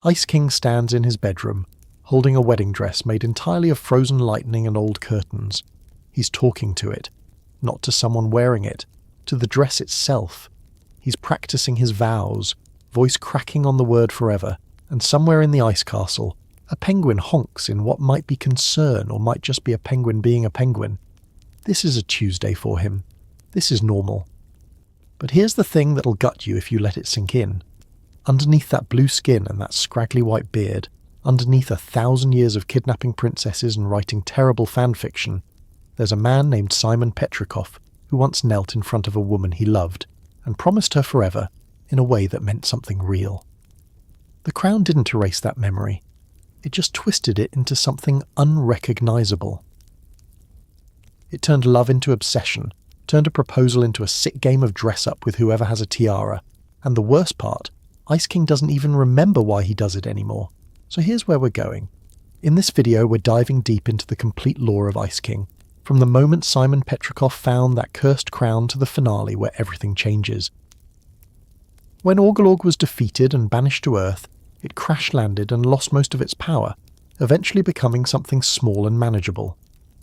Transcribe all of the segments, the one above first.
Ice King stands in his bedroom, holding a wedding dress made entirely of frozen lightning and old curtains. He's talking to it, not to someone wearing it, to the dress itself. He's practicing his vows, voice cracking on the word forever, and somewhere in the ice castle, a penguin honks in what might be concern or might just be a penguin being a penguin. This is a Tuesday for him. This is normal. But here's the thing that'll gut you if you let it sink in. Underneath that blue skin and that scraggly white beard, underneath 1,000 years of kidnapping princesses and writing terrible fan fiction, there's a man named Simon Petrikov who once knelt in front of a woman he loved and promised her forever in a way that meant something real. The crown didn't erase that memory. It just twisted it into something unrecognizable. It turned love into obsession, turned a proposal into a sick game of dress-up with whoever has a tiara, and the worst part, Ice King doesn't even remember why he does it anymore. So here's where we're going. In this video, we're diving deep into the complete lore of Ice King, from the moment Simon Petrikov found that cursed crown to the finale where everything changes. When Orgolorg was defeated and banished to Earth, it crash-landed and lost most of its power, eventually becoming something small and manageable.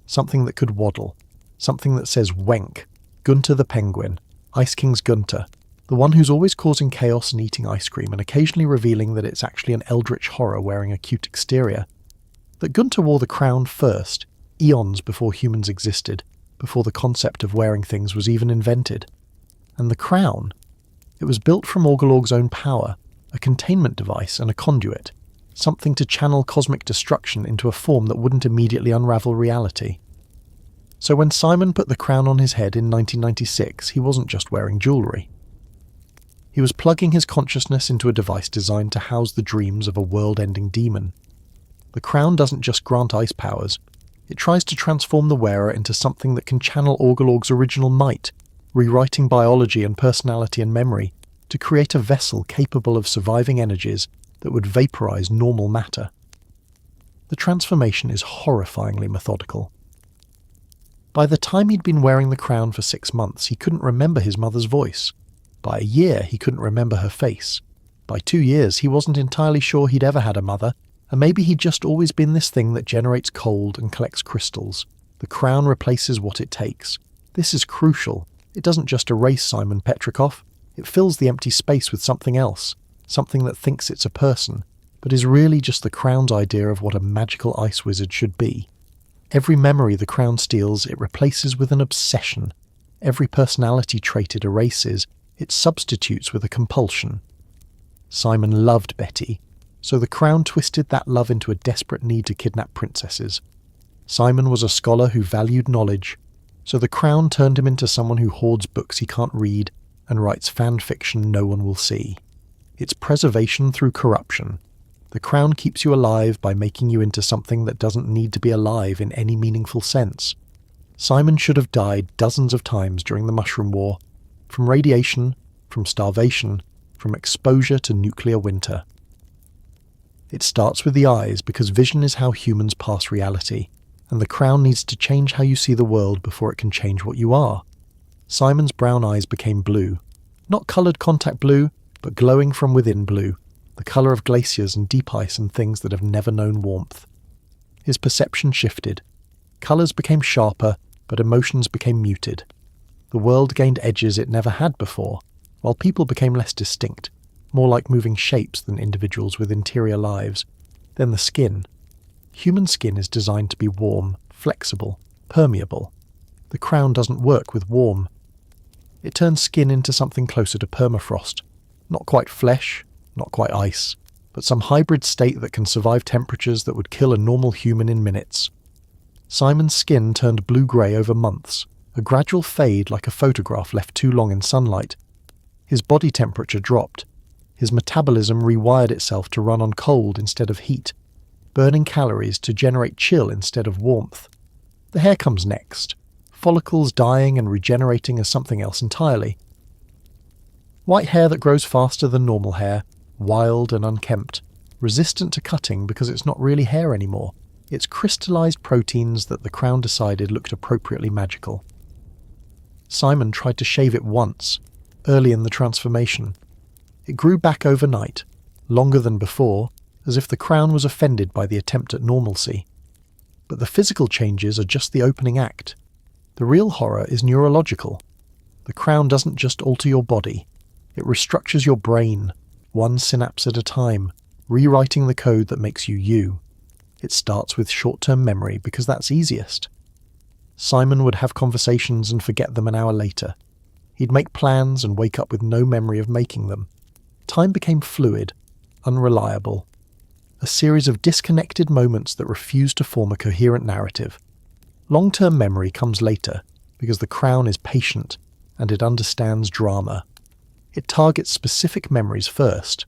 Something that could waddle. Something that says Wenk, Gunter the Penguin, Ice King's Gunter, the one who's always causing chaos and eating ice cream and occasionally revealing that it's actually an eldritch horror wearing a cute exterior. That Gunter wore the crown first, eons before humans existed, before the concept of wearing things was even invented. And the crown? It was built from Orgolorg's own power, a containment device and a conduit, something to channel cosmic destruction into a form that wouldn't immediately unravel reality. So when Simon put the crown on his head in 1996, he wasn't just wearing jewellery. He was plugging his consciousness into a device designed to house the dreams of a world-ending demon. The crown doesn't just grant ice powers, it tries to transform the wearer into something that can channel Orgolorg's original might, rewriting biology and personality and memory, to create a vessel capable of surviving energies that would vaporize normal matter. The transformation is horrifyingly methodical. By the time he'd been wearing the crown for 6 months, he couldn't remember his mother's voice. By a year, he couldn't remember her face. By 2 years, he wasn't entirely sure he'd ever had a mother, and maybe he'd just always been this thing that generates cold and collects crystals. The crown replaces what it takes. This is crucial. It doesn't just erase Simon Petrikov, it fills the empty space with something else, something that thinks it's a person, but is really just the crown's idea of what a magical ice wizard should be. Every memory the crown steals, it replaces with an obsession. Every personality trait it erases, it substitutes with a compulsion. Simon loved Betty, so the crown twisted that love into a desperate need to kidnap princesses. Simon was a scholar who valued knowledge, so the crown turned him into someone who hoards books he can't read and writes fan fiction no one will see. It's preservation through corruption. The crown keeps you alive by making you into something that doesn't need to be alive in any meaningful sense. Simon should have died dozens of times during the Mushroom War, from radiation, from starvation, from exposure to nuclear winter. It starts with the eyes because vision is how humans pass reality, and the crown needs to change how you see the world before it can change what you are. Simon's brown eyes became blue. Not coloured contact blue, but glowing from within blue, the colour of glaciers and deep ice and things that have never known warmth. His perception shifted. Colours became sharper, but emotions became muted. The world gained edges it never had before, while people became less distinct, more like moving shapes than individuals with interior lives. Then the skin. Human skin is designed to be warm, flexible, permeable. The crown doesn't work with warm. It turns skin into something closer to permafrost. Not quite flesh, not quite ice, but some hybrid state that can survive temperatures that would kill a normal human in minutes. Simon's skin turned blue-grey over months, a gradual fade like a photograph left too long in sunlight. His body temperature dropped. His metabolism rewired itself to run on cold instead of heat, burning calories to generate chill instead of warmth. The hair comes next, follicles dying and regenerating as something else entirely. White hair that grows faster than normal hair, wild and unkempt, resistant to cutting because it's not really hair anymore. It's crystallized proteins that the crown decided looked appropriately magical. Simon tried to shave it once, early in the transformation. It grew back overnight, longer than before, as if the crown was offended by the attempt at normalcy. But the physical changes are just the opening act. The real horror is neurological. The crown doesn't just alter your body, it restructures your brain, one synapse at a time, rewriting the code that makes you you. It starts with short-term memory because that's easiest. Simon would have conversations and forget them an hour later. He'd make plans and wake up with no memory of making them. Time became fluid, unreliable. A series of disconnected moments that refuse to form a coherent narrative. Long-term memory comes later because the crown is patient and it understands drama. It targets specific memories first,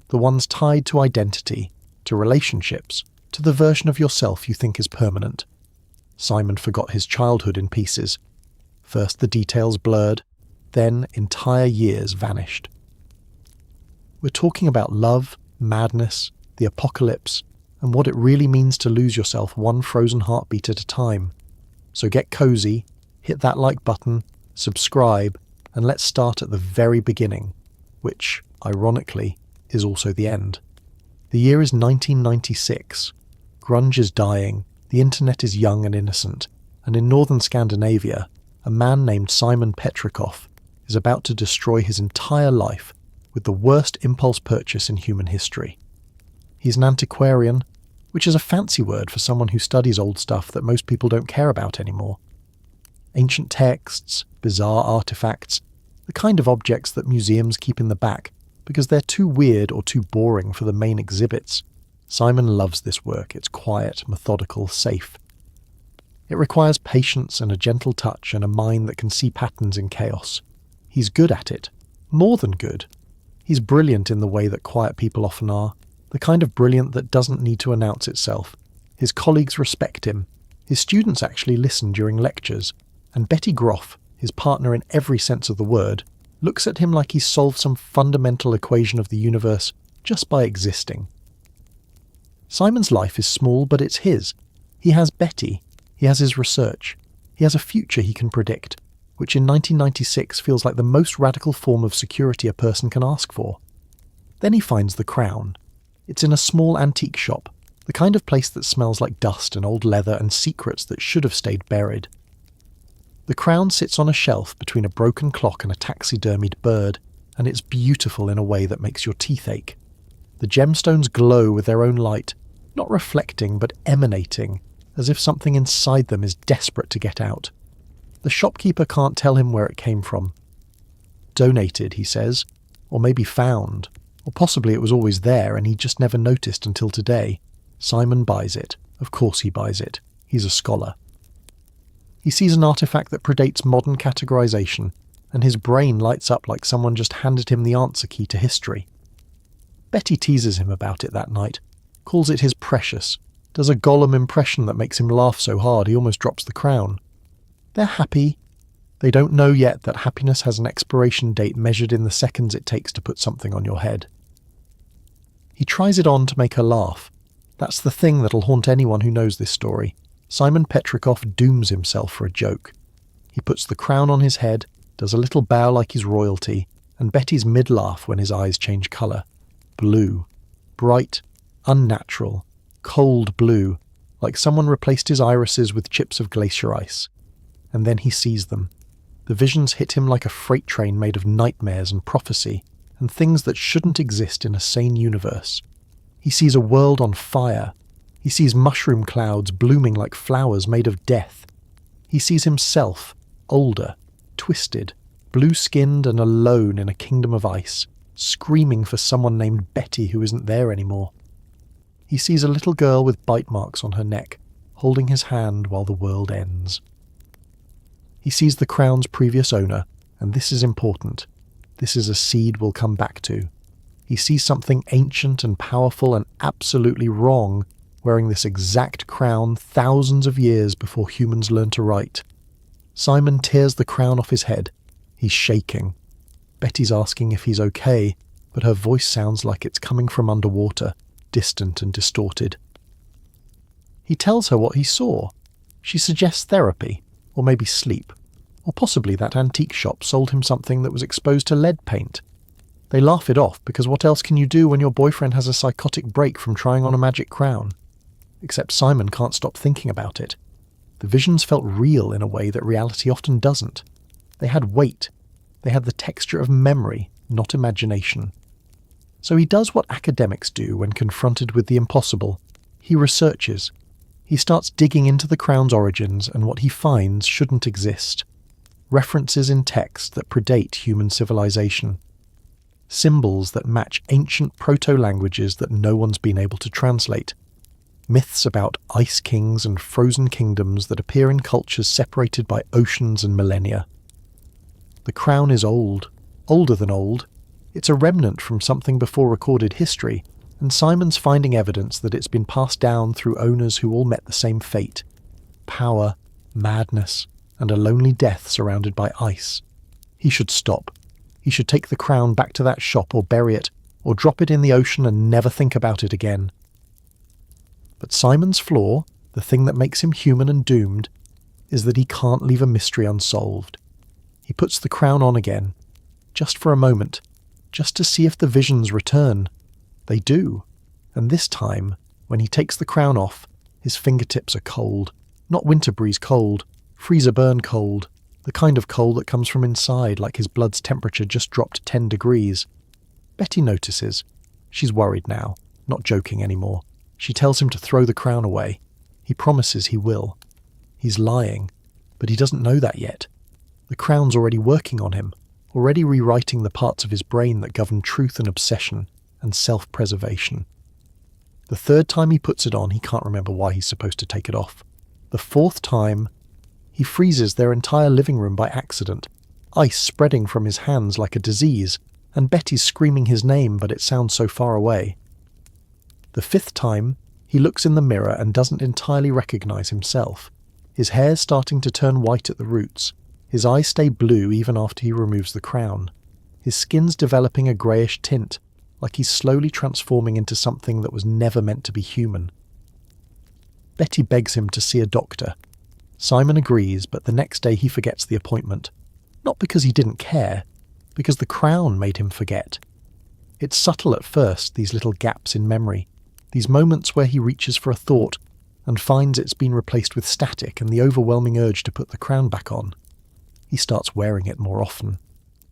the ones tied to identity, to relationships, to the version of yourself you think is permanent. Simon forgot his childhood in pieces. First the details blurred, then entire years vanished. We're talking about love, madness, the apocalypse, and what it really means to lose yourself one frozen heartbeat at a time. So get cozy, hit that like button, subscribe, and let's start at the very beginning, which, ironically, is also the end. The year is 1996. Grunge is dying, the internet is young and innocent, and in northern Scandinavia, a man named Simon Petrikov is about to destroy his entire life with the worst impulse purchase in human history. He's an antiquarian, which is a fancy word for someone who studies old stuff that most people don't care about anymore. Ancient texts, bizarre artifacts, the kind of objects that museums keep in the back because they're too weird or too boring for the main exhibits. Simon loves this work. It's quiet, methodical, safe. It requires patience and a gentle touch and a mind that can see patterns in chaos. He's good at it. More than good. He's brilliant in the way that quiet people often are, the kind of brilliant that doesn't need to announce itself. His colleagues respect him. His students actually listen during lectures. And Betty Grof, his partner in every sense of the word, looks at him like he's solved some fundamental equation of the universe just by existing. Simon's life is small, but it's his. He has Betty. He has his research. He has a future he can predict, which in 1996 feels like the most radical form of security a person can ask for. Then he finds the crown. It's in a small antique shop, the kind of place that smells like dust and old leather and secrets that should have stayed buried. The crown sits on a shelf between a broken clock and a taxidermied bird, and it's beautiful in a way that makes your teeth ache. The gemstones glow with their own light, not reflecting but emanating, as if something inside them is desperate to get out. The shopkeeper can't tell him where it came from. Donated, he says, or maybe found, or possibly it was always there and he just never noticed until today. Simon buys it. Of course he buys it. He's a scholar. He sees an artifact that predates modern categorization, and his brain lights up like someone just handed him the answer key to history. Betty teases him about it that night, calls it his precious, does a Gollum impression that makes him laugh so hard he almost drops the crown. They're happy. They don't know yet that happiness has an expiration date measured in the seconds it takes to put something on your head. He tries it on to make her laugh. That's the thing that'll haunt anyone who knows this story. Simon Petrikov dooms himself for a joke. He puts the crown on his head, does a little bow like he's royalty, and Betty's mid-laugh when his eyes change colour. Blue. Bright, unnatural, cold blue, like someone replaced his irises with chips of glacier ice. And then he sees them. The visions hit him like a freight train made of nightmares and prophecy, and things that shouldn't exist in a sane universe. He sees a world on fire. He sees mushroom clouds blooming like flowers made of death. He sees himself, older, twisted, blue-skinned and alone in a kingdom of ice, screaming for someone named Betty who isn't there anymore. He sees a little girl with bite marks on her neck, holding his hand while the world ends. He sees the crown's previous owner, and this is important. This is a seed we'll come back to. He sees something ancient and powerful and absolutely wrong wearing this exact crown thousands of years before humans learned to write. Simon tears the crown off his head. He's shaking. Betty's asking if he's okay, but her voice sounds like it's coming from underwater, distant and distorted. He tells her what he saw. She suggests therapy, or maybe sleep, or possibly that antique shop sold him something that was exposed to lead paint. They laugh it off because what else can you do when your boyfriend has a psychotic break from trying on a magic crown? Except Simon can't stop thinking about it. The visions felt real in a way that reality often doesn't. They had weight. They had the texture of memory, not imagination. So he does what academics do when confronted with the impossible. He researches. He starts digging into the crown's origins, and what he finds shouldn't exist. References in text that predate human civilization. Symbols that match ancient proto-languages that no one's been able to translate. Myths about ice kings and frozen kingdoms that appear in cultures separated by oceans and millennia. The crown is old, older than old. It's a remnant from something before recorded history, and Simon's finding evidence that it's been passed down through owners who all met the same fate. Power, madness, and a lonely death surrounded by ice. He should stop. He should take the crown back to that shop or bury it, or drop it in the ocean and never think about it again. But Simon's flaw, the thing that makes him human and doomed, is that he can't leave a mystery unsolved. He puts the crown on again, just for a moment, just to see if the visions return. They do, and this time, when he takes the crown off, his fingertips are cold. Not winter breeze cold, freezer burn cold, the kind of cold that comes from inside, like his blood's temperature just dropped 10 degrees. Betty notices. She's worried now, not joking anymore. She tells him to throw the crown away. He promises he will. He's lying, but he doesn't know that yet. The crown's already working on him, already rewriting the parts of his brain that govern truth and obsession and self-preservation. The third time he puts it on, he can't remember why he's supposed to take it off. The fourth time, he freezes their entire living room by accident, ice spreading from his hands like a disease, and Betty's screaming his name, but it sounds so far away. The fifth time, he looks in the mirror and doesn't entirely recognize himself. His hair's starting to turn white at the roots. His eyes stay blue even after he removes the crown. His skin's developing a greyish tint, like he's slowly transforming into something that was never meant to be human. Betty begs him to see a doctor. Simon agrees, but the next day he forgets the appointment. Not because he didn't care, because the crown made him forget. It's subtle at first, these little gaps in memory, these moments where he reaches for a thought and finds it's been replaced with static and the overwhelming urge to put the crown back on. He starts wearing it more often.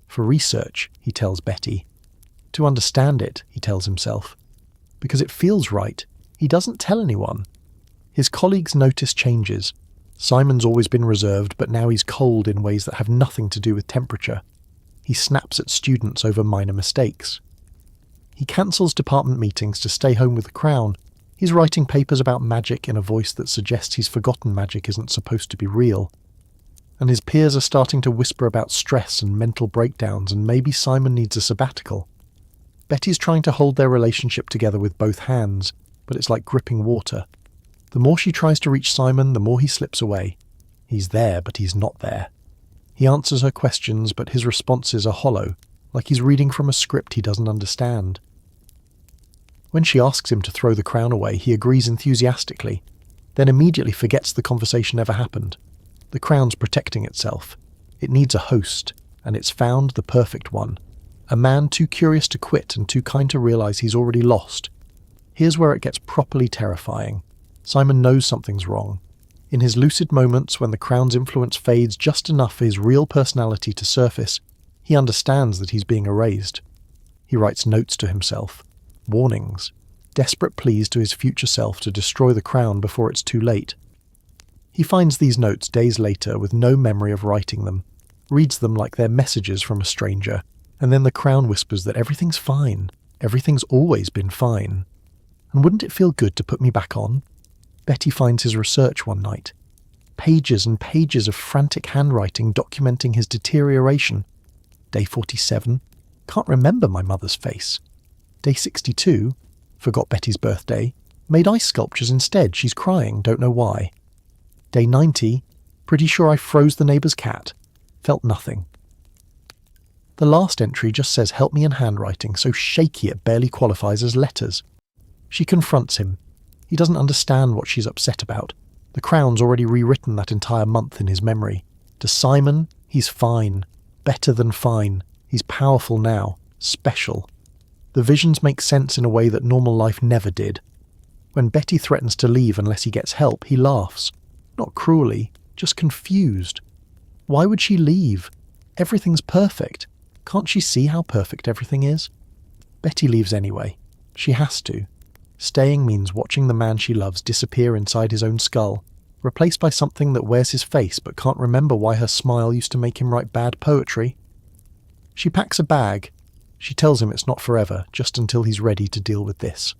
For research, he tells Betty. To understand it, he tells himself. Because it feels right. He doesn't tell anyone. His colleagues notice changes. Simon's always been reserved, but now he's cold in ways that have nothing to do with temperature. He snaps at students over minor mistakes. He cancels department meetings to stay home with the crown. He's writing papers about magic in a voice that suggests he's forgotten magic isn't supposed to be real. And his peers are starting to whisper about stress and mental breakdowns, and maybe Simon needs a sabbatical. Betty's trying to hold their relationship together with both hands, but it's like gripping water. The more she tries to reach Simon, the more he slips away. He's there, but he's not there. He answers her questions, but his responses are hollow, like he's reading from a script he doesn't understand. When she asks him to throw the crown away, he agrees enthusiastically, then immediately forgets the conversation ever happened. The crown's protecting itself. It needs a host, and it's found the perfect one. A man too curious to quit and too kind to realize he's already lost. Here's where it gets properly terrifying. Simon knows something's wrong. In his lucid moments, when the crown's influence fades just enough for his real personality to surface, he understands that he's being erased. He writes notes to himself, warnings, desperate pleas to his future self to destroy the crown before it's too late. He finds these notes days later with no memory of writing them, reads them like they're messages from a stranger, and then the crown whispers that everything's fine, everything's always been fine. And wouldn't it feel good to put me back on? Betty finds his research one night. Pages and pages of frantic handwriting documenting his deterioration. Day 47, can't remember my mother's face. Day 62, forgot Betty's birthday, made ice sculptures instead, she's crying, don't know why. Day 90, pretty sure I froze the neighbour's cat, felt nothing. The last entry just says help me in handwriting, so shaky it barely qualifies as letters. She confronts him. He doesn't understand what she's upset about. The crown's already rewritten that entire month in his memory. To Simon, he's fine. Better than fine. He's powerful now. special. The visions make sense in a way that normal life never did. When Betty threatens to leave unless he gets help, he laughs. Not cruelly, just confused. Why would she leave? Everything's perfect. Can't she see how perfect everything is? Betty leaves anyway. She has to. Staying means watching the man she loves disappear inside his own skull, replaced by something that wears his face but can't remember why her smile used to make him write bad poetry. She packs a bag. She tells him it's not forever, just until he's ready to deal with this.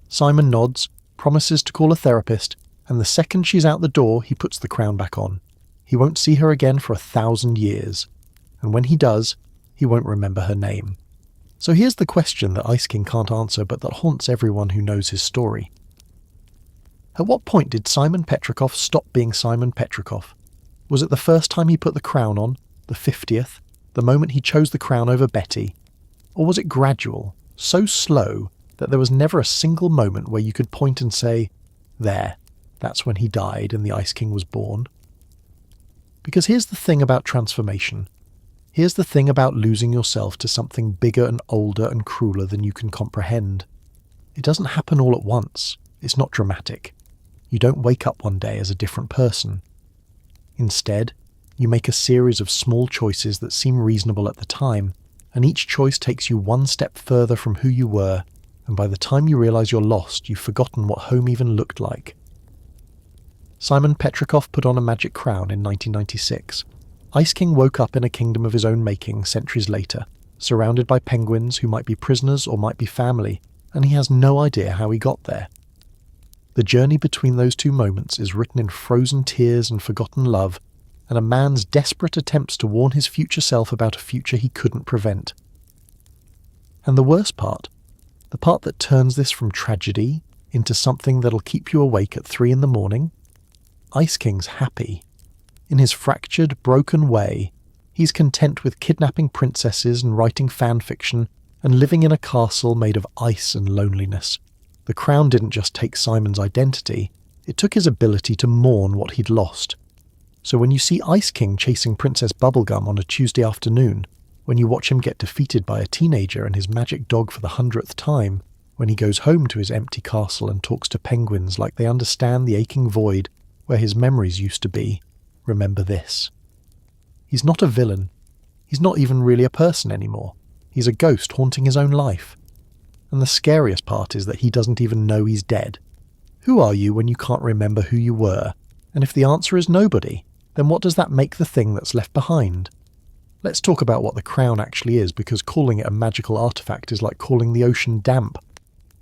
Simon nods, promises to call a therapist, and the second she's out the door, he puts the crown back on. He won't see her again for 1,000 years, and when he does, he won't remember her name. So here's the question that Ice King can't answer but that haunts everyone who knows his story. At what point did Simon Petrikov stop being Simon Petrikov? Was it the first time he put the crown on, the 50th, the moment he chose the crown over Betty? Or was it gradual, so slow that there was never a single moment where you could point and say, there, that's when he died and the Ice King was born? Because here's the thing about transformation. Here's the thing about losing yourself to something bigger and older and crueler than you can comprehend. It doesn't happen all at once. It's not dramatic. You don't wake up one day as a different person. Instead, you make a series of small choices that seem reasonable at the time, and each choice takes you one step further from who you were, and by the time you realise you're lost, you've forgotten what home even looked like. Simon Petrikov put on a magic crown in 1996. Ice King woke up in a kingdom of his own making centuries later, surrounded by penguins who might be prisoners or might be family, and he has no idea how he got there. The journey between those two moments is written in frozen tears and forgotten love, and a man's desperate attempts to warn his future self about a future he couldn't prevent. And the worst part, the part that turns this from tragedy into something that'll keep you awake at 3 a.m, Ice King's happy. In his fractured, broken way, he's content with kidnapping princesses and writing fan fiction and living in a castle made of ice and loneliness. The crown didn't just take Simon's identity, it took his ability to mourn what he'd lost. So when you see Ice King chasing Princess Bubblegum on a Tuesday afternoon, when you watch him get defeated by a teenager and his magic dog for the 100th time, when he goes home to his empty castle and talks to penguins like they understand the aching void where his memories used to be, remember this. He's not a villain. He's not even really a person anymore. He's a ghost haunting his own life. And the scariest part is that he doesn't even know he's dead. Who are you when you can't remember who you were? And if the answer is nobody, then what does that make the thing that's left behind? Let's talk about what the crown actually is, because calling it a magical artifact is like calling the ocean damp.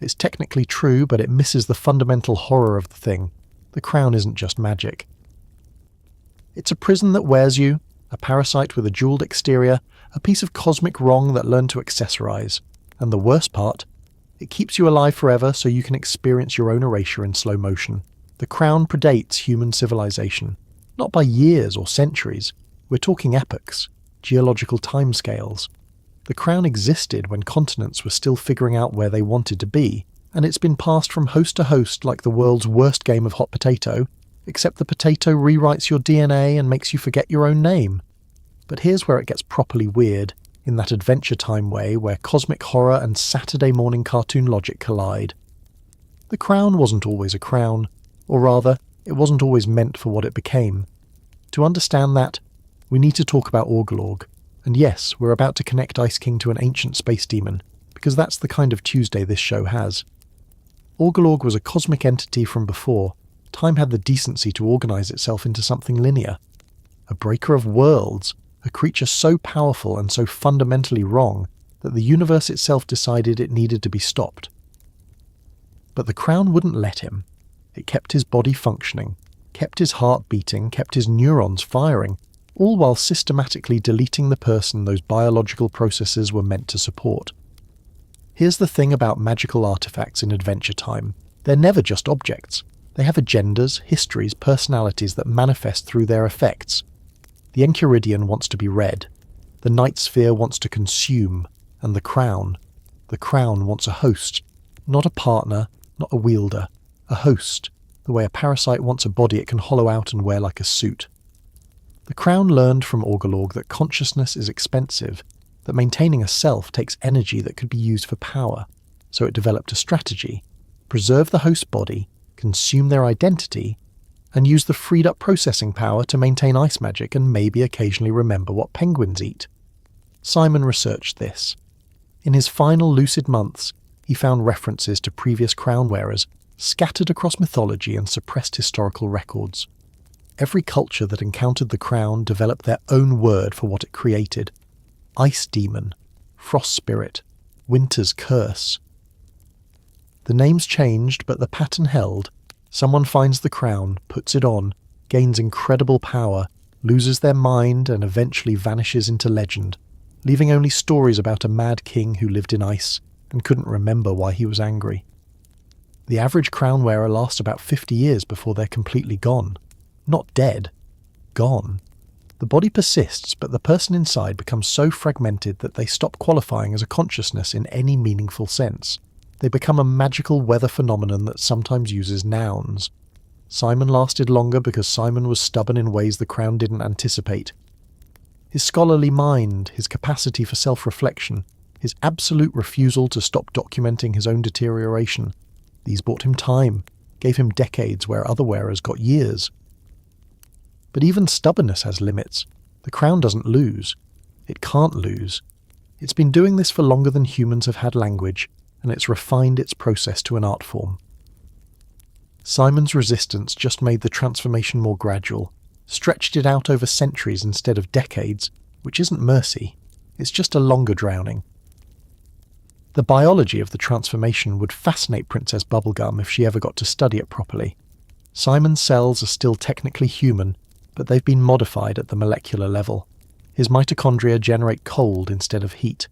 It's technically true, but it misses the fundamental horror of the thing. The crown isn't just magic. It's a prison that wears you, a parasite with a jewelled exterior, a piece of cosmic wrong that learned to accessorize. And the worst part, it keeps you alive forever so you can experience your own erasure in slow motion. The crown predates human civilization. Not by years or centuries. We're talking epochs, geological timescales. The crown existed when continents were still figuring out where they wanted to be, and it's been passed from host to host like the world's worst game of hot potato, except the potato rewrites your DNA and makes you forget your own name. But here's where it gets properly weird, in that Adventure Time way where cosmic horror and Saturday morning cartoon logic collide. The crown wasn't always a crown, or rather, it wasn't always meant for what it became. To understand that, we need to talk about Orgolorg, and yes, we're about to connect Ice King to an ancient space demon, because that's the kind of Tuesday this show has. Orgolorg was a cosmic entity from before. Time had the decency to organise itself into something linear. A breaker of worlds, a creature so powerful and so fundamentally wrong that the universe itself decided it needed to be stopped. But the crown wouldn't let him. It kept his body functioning, kept his heart beating, kept his neurons firing, all while systematically deleting the person those biological processes were meant to support. Here's the thing about magical artifacts in Adventure Time. They're never just objects. They have agendas, histories, personalities that manifest through their effects. The Enchiridion wants to be read. The Night Sphere wants to consume. And the crown wants a host. Not a partner, not a wielder. A host, the way a parasite wants a body it can hollow out and wear like a suit. The crown learned from Orgolorg that consciousness is expensive. that maintaining a self takes energy that could be used for power, so it developed a strategy: preserve the host body, consume their identity, and use the freed-up processing power to maintain ice magic and maybe occasionally remember what penguins eat. Simon researched this. In his final lucid months, he found references to previous crown wearers scattered across mythology and suppressed historical records. Every culture that encountered the crown developed their own word for what it created: ice demon, frost spirit, winter's curse. The names changed, but the pattern held. Someone finds the crown, puts it on, gains incredible power, loses their mind, and eventually vanishes into legend, leaving only stories about a mad king who lived in ice and couldn't remember why he was angry. The average crown wearer lasts about 50 years before they're completely gone. Not dead. Gone. The body persists, but the person inside becomes so fragmented that they stop qualifying as a consciousness in any meaningful sense. They become a magical weather phenomenon that sometimes uses nouns. Simon lasted longer because Simon was stubborn in ways the crown didn't anticipate. His scholarly mind, his capacity for self-reflection, his absolute refusal to stop documenting his own deterioration, these bought him time, gave him decades where other wearers got years. But even stubbornness has limits. The crown doesn't lose. It can't lose. It's been doing this for longer than humans have had language, and it's refined its process to an art form. Simon's resistance just made the transformation more gradual, stretched it out over centuries instead of decades, which isn't mercy, it's just a longer drowning. The biology of the transformation would fascinate Princess Bubblegum if she ever got to study it properly. Simon's cells are still technically human, but they've been modified at the molecular level. His mitochondria generate cold instead of heat.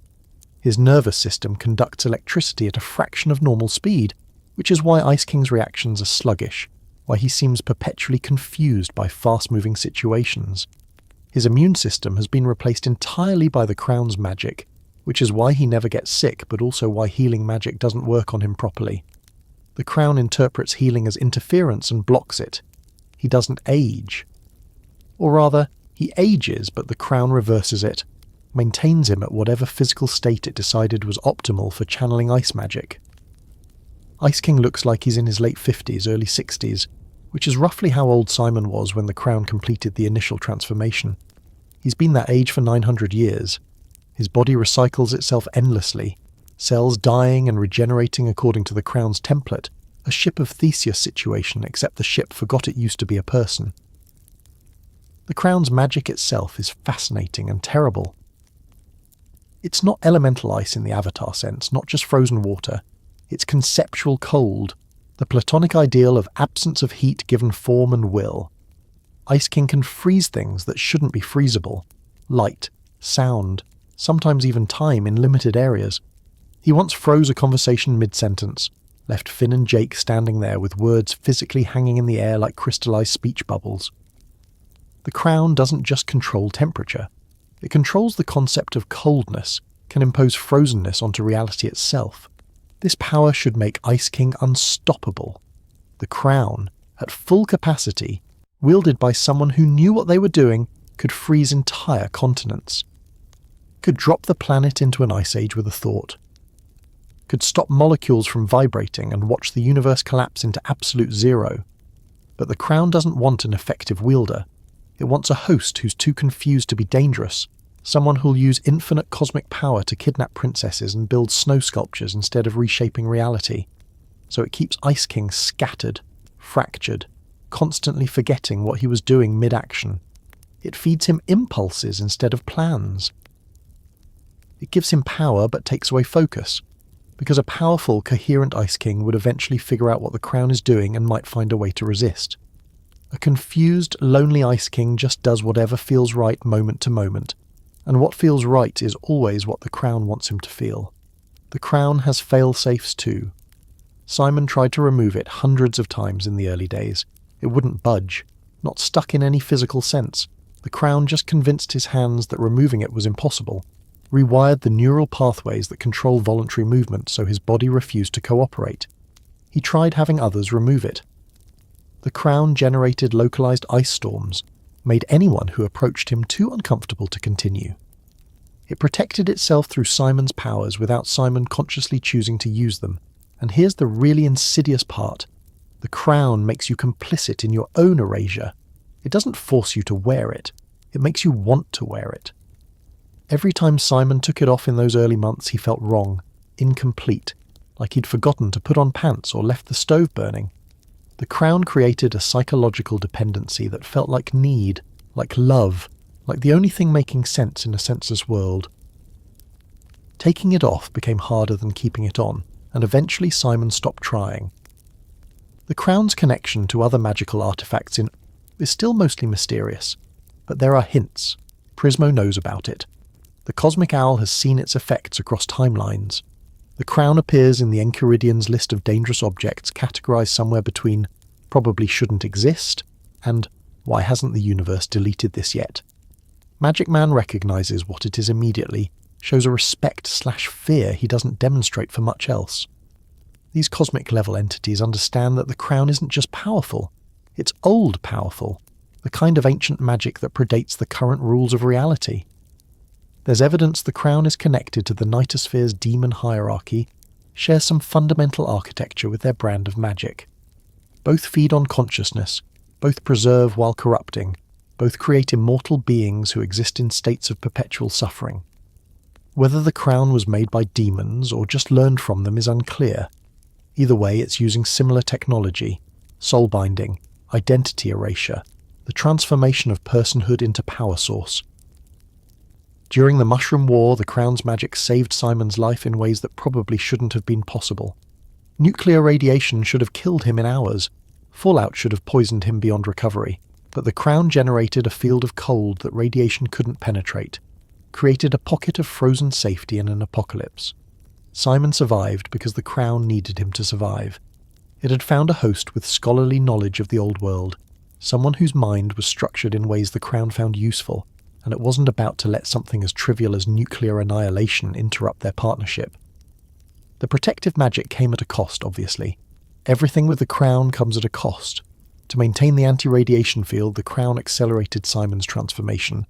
His nervous system conducts electricity at a fraction of normal speed, which is why Ice King's reactions are sluggish, why he seems perpetually confused by fast-moving situations. His immune system has been replaced entirely by the crown's magic, which is why he never gets sick, but also why healing magic doesn't work on him properly. The crown interprets healing as interference and blocks it. He doesn't age. Or rather, he ages, but the crown reverses it, maintains him at whatever physical state it decided was optimal for channeling ice magic. Ice King looks like he's in his late 50s, early 60s, which is roughly how old Simon was when the crown completed the initial transformation. He's been that age for 900 years. His body recycles itself endlessly, cells dying and regenerating according to the crown's template, a ship of Theseus situation, except the ship forgot it used to be a person. The crown's magic itself is fascinating and terrible. It's not elemental ice in the Avatar sense, not just frozen water. It's conceptual cold, the platonic ideal of absence of heat given form and will. Ice King can freeze things that shouldn't be freezable. Light, sound, sometimes even time in limited areas. He once froze a conversation mid-sentence, left Finn and Jake standing there with words physically hanging in the air like crystallized speech bubbles. The crown doesn't just control temperature. It controls the concept of coldness, can impose frozenness onto reality itself. This power should make Ice King unstoppable. The crown, at full capacity, wielded by someone who knew what they were doing, could freeze entire continents. Could drop the planet into an ice age with a thought. Could stop molecules from vibrating and watch the universe collapse into absolute zero. But the crown doesn't want an effective wielder. It wants a host who's too confused to be dangerous, someone who'll use infinite cosmic power to kidnap princesses and build snow sculptures instead of reshaping reality. So it keeps Ice King scattered, fractured, constantly forgetting what he was doing mid-action. It feeds him impulses instead of plans. It gives him power but takes away focus, because a powerful, coherent Ice King would eventually figure out what the crown is doing and might find a way to resist. A confused, lonely Ice King just does whatever feels right moment to moment, and what feels right is always what the crown wants him to feel. The crown has fail-safes too. Simon tried to remove it hundreds of times in the early days. It wouldn't budge, not stuck in any physical sense. The crown just convinced his hands that removing it was impossible, rewired the neural pathways that control voluntary movement so his body refused to cooperate. He tried having others remove it. The crown generated localized ice storms, made anyone who approached him too uncomfortable to continue. It protected itself through Simon's powers without Simon consciously choosing to use them. And here's the really insidious part. The crown makes you complicit in your own erasure. It doesn't force you to wear it. It makes you want to wear it. Every time Simon took it off in those early months, he felt wrong, incomplete, like he'd forgotten to put on pants or left the stove burning. The crown created a psychological dependency that felt like need, like love, like the only thing making sense in a senseless world. Taking it off became harder than keeping it on, and eventually Simon stopped trying. The crown's connection to other magical artifacts is still mostly mysterious, but there are hints. Prismo knows about it. The Cosmic Owl has seen its effects across timelines. The crown appears in the Enchiridian's list of dangerous objects categorized somewhere between probably shouldn't exist and why hasn't the universe deleted this yet? Magic Man recognizes what it is immediately, shows a respect/fear he doesn't demonstrate for much else. These cosmic-level entities understand that the crown isn't just powerful, it's old powerful, the kind of ancient magic that predates the current rules of reality. There's evidence the crown is connected to the Nightosphere's demon hierarchy, shares some fundamental architecture with their brand of magic. Both feed on consciousness, both preserve while corrupting, both create immortal beings who exist in states of perpetual suffering. Whether the crown was made by demons or just learned from them is unclear. Either way, it's using similar technology, soul binding, identity erasure, the transformation of personhood into power source. During the Mushroom War, the crown's magic saved Simon's life in ways that probably shouldn't have been possible. Nuclear radiation should have killed him in hours. Fallout should have poisoned him beyond recovery. But the crown generated a field of cold that radiation couldn't penetrate, created a pocket of frozen safety in an apocalypse. Simon survived because the crown needed him to survive. It had found a host with scholarly knowledge of the old world, someone whose mind was structured in ways the crown found useful, and it wasn't about to let something as trivial as nuclear annihilation interrupt their partnership. The protective magic came at a cost, obviously. Everything with the crown comes at a cost. To maintain the anti-radiation field, the crown accelerated Simon's transformation,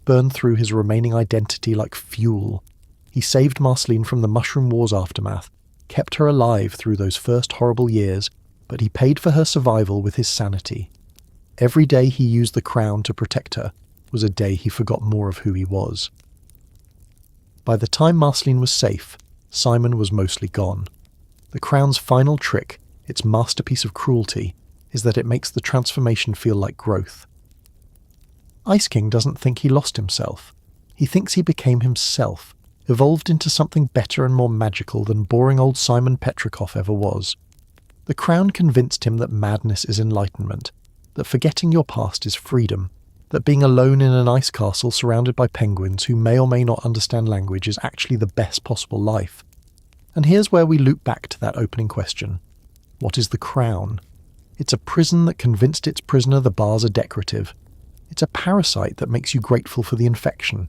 burned through his remaining identity like fuel. He saved Marceline from the Mushroom War's aftermath, kept her alive through those first horrible years, but he paid for her survival with his sanity. Every day he used the crown to protect her was a day he forgot more of who he was. By the time Marceline was safe, Simon was mostly gone. The crown's final trick, its masterpiece of cruelty, is that it makes the transformation feel like growth. Ice King doesn't think he lost himself. He thinks he became himself, evolved into something better and more magical than boring old Simon Petrikov ever was. The crown convinced him that madness is enlightenment, that forgetting your past is freedom, that being alone in an ice castle surrounded by penguins who may or may not understand language is actually the best possible life. And here's where we loop back to that opening question. What is the crown? It's a prison that convinced its prisoner the bars are decorative. It's a parasite that makes you grateful for the infection.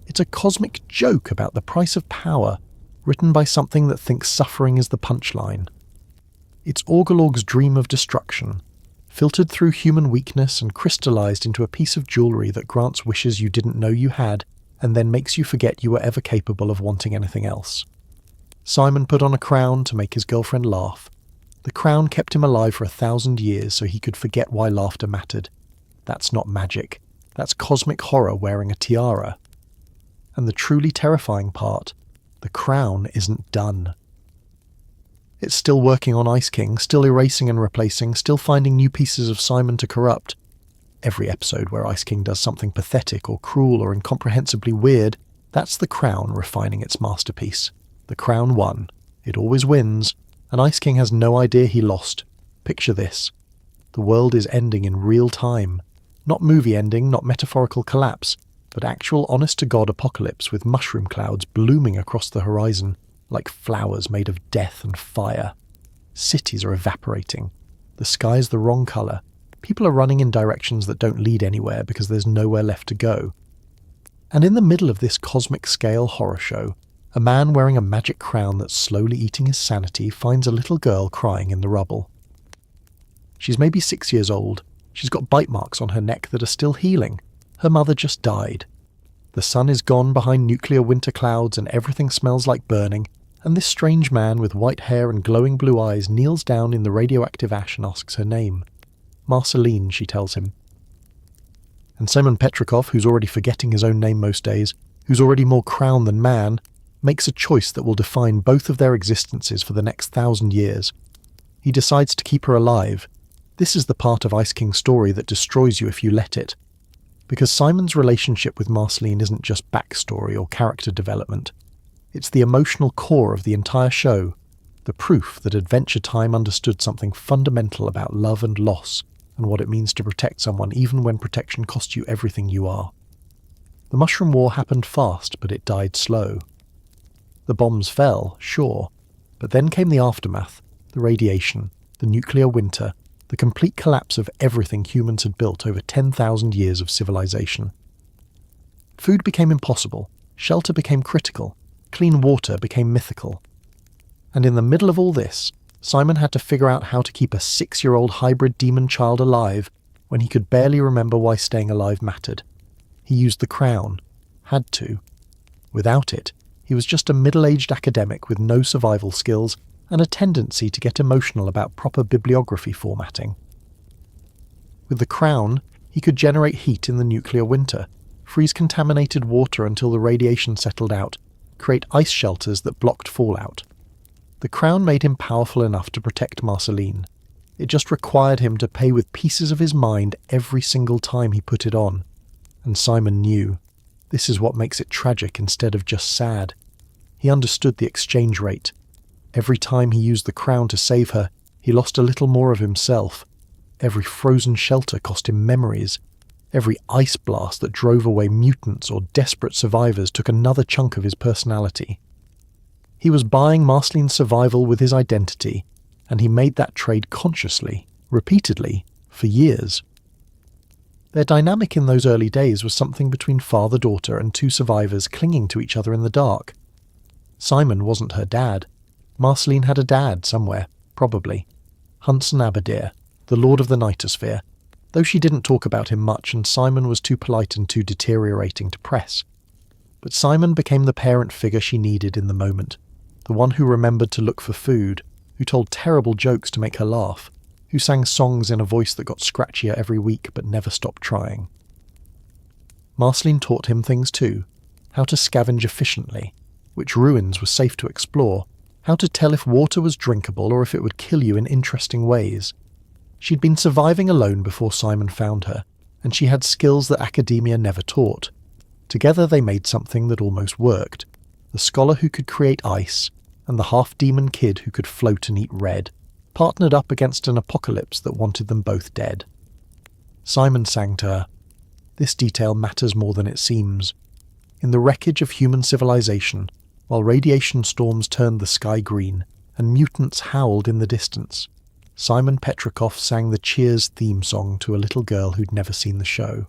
It's a cosmic joke about the price of power, written by something that thinks suffering is the punchline. It's Orgolog's dream of destruction, filtered through human weakness and crystallized into a piece of jewelry that grants wishes you didn't know you had, and then makes you forget you were ever capable of wanting anything else. Simon put on a crown to make his girlfriend laugh. The crown kept him alive for 1,000 years so he could forget why laughter mattered. That's not magic. That's cosmic horror wearing a tiara. And the truly terrifying part, the crown isn't done. It's still working on Ice King, still erasing and replacing, still finding new pieces of Simon to corrupt. Every episode where Ice King does something pathetic or cruel or incomprehensibly weird, that's the crown refining its masterpiece. The crown won. It always wins, and Ice King has no idea he lost. Picture this. The world is ending in real time. Not movie ending, not metaphorical collapse, but actual honest-to-God apocalypse with mushroom clouds blooming across the horizon, like flowers made of death and fire. Cities are evaporating. The sky's the wrong colour. People are running in directions that don't lead anywhere because there's nowhere left to go. And in the middle of this cosmic-scale horror show, a man wearing a magic crown that's slowly eating his sanity finds a little girl crying in the rubble. She's maybe 6 years old. She's got bite marks on her neck that are still healing. Her mother just died. The sun is gone behind nuclear winter clouds and everything smells like burning, and this strange man with white hair and glowing blue eyes kneels down in the radioactive ash and asks her name. Marceline, she tells him. And Simon Petrikov, who's already forgetting his own name most days, who's already more crown than man, makes a choice that will define both of their existences for the next 1,000 years. He decides to keep her alive. This is the part of Ice King's story that destroys you if you let it. Because Simon's relationship with Marceline isn't just backstory or character development. It's the emotional core of the entire show, the proof that Adventure Time understood something fundamental about love and loss, and what it means to protect someone even when protection costs you everything you are. The Mushroom War happened fast, but it died slow. The bombs fell, sure, but then came the aftermath, the radiation, the nuclear winter, the complete collapse of everything humans had built over 10,000 years of civilization. Food became impossible, shelter became critical, clean water became mythical. And in the middle of all this, Simon had to figure out how to keep a 6-year-old hybrid demon child alive when he could barely remember why staying alive mattered. He used the crown. Had to. Without it, he was just a middle-aged academic with no survival skills and a tendency to get emotional about proper bibliography formatting. With the crown, he could generate heat in the nuclear winter, freeze contaminated water until the radiation settled out, create ice shelters that blocked fallout. The crown made him powerful enough to protect Marceline. It just required him to pay with pieces of his mind every single time he put it on. And Simon knew. This is what makes it tragic instead of just sad. He understood the exchange rate. Every time he used the crown to save her, he lost a little more of himself. Every frozen shelter cost him memories. Every ice blast that drove away mutants or desperate survivors took another chunk of his personality. He was buying Marceline's survival with his identity, and he made that trade consciously, repeatedly, for years. Their dynamic in those early days was something between father-daughter and two survivors clinging to each other in the dark. Simon wasn't her dad. Marceline had a dad somewhere, probably. Hunson Abadir, the Lord of the Nightosphere, though she didn't talk about him much and Simon was too polite and too deteriorating to press. But Simon became the parent figure she needed in the moment, the one who remembered to look for food, who told terrible jokes to make her laugh, who sang songs in a voice that got scratchier every week but never stopped trying. Marceline taught him things too, how to scavenge efficiently, which ruins were safe to explore, how to tell if water was drinkable or if it would kill you in interesting ways. She'd been surviving alone before Simon found her, and she had skills that academia never taught. Together they made something that almost worked, the scholar who could create ice, and the half-demon kid who could float and eat red, partnered up against an apocalypse that wanted them both dead. Simon sang to her, "This detail matters more than it seems. In the wreckage of human civilization, while radiation storms turned the sky green, and mutants howled in the distance, Simon Petrikov sang the Cheers theme song to a little girl who'd never seen the show.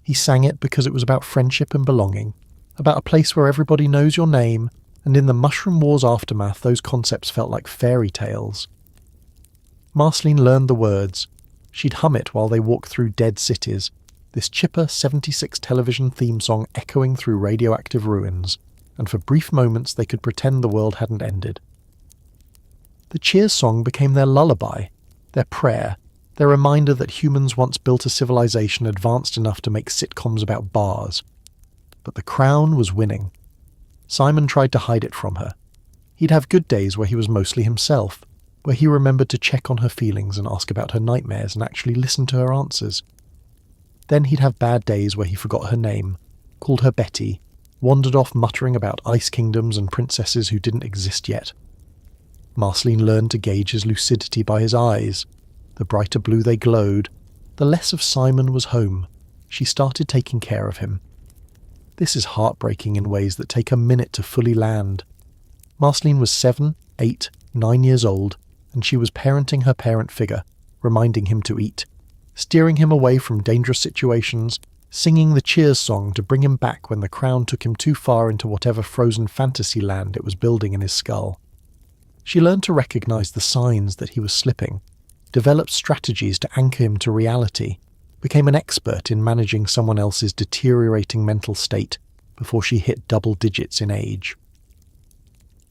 He sang it because it was about friendship and belonging, about a place where everybody knows your name, and in the Mushroom War's aftermath those concepts felt like fairy tales. Marceline learned the words. She'd hum it while they walked through dead cities, this chipper 76 television theme song echoing through radioactive ruins, and for brief moments they could pretend the world hadn't ended. The Cheers song became their lullaby, their prayer, their reminder that humans once built a civilization advanced enough to make sitcoms about bars. But the crown was winning. Simon tried to hide it from her. He'd have good days where he was mostly himself, where he remembered to check on her feelings and ask about her nightmares and actually listen to her answers. Then he'd have bad days where he forgot her name, called her Betty, wandered off muttering about ice kingdoms and princesses who didn't exist yet. Marceline learned to gauge his lucidity by his eyes. The brighter blue they glowed, the less of Simon was home. She started taking care of him. This is heartbreaking in ways that take a minute to fully land. Marceline was 7, 8, 9 years old, and she was parenting her parent figure, reminding him to eat, steering him away from dangerous situations, singing the Cheers song to bring him back when the crown took him too far into whatever frozen fantasy land it was building in his skull. She learned to recognize the signs that he was slipping, developed strategies to anchor him to reality, became an expert in managing someone else's deteriorating mental state before she hit double digits in age.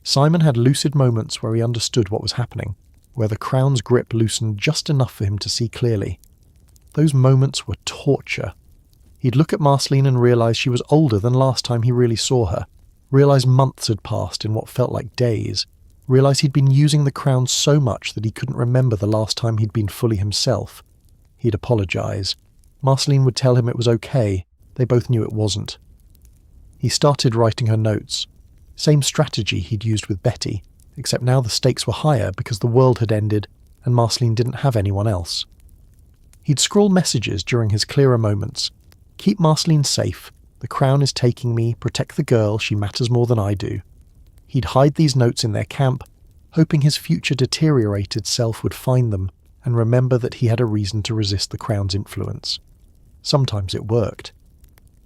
Simon had lucid moments where he understood what was happening, where the crown's grip loosened just enough for him to see clearly. Those moments were torture. He'd look at Marceline and realise she was older than last time he really saw her, realise months had passed in what felt like days, realise he'd been using the crown so much that he couldn't remember the last time he'd been fully himself. He'd apologise. Marceline would tell him it was okay. They both knew it wasn't. He started writing her notes. Same strategy he'd used with Betty, except now the stakes were higher because the world had ended and Marceline didn't have anyone else. He'd scrawl messages during his clearer moments. Keep Marceline safe. The crown is taking me. Protect the girl. She matters more than I do. He'd hide these notes in their camp, hoping his future deteriorated self would find them and remember that he had a reason to resist the crown's influence. Sometimes it worked.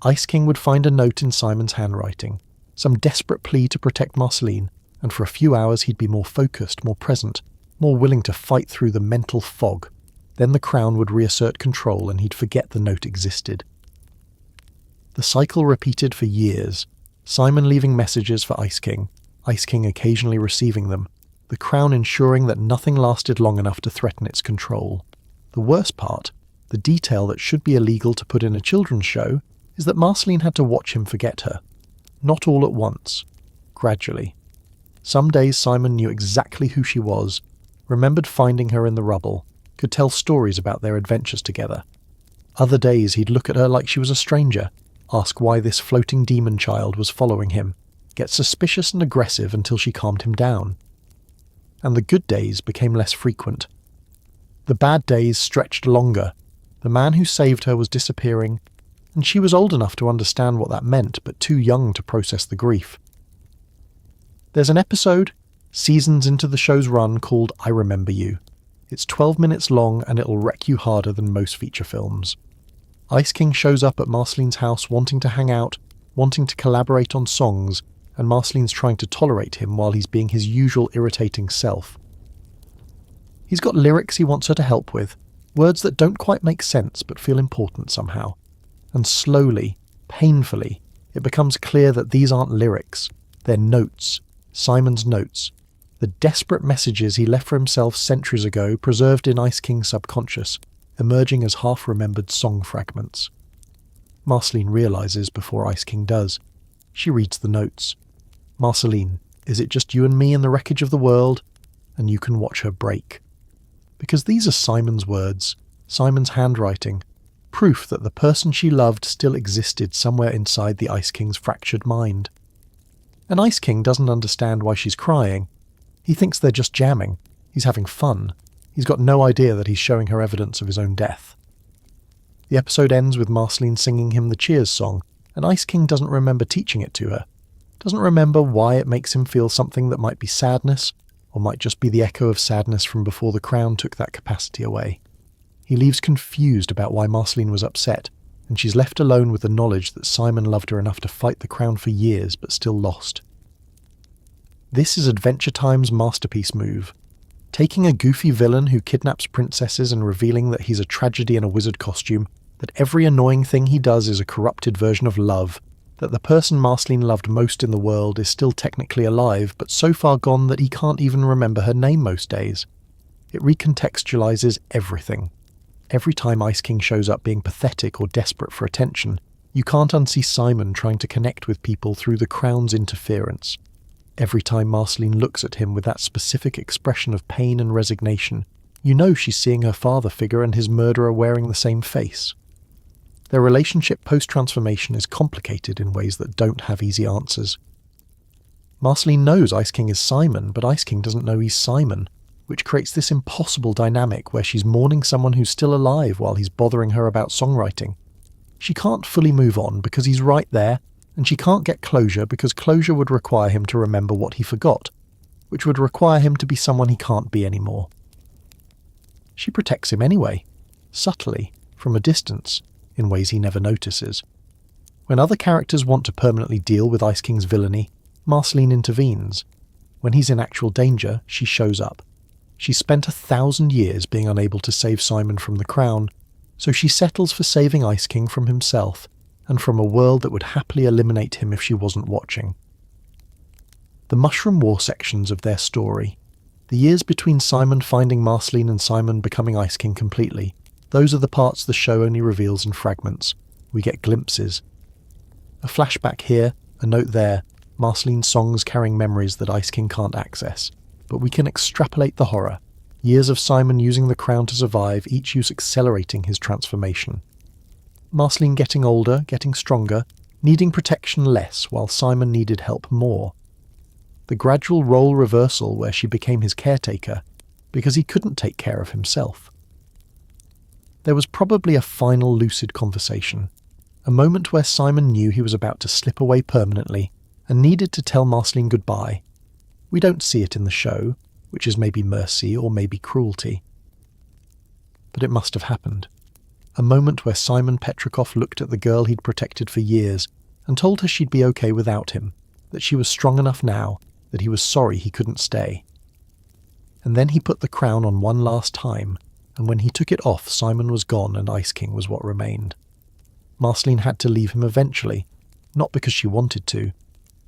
Ice King would find a note in Simon's handwriting, some desperate plea to protect Marceline, and for a few hours he'd be more focused, more present, more willing to fight through the mental fog. Then the crown would reassert control and he'd forget the note existed. The cycle repeated for years, Simon leaving messages for Ice King occasionally receiving them, the crown ensuring that nothing lasted long enough to threaten its control. The worst part, the detail that should be illegal to put in a children's show, is that Marceline had to watch him forget her. Not all at once, gradually. Some days Simon knew exactly who she was, remembered finding her in the rubble, could tell stories about their adventures together. Other days he'd look at her like she was a stranger, ask why this floating demon child was following him, get suspicious and aggressive until she calmed him down. And the good days became less frequent. The bad days stretched longer. The man who saved her was disappearing, and she was old enough to understand what that meant, but too young to process the grief. There's an episode, seasons into the show's run, called I Remember You. It's 12 minutes long and it'll wreck you harder than most feature films. Ice King shows up at Marceline's house wanting to hang out, wanting to collaborate on songs, and Marceline's trying to tolerate him while he's being his usual irritating self. He's got lyrics he wants her to help with, words that don't quite make sense but feel important somehow. And slowly, painfully, it becomes clear that these aren't lyrics, they're notes, Simon's notes, the desperate messages he left for himself centuries ago preserved in Ice King's subconscious, emerging as half-remembered song fragments. Marceline realises before Ice King does. She reads the notes. Marceline, is it just you and me in the wreckage of the world? And you can watch her break. Because these are Simon's words, Simon's handwriting, proof that the person she loved still existed somewhere inside the Ice King's fractured mind. And Ice King doesn't understand why she's crying. He thinks they're just jamming. He's having fun. He's got no idea that he's showing her evidence of his own death. The episode ends with Marceline singing him the Cheers song, and Ice King doesn't remember teaching it to her. Doesn't remember why it makes him feel something that might be sadness, or might just be the echo of sadness from before the crown took that capacity away. He leaves confused about why Marceline was upset, and she's left alone with the knowledge that Simon loved her enough to fight the crown for years but still lost. This is Adventure Time's masterpiece move. Taking a goofy villain who kidnaps princesses and revealing that he's a tragedy in a wizard costume, that every annoying thing he does is a corrupted version of love, that the person Marceline loved most in the world is still technically alive but so far gone that he can't even remember her name most days. It recontextualizes everything. Every time Ice King shows up being pathetic or desperate for attention, you can't unsee Simon trying to connect with people through the crown's interference. Every time Marceline looks at him with that specific expression of pain and resignation, you know she's seeing her father figure and his murderer wearing the same face. Their relationship post-transformation is complicated in ways that don't have easy answers. Marceline knows Ice King is Simon, but Ice King doesn't know he's Simon, which creates this impossible dynamic where she's mourning someone who's still alive while he's bothering her about songwriting. She can't fully move on because he's right there, and she can't get closure because closure would require him to remember what he forgot, which would require him to be someone he can't be anymore. She protects him anyway, subtly, from a distance, in ways he never notices. When other characters want to permanently deal with Ice King's villainy, Marceline intervenes. When he's in actual danger, she shows up. She's spent 1,000 years being unable to save Simon from the crown, So she settles for saving Ice King from himself and from a world that would happily eliminate him if she wasn't watching. The Mushroom War sections of their story, the years between Simon finding Marceline and Simon becoming Ice King completely, those are the parts the show only reveals in fragments. We get glimpses. A flashback here, a note there, Marceline's songs carrying memories that Ice King can't access. But we can extrapolate the horror. Years of Simon using the crown to survive, each use accelerating his transformation. Marceline getting older, getting stronger, needing protection less, while Simon needed help more. The gradual role reversal where she became his caretaker, because he couldn't take care of himself. There was probably a final lucid conversation, a moment where Simon knew he was about to slip away permanently and needed to tell Marceline goodbye. We don't see it in the show, which is maybe mercy or maybe cruelty. But it must have happened. A moment where Simon Petrikov looked at the girl he'd protected for years and told her she'd be okay without him, that she was strong enough now, that he was sorry he couldn't stay. And then he put the crown on one last time, and when he took it off, Simon was gone and Ice King was what remained. Marceline had to leave him eventually, not because she wanted to,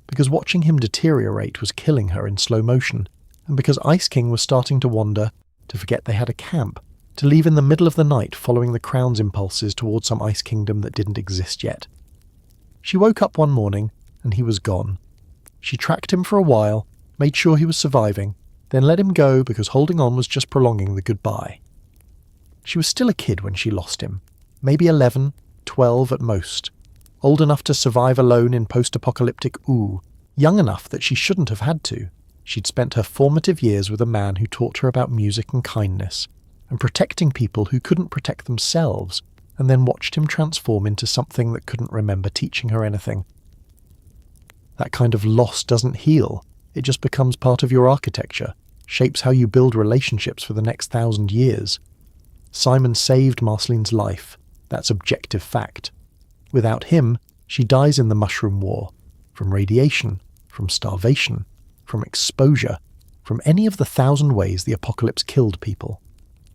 because watching him deteriorate was killing her in slow motion, and because Ice King was starting to wander, to forget they had a camp, to leave in the middle of the night following the crown's impulses towards some ice kingdom that didn't exist yet. She woke up one morning, and he was gone. She tracked him for a while, made sure he was surviving, then let him go because holding on was just prolonging the goodbye. She was still a kid when she lost him, maybe 11, 12 at most, old enough to survive alone in post-apocalyptic Ooh, young enough that she shouldn't have had to. She'd spent her formative years with a man who taught her about music and kindness, and protecting people who couldn't protect themselves, and then watched him transform into something that couldn't remember teaching her anything. That kind of loss doesn't heal, it just becomes part of your architecture, shapes how you build relationships for the next 1,000 years. Simon saved Marceline's life, that's objective fact. Without him, she dies in the Mushroom War, from radiation, from starvation, from exposure, from any of the 1,000 ways the apocalypse killed people.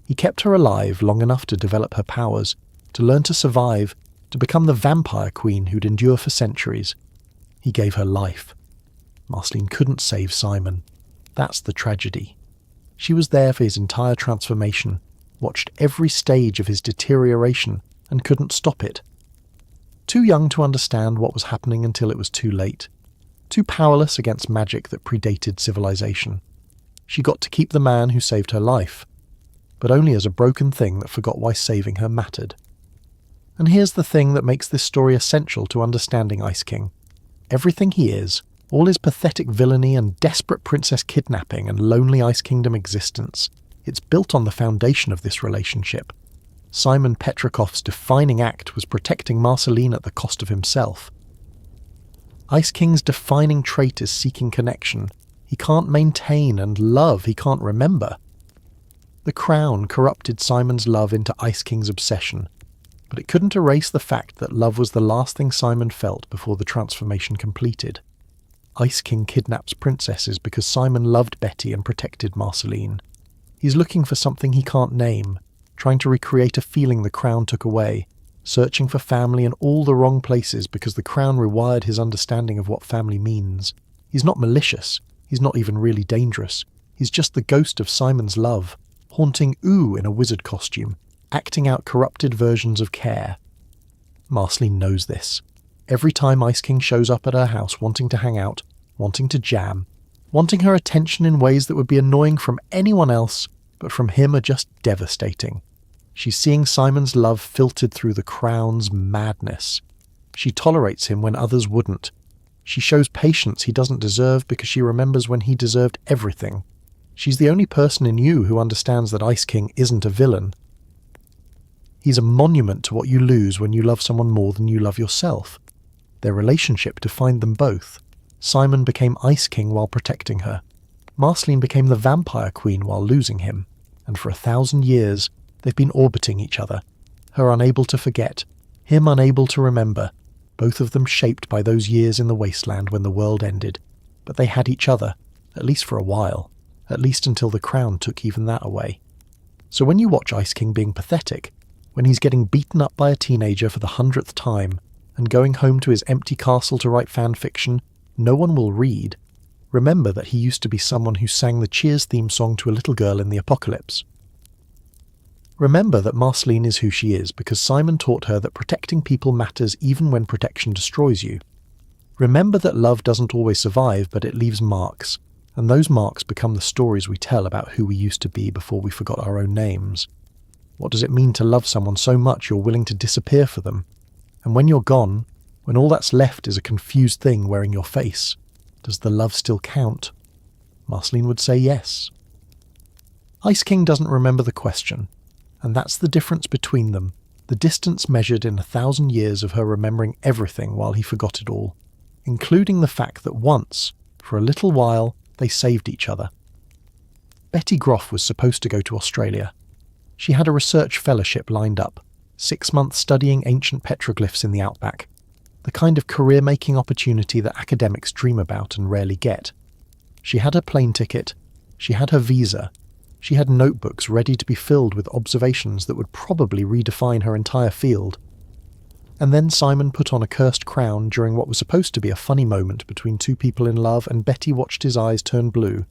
He kept her alive long enough to develop her powers, to learn to survive, to become the vampire queen who'd endure for centuries. He gave her life. Marceline couldn't save Simon. That's the tragedy. She was there for his entire transformation, watched every stage of his deterioration, and couldn't stop it. Too young to understand what was happening until it was too late. Too powerless against magic that predated civilization. She got to keep the man who saved her life, but only as a broken thing that forgot why saving her mattered. And here's the thing that makes this story essential to understanding Ice King. Everything he is, all his pathetic villainy and desperate princess kidnapping and lonely Ice Kingdom existence, it's built on the foundation of this relationship. Simon Petrikov's defining act was protecting Marceline at the cost of himself. Ice King's defining trait is seeking connection. He can't maintain, and love he can't remember. The crown corrupted Simon's love into Ice King's obsession, but it couldn't erase the fact that love was the last thing Simon felt before the transformation completed. Ice King kidnaps princesses because Simon loved Betty and protected Marceline. He's looking for something he can't name, trying to recreate a feeling the crown took away, searching for family in all the wrong places because the crown rewired his understanding of what family means. He's not malicious, he's not even really dangerous, he's just the ghost of Simon's love, haunting Ooh in a wizard costume, acting out corrupted versions of care. Marceline knows this. Every time Ice King shows up at her house wanting to hang out, wanting to jam, wanting her attention in ways that would be annoying from anyone else, but from him are just devastating. She's seeing Simon's love filtered through the crown's madness. She tolerates him when others wouldn't. She shows patience he doesn't deserve because she remembers when he deserved everything. She's the only person in you who understands that Ice King isn't a villain. He's a monument to what you lose when you love someone more than you love yourself. Their relationship defined them both. Simon became Ice King while protecting her. Marceline became the vampire queen while losing him. And for 1,000 years, they've been orbiting each other. Her unable to forget, him unable to remember, both of them shaped by those years in the wasteland when the world ended. But they had each other, at least for a while, at least until the crown took even that away. So when you watch Ice King being pathetic, when he's getting beaten up by a teenager for the 100th time and going home to his empty castle to write fan fiction no one will read, remember that he used to be someone who sang the Cheers theme song to a little girl in the apocalypse. Remember that Marceline is who she is because Simon taught her that protecting people matters even when protection destroys you. Remember that love doesn't always survive, but it leaves marks, and those marks become the stories we tell about who we used to be before we forgot our own names. What does it mean to love someone so much you're willing to disappear for them? And when you're gone, when all that's left is a confused thing wearing your face, does the love still count? Marceline would say yes. Ice King doesn't remember the question, and that's the difference between them, the distance measured in 1,000 years of her remembering everything while he forgot it all, including the fact that once, for a little while, they saved each other. Betty Grof was supposed to go to Australia. She had a research fellowship lined up, 6 months studying ancient petroglyphs in the outback, the kind of career-making opportunity that academics dream about and rarely get. She had her plane ticket, she had her visa, she had notebooks ready to be filled with observations that would probably redefine her entire field. And then Simon put on a cursed crown during what was supposed to be a funny moment between two people in love, and Betty watched his eyes turn blue,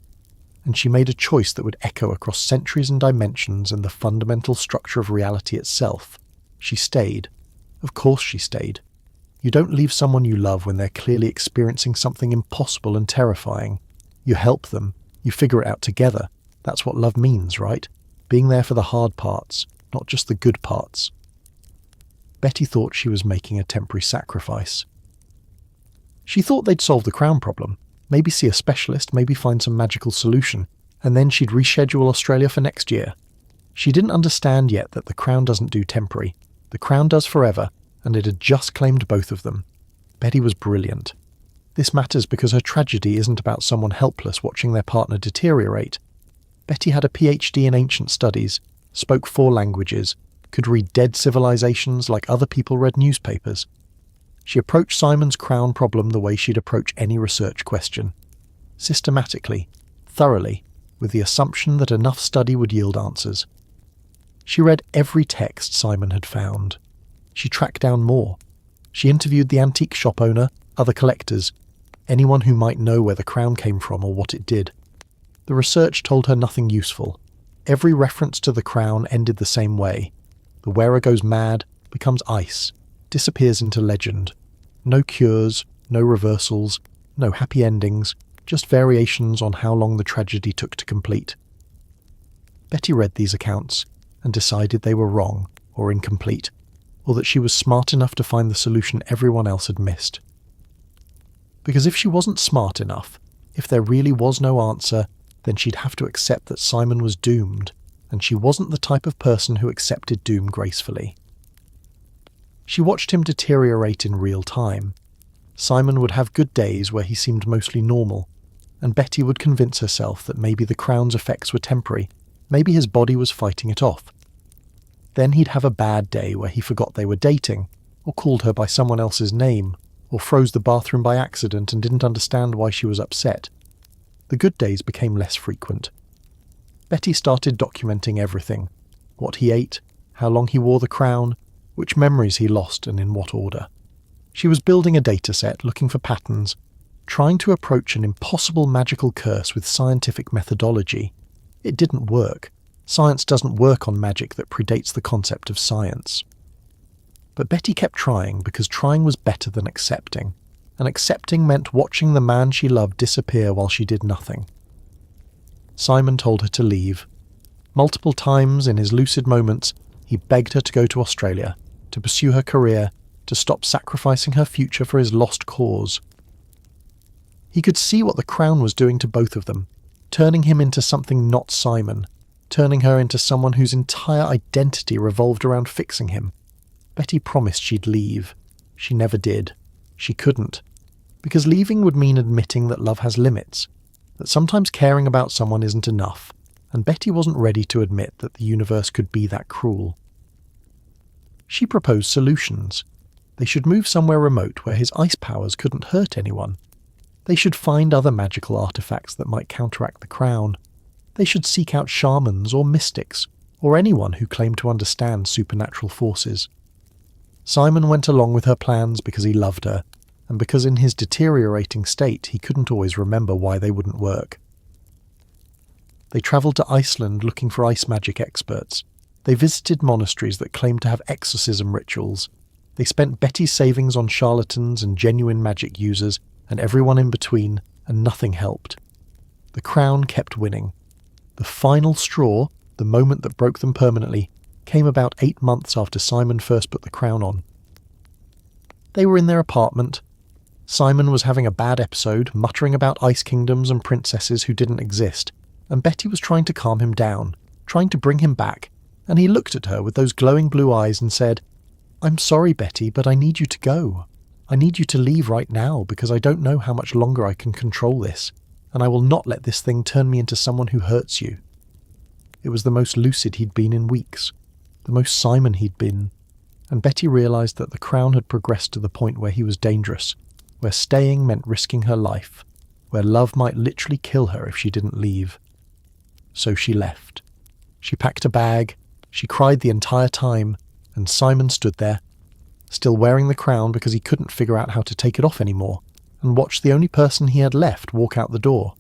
and she made a choice that would echo across centuries and dimensions and the fundamental structure of reality itself. She stayed. Of course she stayed. You don't leave someone you love when they're clearly experiencing something impossible and terrifying. You help them. You figure it out together. That's what love means, right? Being there for the hard parts, not just the good parts. Betty thought she was making a temporary sacrifice. She thought they'd solve the crown problem, maybe see a specialist, maybe find some magical solution, and then she'd reschedule Australia for next year. She didn't understand yet that the crown doesn't do temporary. The crown does forever, and it had just claimed both of them. Betty was brilliant. This matters because her tragedy isn't about someone helpless watching their partner deteriorate. Betty had a PhD in ancient studies, spoke 4 languages, could read dead civilizations like other people read newspapers. She approached Simon's crown problem the way she'd approach any research question. Systematically, thoroughly, with the assumption that enough study would yield answers. She read every text Simon had found. She tracked down more. She interviewed the antique shop owner, other collectors, anyone who might know where the crown came from or what it did. The research told her nothing useful. Every reference to the crown ended the same way. The wearer goes mad, becomes ice, disappears into legend. No cures, no reversals, no happy endings, just variations on how long the tragedy took to complete. Betty read these accounts and decided they were wrong or incomplete, or that she was smart enough to find the solution everyone else had missed. Because if she wasn't smart enough, if there really was no answer, then she'd have to accept that Simon was doomed, and she wasn't the type of person who accepted doom gracefully. She watched him deteriorate in real time. Simon would have good days where he seemed mostly normal, and Betty would convince herself that maybe the crown's effects were temporary, maybe his body was fighting it off. Then he'd have a bad day where he forgot they were dating, or called her by someone else's name, or froze the bathroom by accident and didn't understand why she was upset. The good days became less frequent. Betty started documenting everything: what he ate, how long he wore the crown, which memories he lost and in what order. She was building a dataset, looking for patterns, trying to approach an impossible magical curse with scientific methodology. It didn't work. Science doesn't work on magic that predates the concept of science. But Betty kept trying because trying was better than accepting, and accepting meant watching the man she loved disappear while she did nothing. Simon told her to leave. Multiple times in his lucid moments, he begged her to go to Australia, to pursue her career, to stop sacrificing her future for his lost cause. He could see what the crown was doing to both of them, turning him into something not Simon, turning her into someone whose entire identity revolved around fixing him. Betty promised she'd leave. She never did. She couldn't. Because leaving would mean admitting that love has limits, that sometimes caring about someone isn't enough, and Betty wasn't ready to admit that the universe could be that cruel. She proposed solutions. They should move somewhere remote where his ice powers couldn't hurt anyone. They should find other magical artifacts that might counteract the crown. They should seek out shamans or mystics, or anyone who claimed to understand supernatural forces. Simon went along with her plans because he loved her, and because in his deteriorating state he couldn't always remember why they wouldn't work. They travelled to Iceland looking for ice magic experts. They visited monasteries that claimed to have exorcism rituals. They spent Betty's savings on charlatans and genuine magic users, and everyone in between, and nothing helped. The Crown kept winning. The final straw, the moment that broke them permanently, came about 8 months after Simon first put the crown on. They were in their apartment. Simon was having a bad episode, muttering about ice kingdoms and princesses who didn't exist, and Betty was trying to calm him down, trying to bring him back, and he looked at her with those glowing blue eyes and said, "I'm sorry, Betty, but I need you to go. I need you to leave right now because I don't know how much longer I can control this, and I will not let this thing turn me into someone who hurts you." It was the most lucid he'd been in weeks, the most Simon he'd been, and Betty realised that the Crown had progressed to the point where he was dangerous, where staying meant risking her life, where love might literally kill her if she didn't leave. So she left. She packed a bag, she cried the entire time, and Simon stood there, still wearing the crown because he couldn't figure out how to take it off anymore, and watched the only person he had left walk out the door.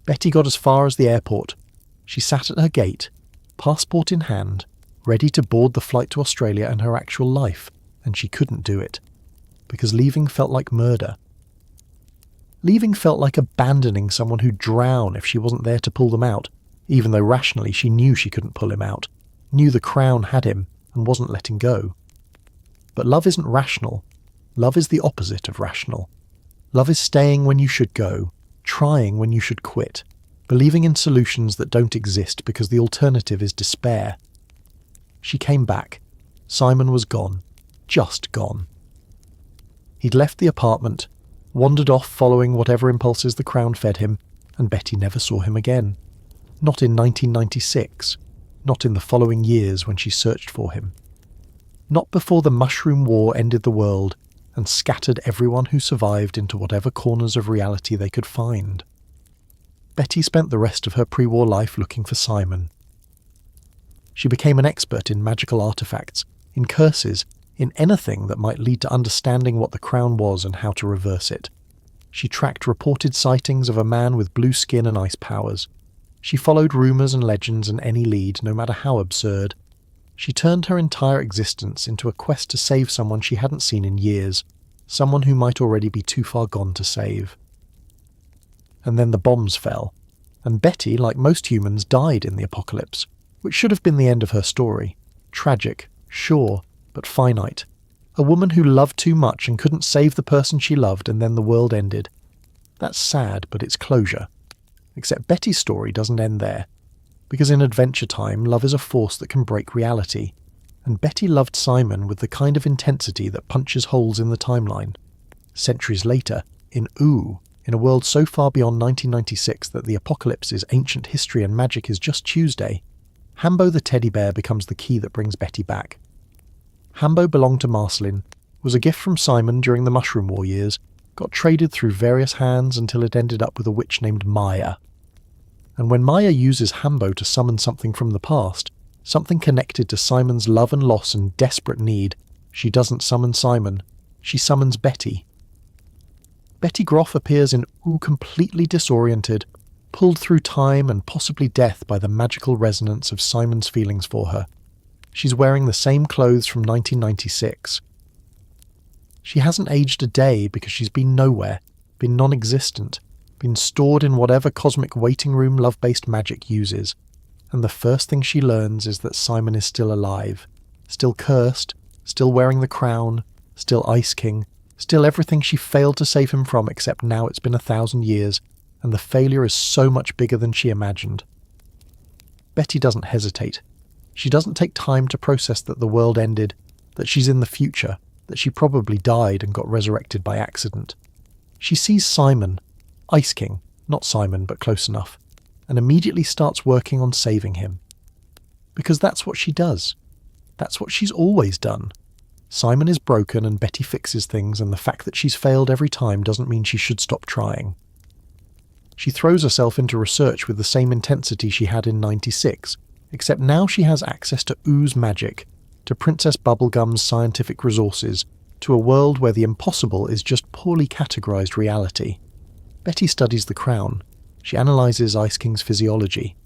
Betty got as far as the airport. She sat at her gate, passport in hand, ready to board the flight to Australia and her actual life, and she couldn't do it, because leaving felt like murder. Leaving felt like abandoning someone who'd drown if she wasn't there to pull them out, even though rationally she knew she couldn't pull him out, knew the Crown had him and wasn't letting go. But love isn't rational. Love is the opposite of rational. Love is staying when you should go, trying when you should quit, believing in solutions that don't exist because the alternative is despair. She came back. Simon was gone. Just gone. He'd left the apartment, wandered off following whatever impulses the Crown fed him, and Betty never saw him again. Not in 1996. Not in the following years when she searched for him. Not before the Mushroom War ended the world and scattered everyone who survived into whatever corners of reality they could find. Betty spent the rest of her pre-war life looking for Simon. She became an expert in magical artifacts, in curses, in anything that might lead to understanding what the Crown was and how to reverse it. She tracked reported sightings of a man with blue skin and ice powers. She followed rumours and legends and any lead, no matter how absurd. She turned her entire existence into a quest to save someone she hadn't seen in years, someone who might already be too far gone to save. And then the bombs fell, and Betty, like most humans, died in the apocalypse, which should have been the end of her story. Tragic, sure, but finite. A woman who loved too much and couldn't save the person she loved, and then the world ended. That's sad, but it's closure. Except Betty's story doesn't end there, because in Adventure Time, love is a force that can break reality, and Betty loved Simon with the kind of intensity that punches holes in the timeline. Centuries later, in Ooh, in a world so far beyond 1996 that the apocalypse is ancient history and magic is just Tuesday, Hambo the teddy bear becomes the key that brings Betty back. Hambo belonged to Marceline, was a gift from Simon during the Mushroom War years, got traded through various hands until it ended up with a witch named Maya. And when Maya uses Hambo to summon something from the past, something connected to Simon's love and loss and desperate need, she doesn't summon Simon, she summons Betty. Betty Grof appears in Ooh completely disoriented, pulled through time and possibly death by the magical resonance of Simon's feelings for her. She's wearing the same clothes from 1996. She hasn't aged a day because she's been nowhere, been non-existent, been stored in whatever cosmic waiting room love-based magic uses, and the first thing she learns is that Simon is still alive, still cursed, still wearing the crown, still Ice King, still everything she failed to save him from, except now it's been 1,000 years, and the failure is so much bigger than she imagined. Betty doesn't hesitate. She doesn't take time to process that the world ended, that she's in the future, that she probably died and got resurrected by accident. She sees Simon, Ice King, not Simon but close enough, and immediately starts working on saving him. Because that's what she does. That's what she's always done. Simon is broken and Betty fixes things, and the fact that she's failed every time doesn't mean she should stop trying. She throws herself into research with the same intensity she had in 96, except now she has access to ooze magic, to Princess Bubblegum's scientific resources, to a world where the impossible is just poorly categorized reality. Betty studies the crown. She analyzes Ice King's physiology.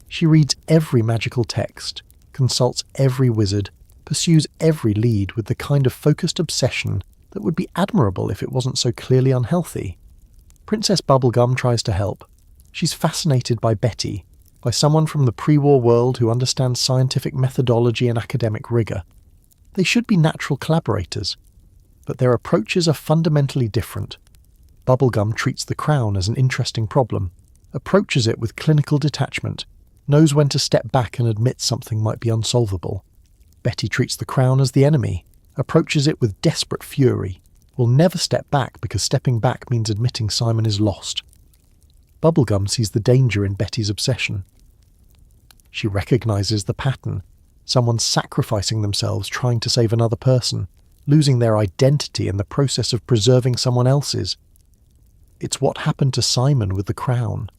She reads every magical text, consults every wizard, pursues every lead with the kind of focused obsession that would be admirable if it wasn't so clearly unhealthy. Princess Bubblegum tries to help. She's fascinated by Betty, by someone from the pre-war world who understands scientific methodology and academic rigor. They should be natural collaborators, but their approaches are fundamentally different. Bubblegum treats the crown as an interesting problem, approaches it with clinical detachment, knows when to step back and admit something might be unsolvable. Betty treats the crown as the enemy, approaches it with desperate fury, will never step back because stepping back means admitting Simon is lost. Bubblegum sees the danger in Betty's obsession. She recognizes the pattern, someone sacrificing themselves trying to save another person, losing their identity in the process of preserving someone else's. It's what happened to Simon with the crown.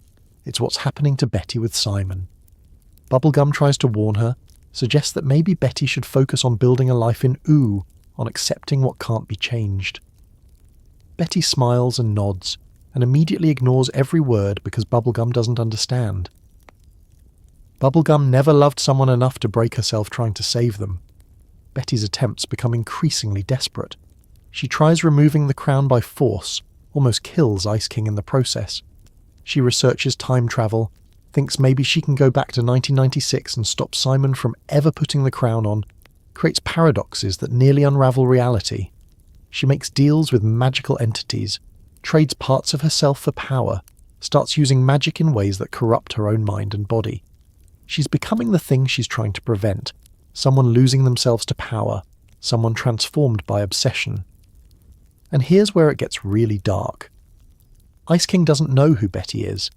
It's what's happening to Betty with Simon. Bubblegum tries to warn her, suggests that maybe Betty should focus on building a life in ooh, on accepting what can't be changed. Betty smiles and nods, and immediately ignores every word because Bubblegum doesn't understand. Bubblegum never loved someone enough to break herself trying to save them. Betty's attempts become increasingly desperate. She tries removing the crown by force, almost kills Ice King in the process. She researches time travel, thinks maybe she can go back to 1996 and stop Simon from ever putting the crown on, creates paradoxes that nearly unravel reality. She makes deals with magical entities, trades parts of herself for power, starts using magic in ways that corrupt her own mind and body. She's becoming the thing she's trying to prevent, someone losing themselves to power, someone transformed by obsession. And here's where it gets really dark. Ice King doesn't know who Betty is.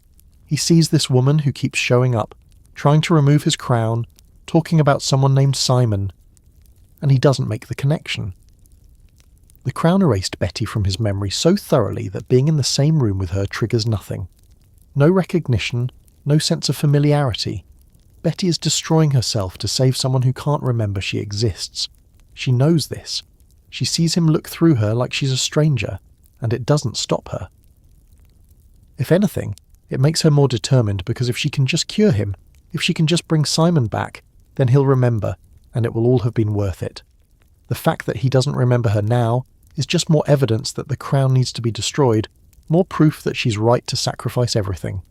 He sees this woman who keeps showing up, trying to remove his crown, talking about someone named Simon, and he doesn't make the connection. The crown erased Betty from his memory so thoroughly that being in the same room with her triggers nothing. No recognition, no sense of familiarity. Betty is destroying herself to save someone who can't remember she exists. She knows this. She sees him look through her like she's a stranger, and it doesn't stop her. If anything, it makes her more determined because if she can just cure him, if she can just bring Simon back, then he'll remember, and it will all have been worth it. The fact that he doesn't remember her now is just more evidence that the crown needs to be destroyed, more proof that she's right to sacrifice everything.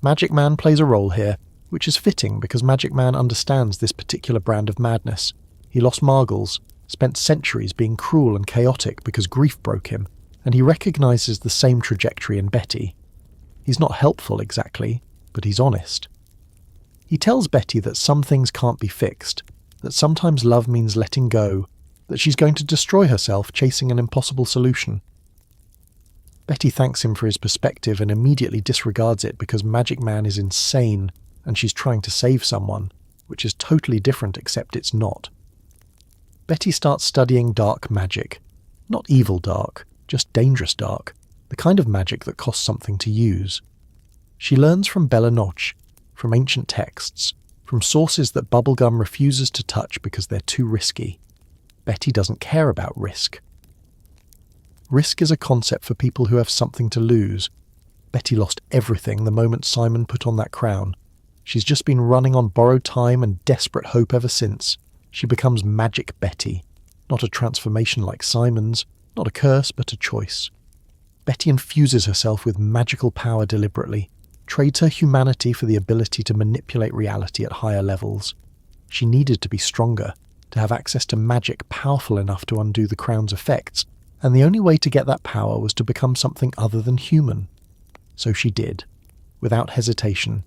Magic Man plays a role here, which is fitting because Magic Man understands this particular brand of madness. He lost Margles, spent centuries being cruel and chaotic because grief broke him, and he recognizes the same trajectory in Betty. He's not helpful exactly, but he's honest. He tells Betty that some things can't be fixed, that sometimes love means letting go, that she's going to destroy herself chasing an impossible solution. Betty thanks him for his perspective and immediately disregards it because Magic Man is insane and she's trying to save someone, which is totally different except it's not. Betty starts studying dark magic. Not evil dark, just dangerous dark, the kind of magic that costs something to use. She learns from Bella Noche, from ancient texts, from sources that Bubblegum refuses to touch because they're too risky. Betty doesn't care about risk. Risk is a concept for people who have something to lose. Betty lost everything the moment Simon put on that crown. She's just been running on borrowed time and desperate hope ever since. She becomes Magic Betty, not a transformation like Simon's, not a curse but a choice. Betty infuses herself with magical power deliberately, trades her humanity for the ability to manipulate reality at higher levels. She needed to be stronger, to have access to magic powerful enough to undo the crown's effects, and the only way to get that power was to become something other than human. So she did, without hesitation.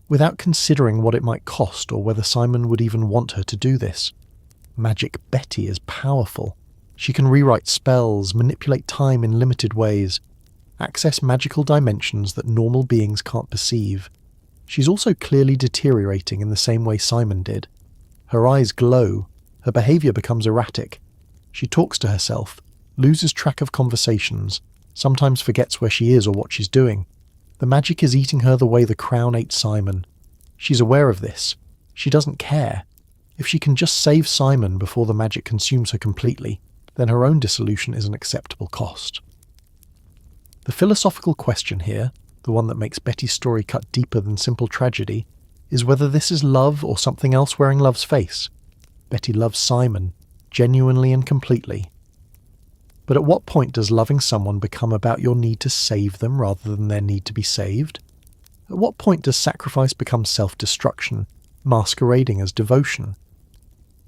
Without considering what it might cost or whether Simon would even want her to do this. Magic Betty is powerful. She can rewrite spells, manipulate time in limited ways, access magical dimensions that normal beings can't perceive. She's also clearly deteriorating in the same way Simon did. Her eyes glow, her behaviour becomes erratic. She talks to herself, loses track of conversations, sometimes forgets where she is or what she's doing. The magic is eating her the way the crown ate Simon. She's aware of this. She doesn't care. If she can just save Simon before the magic consumes her completely, then her own dissolution is an acceptable cost. The philosophical question here, the one that makes Betty's story cut deeper than simple tragedy, is whether this is love or something else wearing love's face. Betty loves Simon, genuinely and completely. But at what point does loving someone become about your need to save them rather than their need to be saved? At what point does sacrifice become self-destruction, masquerading as devotion?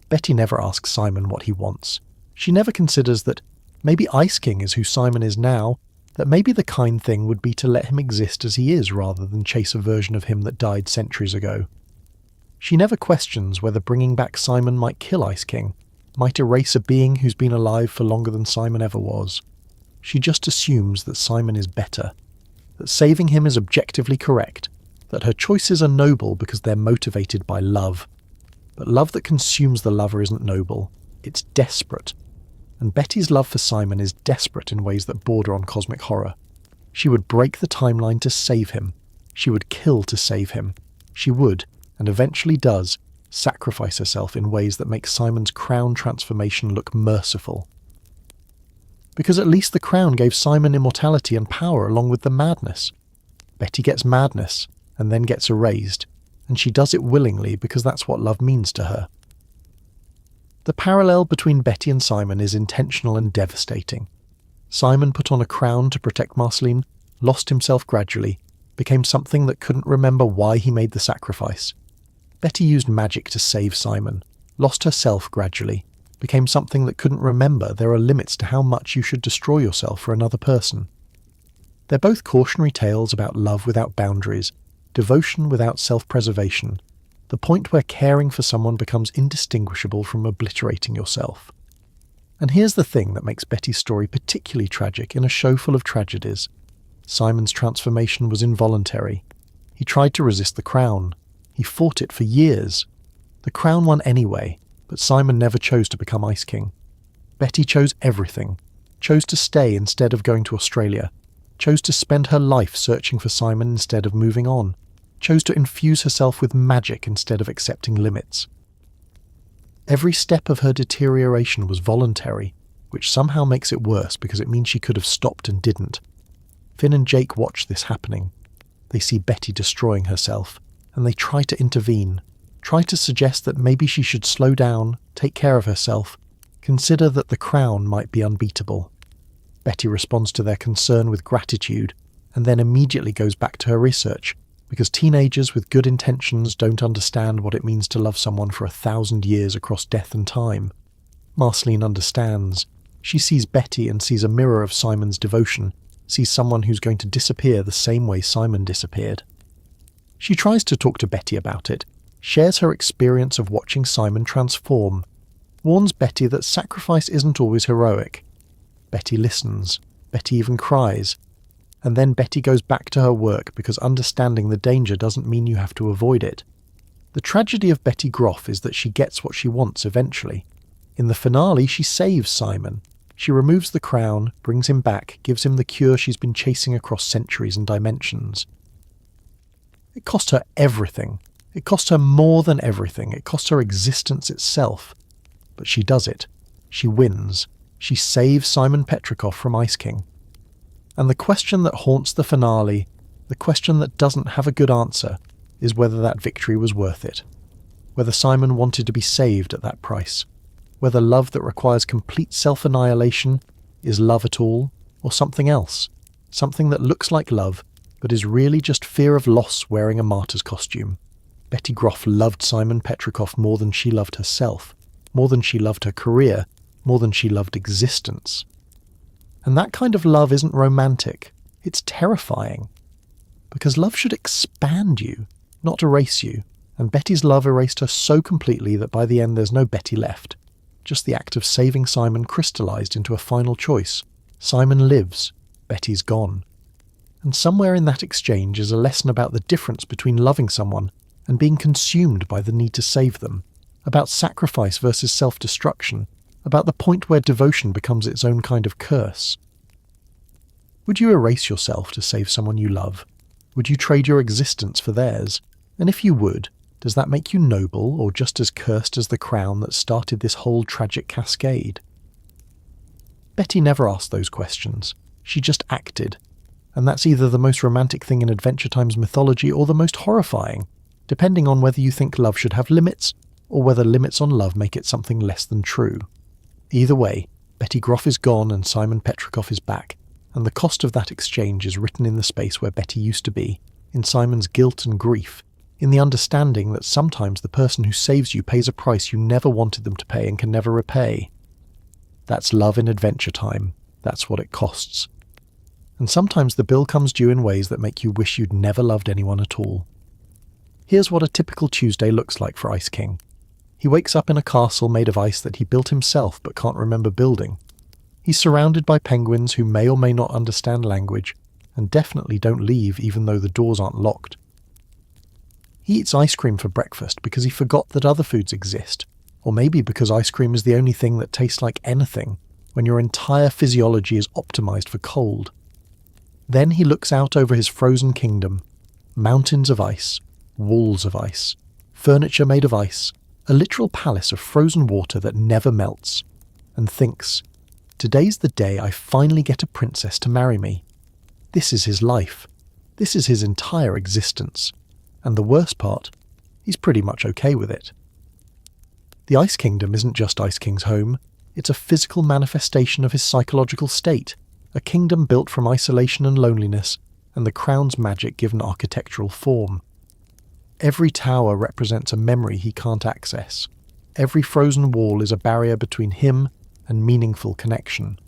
Betty never asks Simon what he wants. She never considers that maybe Ice King is who Simon is now, that maybe the kind thing would be to let him exist as he is rather than chase a version of him that died centuries ago. She never questions whether bringing back Simon might kill Ice King, might erase a being who's been alive for longer than Simon ever was. She just assumes that Simon is better, that saving him is objectively correct, that her choices are noble because they're motivated by love. But love that consumes the lover isn't noble, it's desperate. And Betty's love for Simon is desperate in ways that border on cosmic horror. She would break the timeline to save him. She would kill to save him. She would, and eventually does, sacrifice herself in ways that make Simon's crown transformation look merciful. Because at least the crown gave Simon immortality and power along with the madness. Betty gets madness, and then gets erased, and she does it willingly because that's what love means to her. The parallel between Betty and Simon is intentional and devastating. Simon put on a crown to protect Marceline, lost himself gradually, became something that couldn't remember why he made the sacrifice. Betty used magic to save Simon, lost herself gradually, became something that couldn't remember there are limits to how much you should destroy yourself for another person. They're both cautionary tales about love without boundaries, devotion without self-preservation, the point where caring for someone becomes indistinguishable from obliterating yourself. And here's the thing that makes Betty's story particularly tragic in a show full of tragedies. Simon's transformation was involuntary. He tried to resist the crown. He fought it for years. The crown won anyway, but Simon never chose to become Ice King. Betty chose everything, chose to stay instead of going to Australia, chose to spend her life searching for Simon instead of moving on, chose to infuse herself with magic instead of accepting limits. Every step of her deterioration was voluntary, which somehow makes it worse because it means she could have stopped and didn't. Finn and Jake watch this happening. They see Betty destroying herself, and they try to intervene, try to suggest that maybe she should slow down, take care of herself, consider that the crown might be unbeatable. Betty responds to their concern with gratitude, and then immediately goes back to her research, because teenagers with good intentions don't understand what it means to love someone for 1,000 years across death and time. Marceline understands. She sees Betty and sees a mirror of Simon's devotion, sees someone who's going to disappear the same way Simon disappeared. She tries to talk to Betty about it, shares her experience of watching Simon transform, warns Betty that sacrifice isn't always heroic. Betty listens. Betty even cries. And then Betty goes back to her work because understanding the danger doesn't mean you have to avoid it. The tragedy of Betty Grof is that she gets what she wants eventually. In the finale, she saves Simon. She removes the crown, brings him back, gives him the cure she's been chasing across centuries and dimensions. It cost her everything. It cost her more than everything. It cost her existence itself. But she does it. She wins. She saves Simon Petrikov from Ice King. And the question that haunts the finale, the question that doesn't have a good answer, is whether that victory was worth it. Whether Simon wanted to be saved at that price. Whether love that requires complete self-annihilation is love at all, or something else. Something that looks like love, but is really just fear of loss wearing a martyr's costume. Betty Grof loved Simon Petrikov more than she loved herself, more than she loved her career, more than she loved existence. And that kind of love isn't romantic, it's terrifying. Because love should expand you, not erase you, and Betty's love erased her so completely that by the end there's no Betty left. Just the act of saving Simon crystallized into a final choice. Simon lives, Betty's gone. And somewhere in that exchange is a lesson about the difference between loving someone and being consumed by the need to save them, about sacrifice versus self-destruction, about the point where devotion becomes its own kind of curse. Would you erase yourself to save someone you love? Would you trade your existence for theirs? And if you would, does that make you noble or just as cursed as the crown that started this whole tragic cascade? Betty never asked those questions. She just acted. And that's either the most romantic thing in Adventure Time's mythology or the most horrifying, depending on whether you think love should have limits or whether limits on love make it something less than true. Either way, Betty Grof is gone and Simon Petrikov is back, and the cost of that exchange is written in the space where Betty used to be, in Simon's guilt and grief, in the understanding that sometimes the person who saves you pays a price you never wanted them to pay and can never repay. That's love in Adventure Time. That's what it costs. And sometimes the bill comes due in ways that make you wish you'd never loved anyone at all. Here's what a typical Tuesday looks like for Ice King. He wakes up in a castle made of ice that he built himself but can't remember building. He's surrounded by penguins who may or may not understand language, and definitely don't leave even though the doors aren't locked. He eats ice cream for breakfast because he forgot that other foods exist, or maybe because ice cream is the only thing that tastes like anything when your entire physiology is optimized for cold. Then he looks out over his frozen kingdom, mountains of ice, walls of ice, furniture made of ice, a literal palace of frozen water that never melts, and thinks, today's the day I finally get a princess to marry me. This is his life. This is his entire existence. And the worst part, he's pretty much okay with it. The Ice Kingdom isn't just Ice King's home, it's a physical manifestation of his psychological state, a kingdom built from isolation and loneliness, and the crown's magic given architectural form. Every tower represents a memory he can't access. Every frozen wall is a barrier between him and meaningful connection.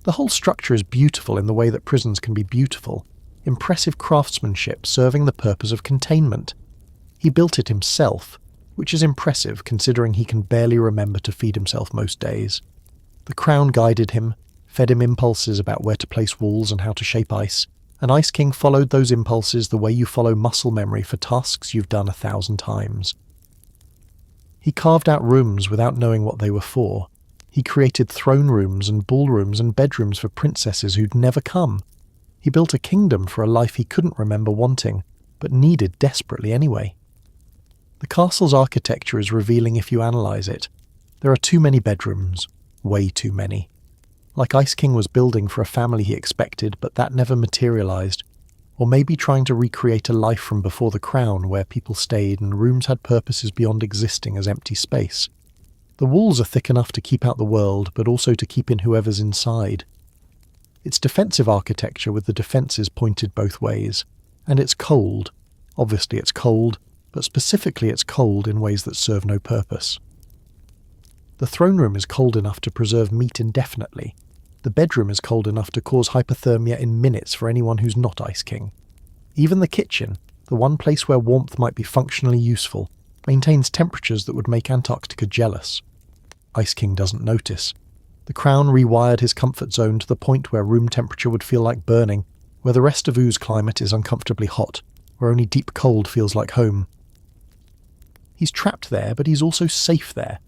The whole structure is beautiful in the way that prisons can be beautiful, impressive craftsmanship serving the purpose of containment. He built it himself, which is impressive considering he can barely remember to feed himself most days. The crown guided him, fed him impulses about where to place walls and how to shape ice, and Ice King followed those impulses the way you follow muscle memory for tasks you've done 1,000 times. He carved out rooms without knowing what they were for. He created throne rooms and ballrooms and bedrooms for princesses who'd never come. He built a kingdom for a life he couldn't remember wanting, but needed desperately anyway. The castle's architecture is revealing if you analyse it. There are too many bedrooms. Way too many. Like Ice King was building for a family he expected, but that never materialised. Or maybe trying to recreate a life from before the crown where people stayed and rooms had purposes beyond existing as empty space. The walls are thick enough to keep out the world, but also to keep in whoever's inside. It's defensive architecture with the defences pointed both ways. And it's cold. Obviously it's cold, but specifically it's cold in ways that serve no purpose. The throne room is cold enough to preserve meat indefinitely. The bedroom is cold enough to cause hypothermia in minutes for anyone who's not Ice King. Even the kitchen, the one place where warmth might be functionally useful, maintains temperatures that would make Antarctica jealous. Ice King doesn't notice. The crown rewired his comfort zone to the point where room temperature would feel like burning, where the rest of Oo's climate is uncomfortably hot, where only deep cold feels like home. He's trapped there, but he's also safe there.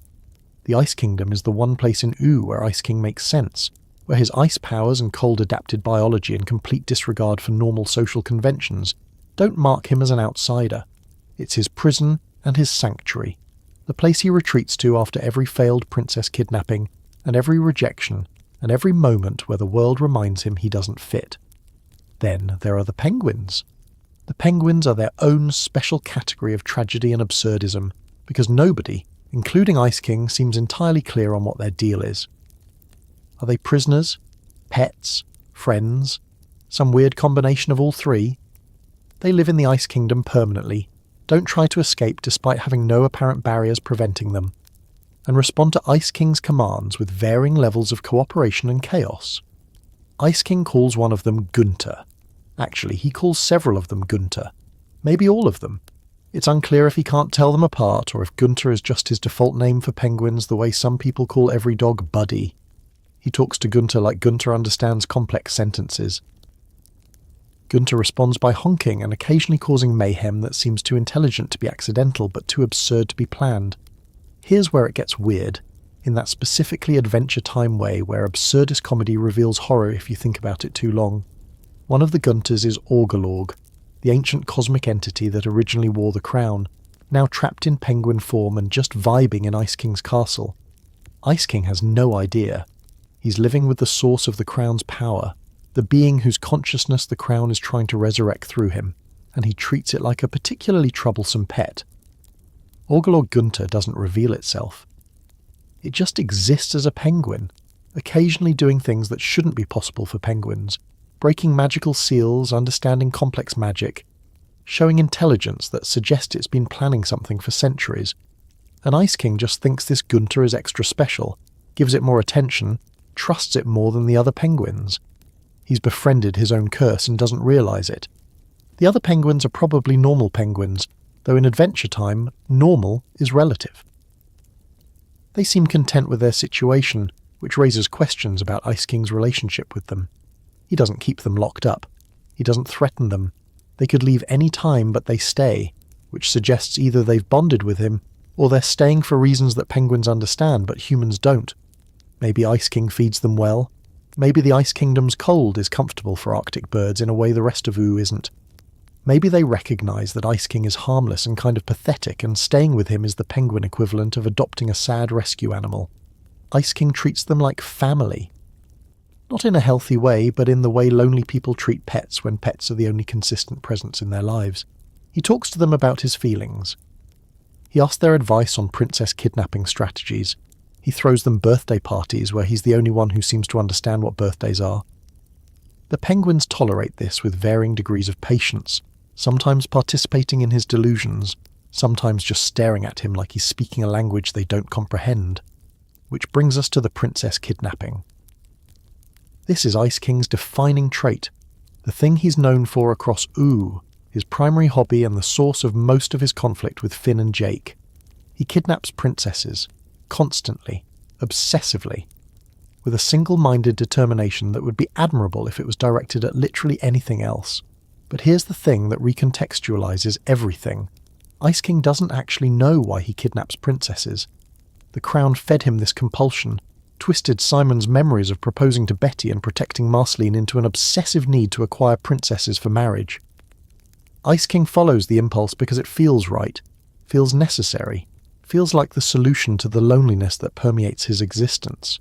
The Ice Kingdom is the one place in Oo where Ice King makes sense, where his ice powers and cold-adapted biology and complete disregard for normal social conventions don't mark him as an outsider. It's his prison and his sanctuary, the place he retreats to after every failed princess kidnapping, and every rejection, and every moment where the world reminds him he doesn't fit. Then there are the penguins. The penguins are their own special category of tragedy and absurdism, because nobody, including Ice King, seems entirely clear on what their deal is. Are they prisoners? Pets? Friends? Some weird combination of all three? They live in the Ice Kingdom permanently, don't try to escape despite having no apparent barriers preventing them, and respond to Ice King's commands with varying levels of cooperation and chaos. Ice King calls one of them Gunter. Actually, he calls several of them Gunter. Maybe all of them. It's unclear if he can't tell them apart or if Gunter is just his default name for penguins the way some people call every dog Buddy. He talks to Gunter like Gunter understands complex sentences. Gunter responds by honking and occasionally causing mayhem that seems too intelligent to be accidental but too absurd to be planned. Here's where it gets weird, in that specifically Adventure Time way where absurdist comedy reveals horror if you think about it too long. One of the Gunters is Orgalorg. the ancient cosmic entity that originally wore the crown, now trapped in penguin form and just vibing in Ice King's castle. Ice King has no idea. He's living with the source of the crown's power, the being whose consciousness the crown is trying to resurrect through him, and he treats it like a particularly troublesome pet. Orgelor Gunther doesn't reveal itself. It just exists as a penguin, occasionally doing things that shouldn't be possible for penguins, breaking magical seals, understanding complex magic, showing intelligence that suggests it's been planning something for centuries. And Ice King just thinks this Gunther is extra special, gives it more attention, trusts it more than the other penguins. He's befriended his own curse and doesn't realise it. The other penguins are probably normal penguins, though in Adventure Time, normal is relative. They seem content with their situation, which raises questions about Ice King's relationship with them. He doesn't keep them locked up. He doesn't threaten them. They could leave any time, but they stay, which suggests either they've bonded with him, or they're staying for reasons that penguins understand but humans don't. Maybe Ice King feeds them well. Maybe the Ice Kingdom's cold is comfortable for Arctic birds in a way the rest of Ooo isn't. Maybe they recognise that Ice King is harmless and kind of pathetic, and staying with him is the penguin equivalent of adopting a sad rescue animal. Ice King treats them like family. Not in a healthy way, but in the way lonely people treat pets when pets are the only consistent presence in their lives. He talks to them about his feelings. He asks their advice on princess kidnapping strategies. He throws them birthday parties where he's the only one who seems to understand what birthdays are. The penguins tolerate this with varying degrees of patience, sometimes participating in his delusions, sometimes just staring at him like he's speaking a language they don't comprehend. Which brings us to the princess kidnapping. This is Ice King's defining trait, the thing he's known for across Ooo, his primary hobby and the source of most of his conflict with Finn and Jake. He kidnaps princesses, constantly, obsessively, with a single-minded determination that would be admirable if it was directed at literally anything else. But here's the thing that recontextualizes everything. Ice King doesn't actually know why he kidnaps princesses. The crown fed him this compulsion, twisted Simon's memories of proposing to Betty and protecting Marceline into an obsessive need to acquire princesses for marriage. Ice King follows the impulse because it feels right, feels necessary, feels like the solution to the loneliness that permeates his existence.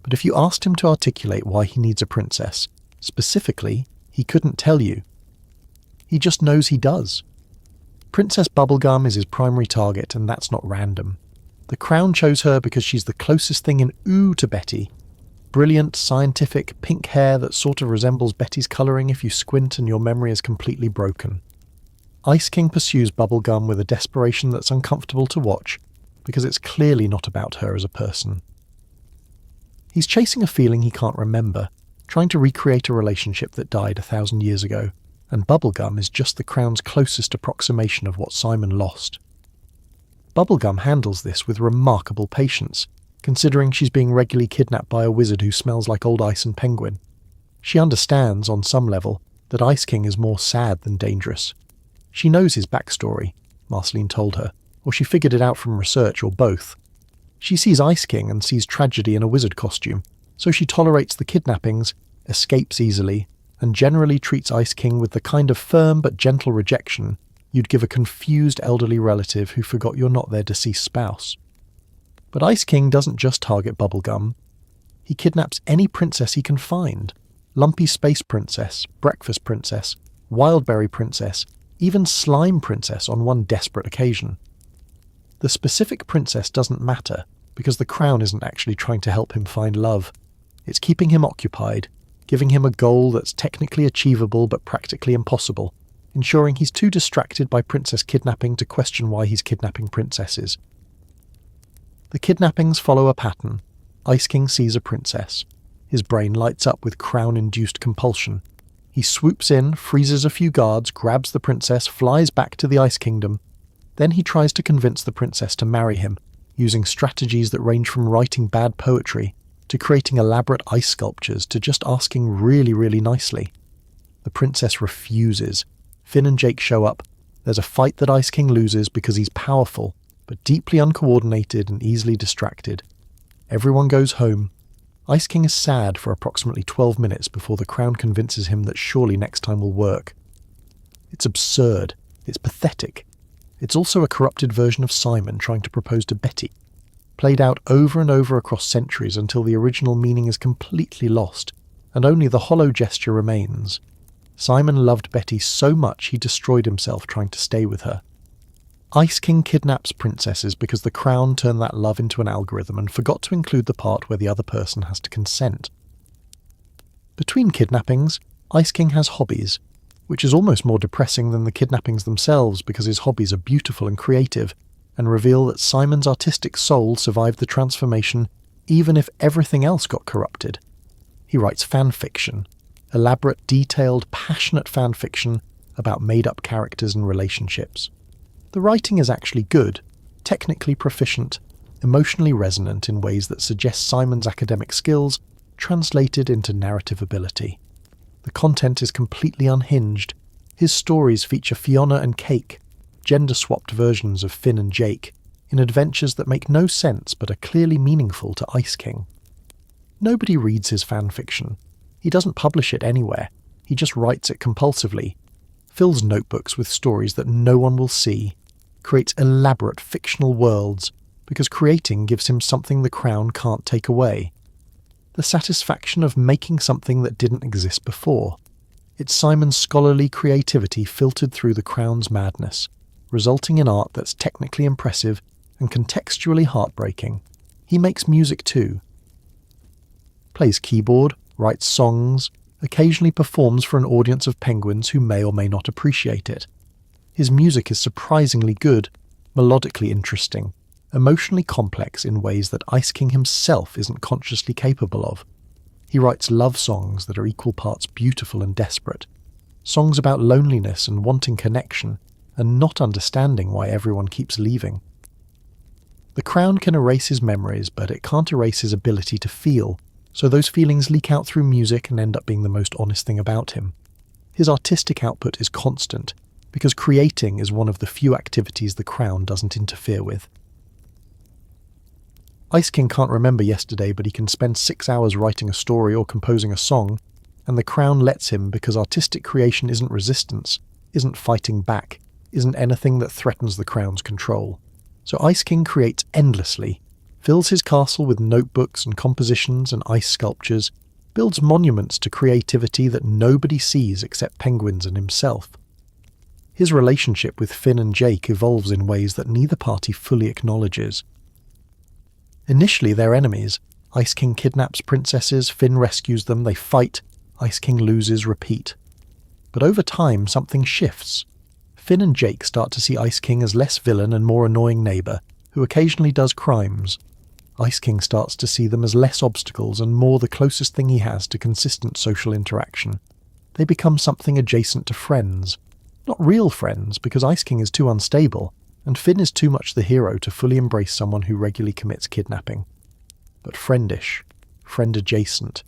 But if you asked him to articulate why he needs a princess, specifically, he couldn't tell you. He just knows he does. Princess Bubblegum is his primary target, and that's not random. The crown chose her because she's the closest thing in Ooo to Betty. Brilliant, scientific, pink hair that sort of resembles Betty's colouring if you squint and your memory is completely broken. Ice King pursues Bubblegum with a desperation that's uncomfortable to watch, because it's clearly not about her as a person. He's chasing a feeling he can't remember, trying to recreate a relationship that died 1,000 years ago, and Bubblegum is just the crown's closest approximation of what Simon lost. Bubblegum handles this with remarkable patience, considering she's being regularly kidnapped by a wizard who smells like old ice and penguin. She understands, on some level, that Ice King is more sad than dangerous. She knows his backstory, Marceline told her, or she figured it out from research, or both. She sees Ice King and sees tragedy in a wizard costume, so she tolerates the kidnappings, escapes easily, and generally treats Ice King with the kind of firm but gentle rejection you'd give a confused elderly relative who forgot you're not their deceased spouse. But Ice King doesn't just target Bubblegum. He kidnaps any princess he can find. Lumpy Space Princess, Breakfast Princess, Wildberry Princess, even Slime Princess on one desperate occasion. The specific princess doesn't matter, because the crown isn't actually trying to help him find love. It's keeping him occupied, giving him a goal that's technically achievable but practically impossible, ensuring he's too distracted by princess kidnapping to question why he's kidnapping princesses. The kidnappings follow a pattern. Ice King sees a princess. His brain lights up with crown-induced compulsion. He swoops in, freezes a few guards, grabs the princess, flies back to the Ice Kingdom. Then he tries to convince the princess to marry him, using strategies that range from writing bad poetry to creating elaborate ice sculptures to just asking really, really nicely. The princess refuses. Finn and Jake show up. There's a fight that Ice King loses because he's powerful, but deeply uncoordinated and easily distracted. Everyone goes home. Ice King is sad for approximately 12 minutes before the crown convinces him that surely next time will work. It's absurd. It's pathetic. It's also a corrupted version of Simon trying to propose to Betty, played out over and over across centuries until the original meaning is completely lost, and only the hollow gesture remains. Simon loved Betty so much he destroyed himself trying to stay with her. Ice King kidnaps princesses because the Crown turned that love into an algorithm and forgot to include the part where the other person has to consent. Between kidnappings, Ice King has hobbies, which is almost more depressing than the kidnappings themselves because his hobbies are beautiful and creative and reveal that Simon's artistic soul survived the transformation even if everything else got corrupted. He writes fan fiction, elaborate, detailed, passionate fan fiction about made-up characters and relationships. The writing is actually good, technically proficient, emotionally resonant in ways that suggest Simon's academic skills translated into narrative ability. The content is completely unhinged. His stories feature Fiona and Cake, gender-swapped versions of Finn and Jake, in adventures that make no sense but are clearly meaningful to Ice King. Nobody reads his fan fiction. He doesn't publish it anywhere. He just writes it compulsively, fills notebooks with stories that no one will see, creates elaborate fictional worlds because creating gives him something the Crown can't take away. The satisfaction of making something that didn't exist before. It's Simon's scholarly creativity filtered through the Crown's madness, resulting in art that's technically impressive and contextually heartbreaking. He makes music too. Plays keyboard, writes songs, occasionally performs for an audience of penguins who may or may not appreciate it. His music is surprisingly good, melodically interesting, emotionally complex in ways that Ice King himself isn't consciously capable of. He writes love songs that are equal parts beautiful and desperate, songs about loneliness and wanting connection, and not understanding why everyone keeps leaving. The Crown can erase his memories, but it can't erase his ability to feel, so those feelings leak out through music and end up being the most honest thing about him. His artistic output is constant, because creating is one of the few activities the Crown doesn't interfere with. Ice King can't remember yesterday, but he can spend 6 hours writing a story or composing a song, and the Crown lets him because artistic creation isn't resistance, isn't fighting back, isn't anything that threatens the Crown's control. So Ice King creates endlessly, fills his castle with notebooks and compositions and ice sculptures, builds monuments to creativity that nobody sees except penguins and himself. His relationship with Finn and Jake evolves in ways that neither party fully acknowledges. Initially they're enemies. Ice King kidnaps princesses, Finn rescues them, they fight, Ice King loses, repeat. But over time something shifts. Finn and Jake start to see Ice King as less villain and more annoying neighbour, who occasionally does crimes. Ice King starts to see them as less obstacles and more the closest thing he has to consistent social interaction. They become something adjacent to friends. Not real friends, because Ice King is too unstable, and Finn is too much the hero to fully embrace someone who regularly commits kidnapping. But friendish, friend adjacent.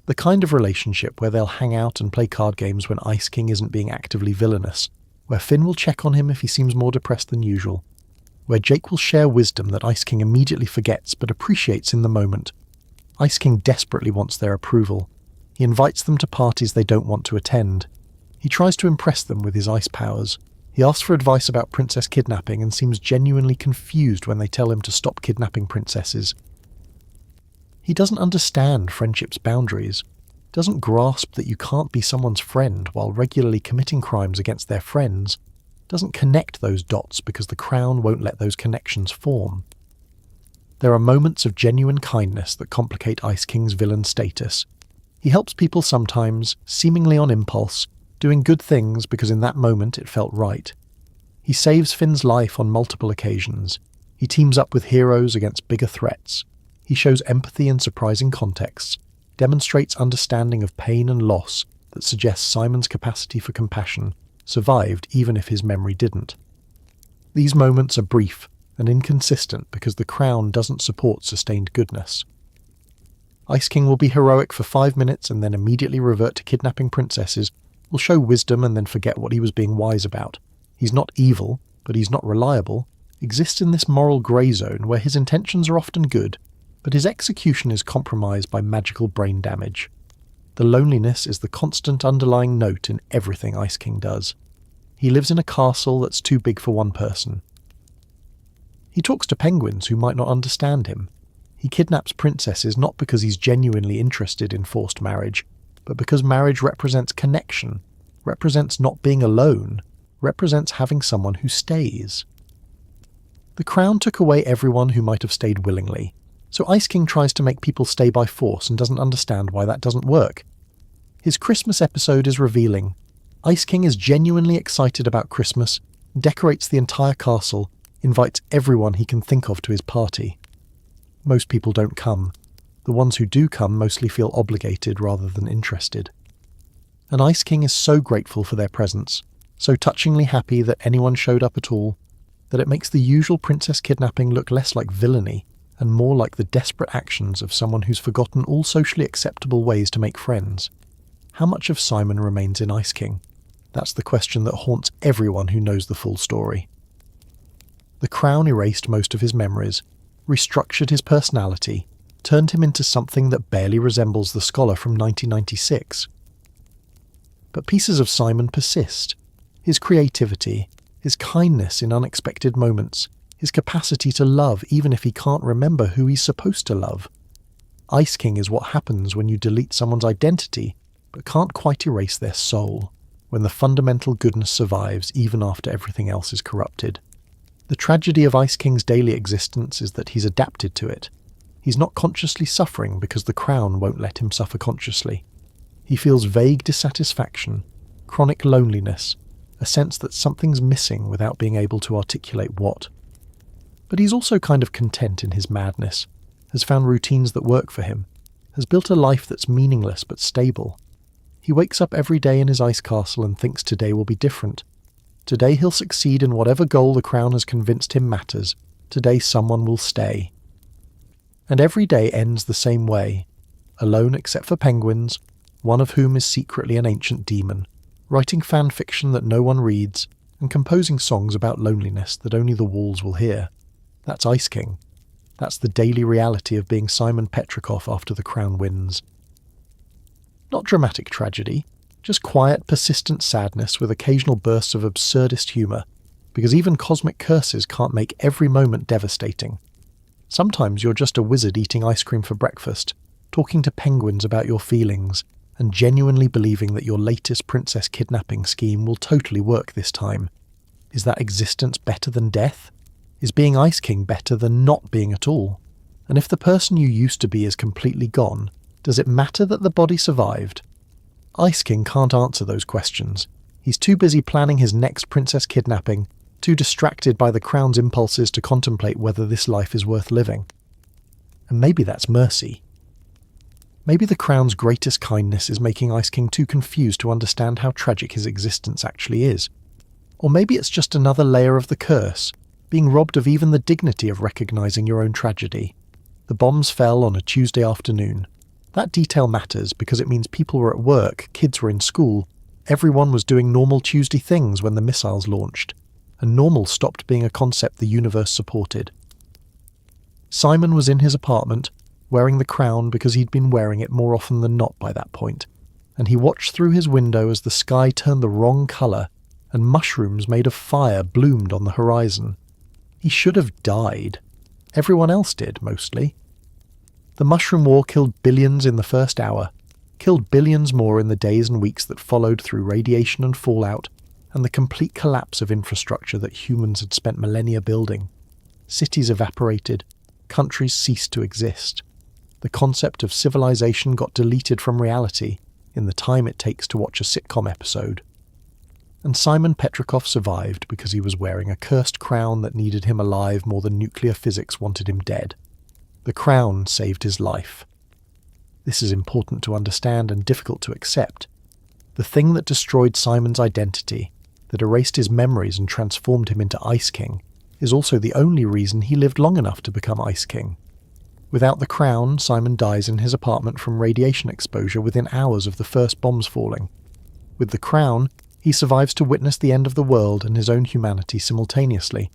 The kind of relationship where they'll hang out and play card games when Ice King isn't being actively villainous, where Finn will check on him if he seems more depressed than usual, where Jake will share wisdom that Ice King immediately forgets but appreciates in the moment. Ice King desperately wants their approval. He invites them to parties they don't want to attend. He tries to impress them with his ice powers. He asks for advice about princess kidnapping and seems genuinely confused when they tell him to stop kidnapping princesses. He doesn't understand friendship's boundaries, doesn't grasp that you can't be someone's friend while regularly committing crimes against their friends, doesn't connect those dots because the Crown won't let those connections form. There are moments of genuine kindness that complicate Ice King's villain status. He helps people sometimes, seemingly on impulse, doing good things because in that moment it felt right. He saves Finn's life on multiple occasions. He teams up with heroes against bigger threats. He shows empathy in surprising contexts, demonstrates understanding of pain and loss that suggests Simon's capacity for compassion survived even if his memory didn't. These moments are brief and inconsistent because the Crown doesn't support sustained goodness. Ice King will be heroic for 5 minutes and then immediately revert to kidnapping princesses, will show wisdom and then forget what he was being wise about. He's not evil, but he's not reliable, exists in this moral grey zone where his intentions are often good, but his execution is compromised by magical brain damage. The loneliness is the constant underlying note in everything Ice King does. He lives in a castle that's too big for one person. He talks to penguins who might not understand him. He kidnaps princesses not because he's genuinely interested in forced marriage, but because marriage represents connection, represents not being alone, represents having someone who stays. The crown took away everyone who might have stayed willingly, so Ice King tries to make people stay by force and doesn't understand why that doesn't work. His Christmas episode is revealing. Ice King is genuinely excited about Christmas, decorates the entire castle, invites everyone he can think of to his party. Most people don't come. The ones who do come mostly feel obligated rather than interested. And Ice King is so grateful for their presence, so touchingly happy that anyone showed up at all, that it makes the usual princess kidnapping look less like villainy and more like the desperate actions of someone who's forgotten all socially acceptable ways to make friends. How much of Simon remains in Ice King? That's the question that haunts everyone who knows the full story. The crown erased most of his memories, restructured his personality, turned him into something that barely resembles the scholar from 1996. But pieces of Simon persist. His creativity, his kindness in unexpected moments, his capacity to love even if he can't remember who he's supposed to love. Ice King is what happens when you delete someone's identity but can't quite erase their soul, when the fundamental goodness survives even after everything else is corrupted. The tragedy of Ice King's daily existence is that he's adapted to it. He's not consciously suffering because the crown won't let him suffer consciously. He feels vague dissatisfaction, chronic loneliness, a sense that something's missing without being able to articulate what. But he's also kind of content in his madness, has found routines that work for him, has built a life that's meaningless but stable. He wakes up every day in his ice castle and thinks today will be different. Today he'll succeed in whatever goal the crown has convinced him matters. Today someone will stay. And every day ends the same way, alone except for penguins, one of whom is secretly an ancient demon, writing fan fiction that no one reads, and composing songs about loneliness that only the walls will hear. That's Ice King. That's the daily reality of being Simon Petrikov after the crown wins. Not dramatic tragedy, just quiet, persistent sadness with occasional bursts of absurdist humour, because even cosmic curses can't make every moment devastating. Sometimes you're just a wizard eating ice cream for breakfast, talking to penguins about your feelings, and genuinely believing that your latest princess kidnapping scheme will totally work this time. Is that existence better than death? Is being Ice King better than not being at all? And if the person you used to be is completely gone, does it matter that the body survived? Ice King can't answer those questions. He's too busy planning his next princess kidnapping, too distracted by the crown's impulses to contemplate whether this life is worth living. And maybe that's mercy. Maybe the crown's greatest kindness is making Ice King too confused to understand how tragic his existence actually is. Or maybe it's just another layer of the curse, being robbed of even the dignity of recognizing your own tragedy. The bombs fell on a Tuesday afternoon. That detail matters because it means people were at work, kids were in school, everyone was doing normal Tuesday things when the missiles launched, and normal stopped being a concept the universe supported. Simon was in his apartment, wearing the crown because he'd been wearing it more often than not by that point, and he watched through his window as the sky turned the wrong colour and mushrooms made of fire bloomed on the horizon. He should have died. Everyone else did, mostly. The mushroom war killed billions in the first hour, killed billions more in the days and weeks that followed through radiation and fallout, and the complete collapse of infrastructure that humans had spent millennia building. Cities evaporated, countries ceased to exist. The concept of civilization got deleted from reality in the time it takes to watch a sitcom episode. And Simon Petrikov survived because he was wearing a cursed crown that needed him alive more than nuclear physics wanted him dead. The crown saved his life. This is important to understand and difficult to accept. The thing that destroyed Simon's identity, that erased his memories and transformed him into Ice King, is also the only reason he lived long enough to become Ice King. Without the crown, Simon dies in his apartment from radiation exposure within hours of the first bombs falling. With the crown, he survives to witness the end of the world and his own humanity simultaneously.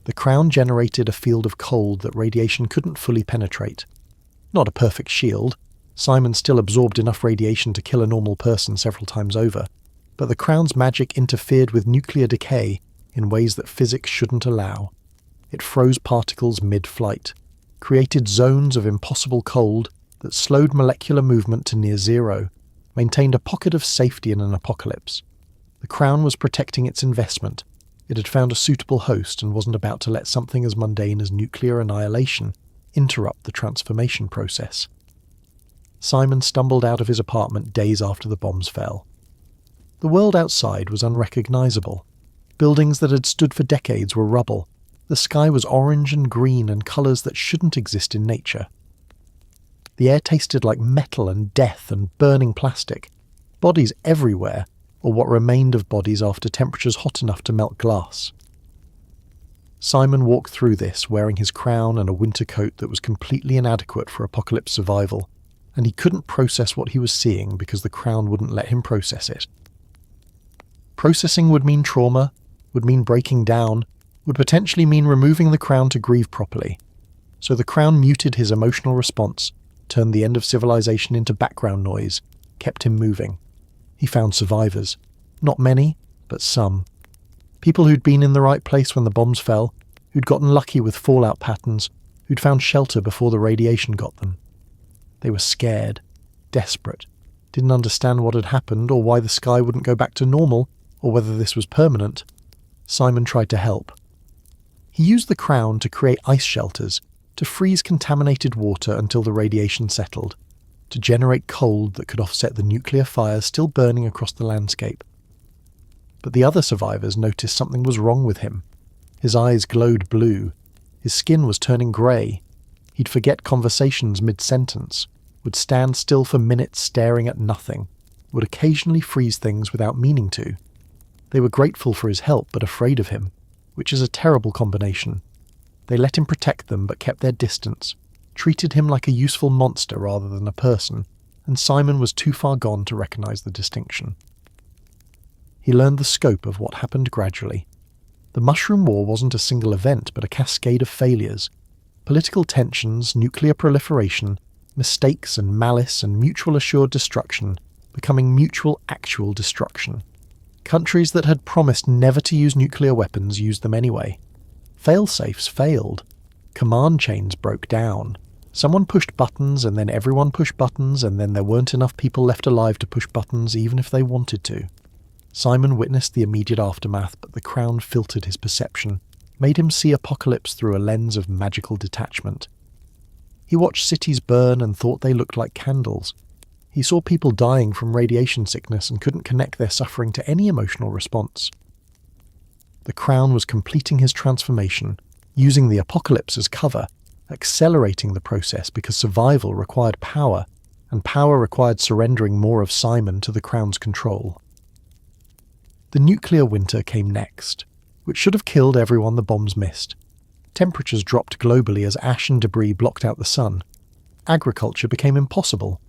The crown generated a field of cold that radiation couldn't fully penetrate. Not a perfect shield. Simon still absorbed enough radiation to kill a normal person several times over. but the Crown's magic interfered with nuclear decay in ways that physics shouldn't allow. It froze particles mid-flight, created zones of impossible cold that slowed molecular movement to near zero, maintained a pocket of safety in an apocalypse. The Crown was protecting its investment. It had found a suitable host and wasn't about to let something as mundane as nuclear annihilation interrupt the transformation process. Simon stumbled out of his apartment days after the bombs fell. The world outside was unrecognizable. Buildings that had stood for decades were rubble. The sky was orange and green and colours that shouldn't exist in nature. The air tasted like metal and death and burning plastic. Bodies everywhere, or what remained of bodies after temperatures hot enough to melt glass. Simon walked through this wearing his crown and a winter coat that was completely inadequate for apocalypse survival, and he couldn't process what he was seeing because the Crown wouldn't let him process it. Processing would mean trauma, would mean breaking down, would potentially mean removing the Crown to grieve properly. So the Crown muted his emotional response, turned the end of civilization into background noise, kept him moving. He found survivors. Not many, but some. People who'd been in the right place when the bombs fell, who'd gotten lucky with fallout patterns, who'd found shelter before the radiation got them. They were scared, desperate, didn't understand what had happened or why the sky wouldn't go back to normal, or whether this was permanent. Simon tried to help. He used the Crown to create ice shelters, to freeze contaminated water until the radiation settled, to generate cold that could offset the nuclear fires still burning across the landscape. But the other survivors noticed something was wrong with him. His eyes glowed blue. His skin was turning grey. He'd forget conversations mid-sentence, would stand still for minutes staring at nothing, would occasionally freeze things without meaning to. They were grateful for his help but afraid of him, which is a terrible combination. They let him protect them but kept their distance, treated him like a useful monster rather than a person, and Simon was too far gone to recognise the distinction. He learned the scope of what happened gradually. The Mushroom War wasn't a single event but a cascade of failures. Political tensions, nuclear proliferation, mistakes and malice and mutual assured destruction becoming mutual actual destruction. Countries that had promised never to use nuclear weapons used them anyway. Fail-safes failed. Command chains broke down. Someone pushed buttons and then everyone pushed buttons and then there weren't enough people left alive to push buttons even if they wanted to. Simon witnessed the immediate aftermath, but the Crown filtered his perception, made him see apocalypse through a lens of magical detachment. He watched cities burn and thought they looked like candles. He saw people dying from radiation sickness and couldn't connect their suffering to any emotional response. The Crown was completing his transformation, using the apocalypse as cover, accelerating the process because survival required power, and power required surrendering more of Simon to the Crown's control. The nuclear winter came next, which should have killed everyone the bombs missed. Temperatures dropped globally as ash and debris blocked out the sun. Agriculture became impossible.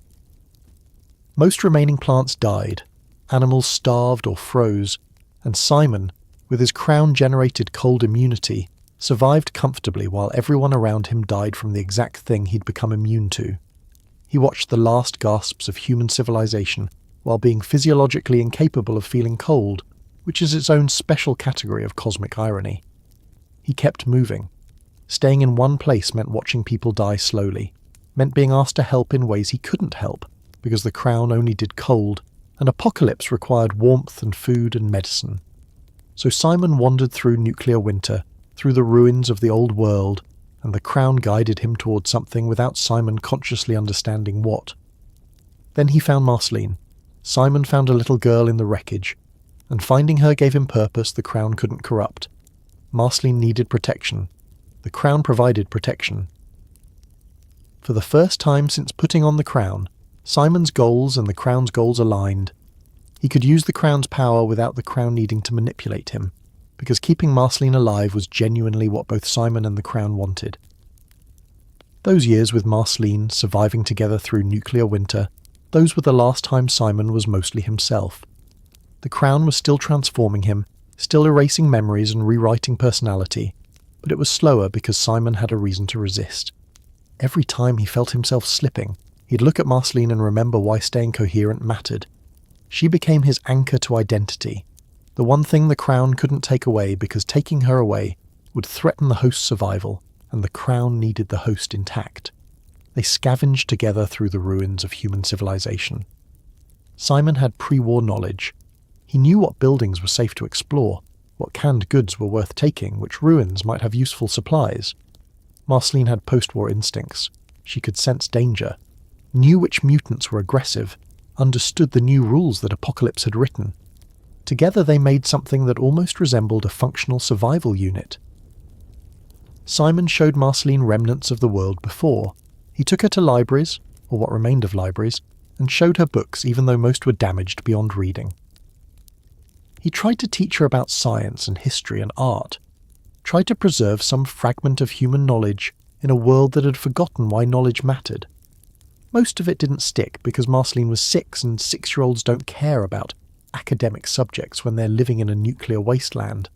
Most remaining plants died, animals starved or froze, and Simon, with his Crown-generated cold immunity, survived comfortably while everyone around him died from the exact thing he'd become immune to. He watched the last gasps of human civilization while being physiologically incapable of feeling cold, which is its own special category of cosmic irony. He kept moving. Staying in one place meant watching people die slowly, meant being asked to help in ways he couldn't help, because the Crown only did cold, and apocalypse required warmth and food and medicine. So Simon wandered through nuclear winter, through the ruins of the old world, and the Crown guided him towards something without Simon consciously understanding what. Then he found Marceline. Simon found a little girl in the wreckage, and finding her gave him purpose the Crown couldn't corrupt. Marceline needed protection. The Crown provided protection. For the first time since putting on the Crown, Simon's goals and the Crown's goals aligned. He could use the Crown's power without the Crown needing to manipulate him, because keeping Marceline alive was genuinely what both Simon and the Crown wanted. Those years with Marceline, surviving together through nuclear winter, those were the last time Simon was mostly himself. The Crown was still transforming him, still erasing memories and rewriting personality, but it was slower because Simon had a reason to resist. Every time he felt himself slipping, he'd look at Marceline and remember why staying coherent mattered. She became his anchor to identity, the one thing the Crown couldn't take away because taking her away would threaten the host's survival, and the Crown needed the host intact. They scavenged together through the ruins of human civilization. Simon had pre-war knowledge. He knew what buildings were safe to explore, what canned goods were worth taking, which ruins might have useful supplies. Marceline had post-war instincts. She could sense danger, knew which mutants were aggressive, understood the new rules that Apocalypse had written. Together they made something that almost resembled a functional survival unit. Simon showed Marceline remnants of the world before. He took her to libraries, or what remained of libraries, and showed her books even though most were damaged beyond reading. He tried to teach her about science and history and art, tried to preserve some fragment of human knowledge in a world that had forgotten why knowledge mattered. Most of it didn't stick because Marceline was 6 and 6-year-olds don't care about academic subjects when they're living in a nuclear wasteland.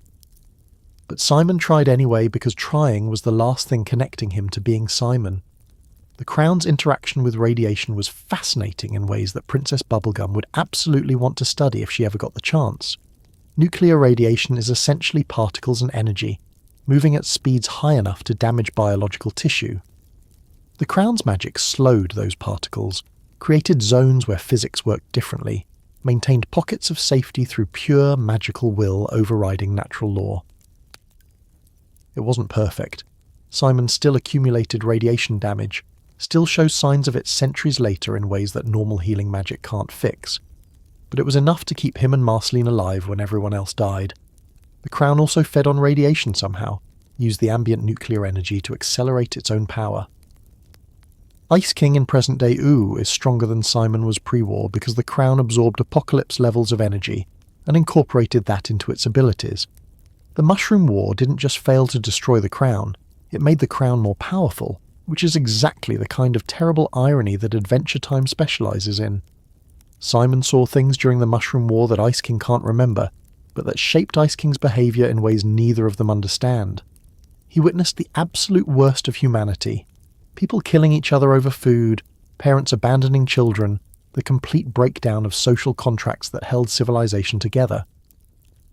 But Simon tried anyway because trying was the last thing connecting him to being Simon. The Crown's interaction with radiation was fascinating in ways that Princess Bubblegum would absolutely want to study if she ever got the chance. Nuclear radiation is essentially particles and energy, moving at speeds high enough to damage biological tissue. The Crown's magic slowed those particles, created zones where physics worked differently, maintained pockets of safety through pure magical will overriding natural law. It wasn't perfect. Simon still accumulated radiation damage, still shows signs of it centuries later in ways that normal healing magic can't fix. But it was enough to keep him and Marceline alive when everyone else died. The Crown also fed on radiation somehow, used the ambient nuclear energy to accelerate its own power. Ice King in present-day Ooh is stronger than Simon was pre-war because the Crown absorbed Apocalypse levels of energy and incorporated that into its abilities. The Mushroom War didn't just fail to destroy the Crown, it made the Crown more powerful, which is exactly the kind of terrible irony that Adventure Time specialises in. Simon saw things during the Mushroom War that Ice King can't remember, but that shaped Ice King's behaviour in ways neither of them understand. He witnessed the absolute worst of humanity. People killing each other over food, parents abandoning children, the complete breakdown of social contracts that held civilization together.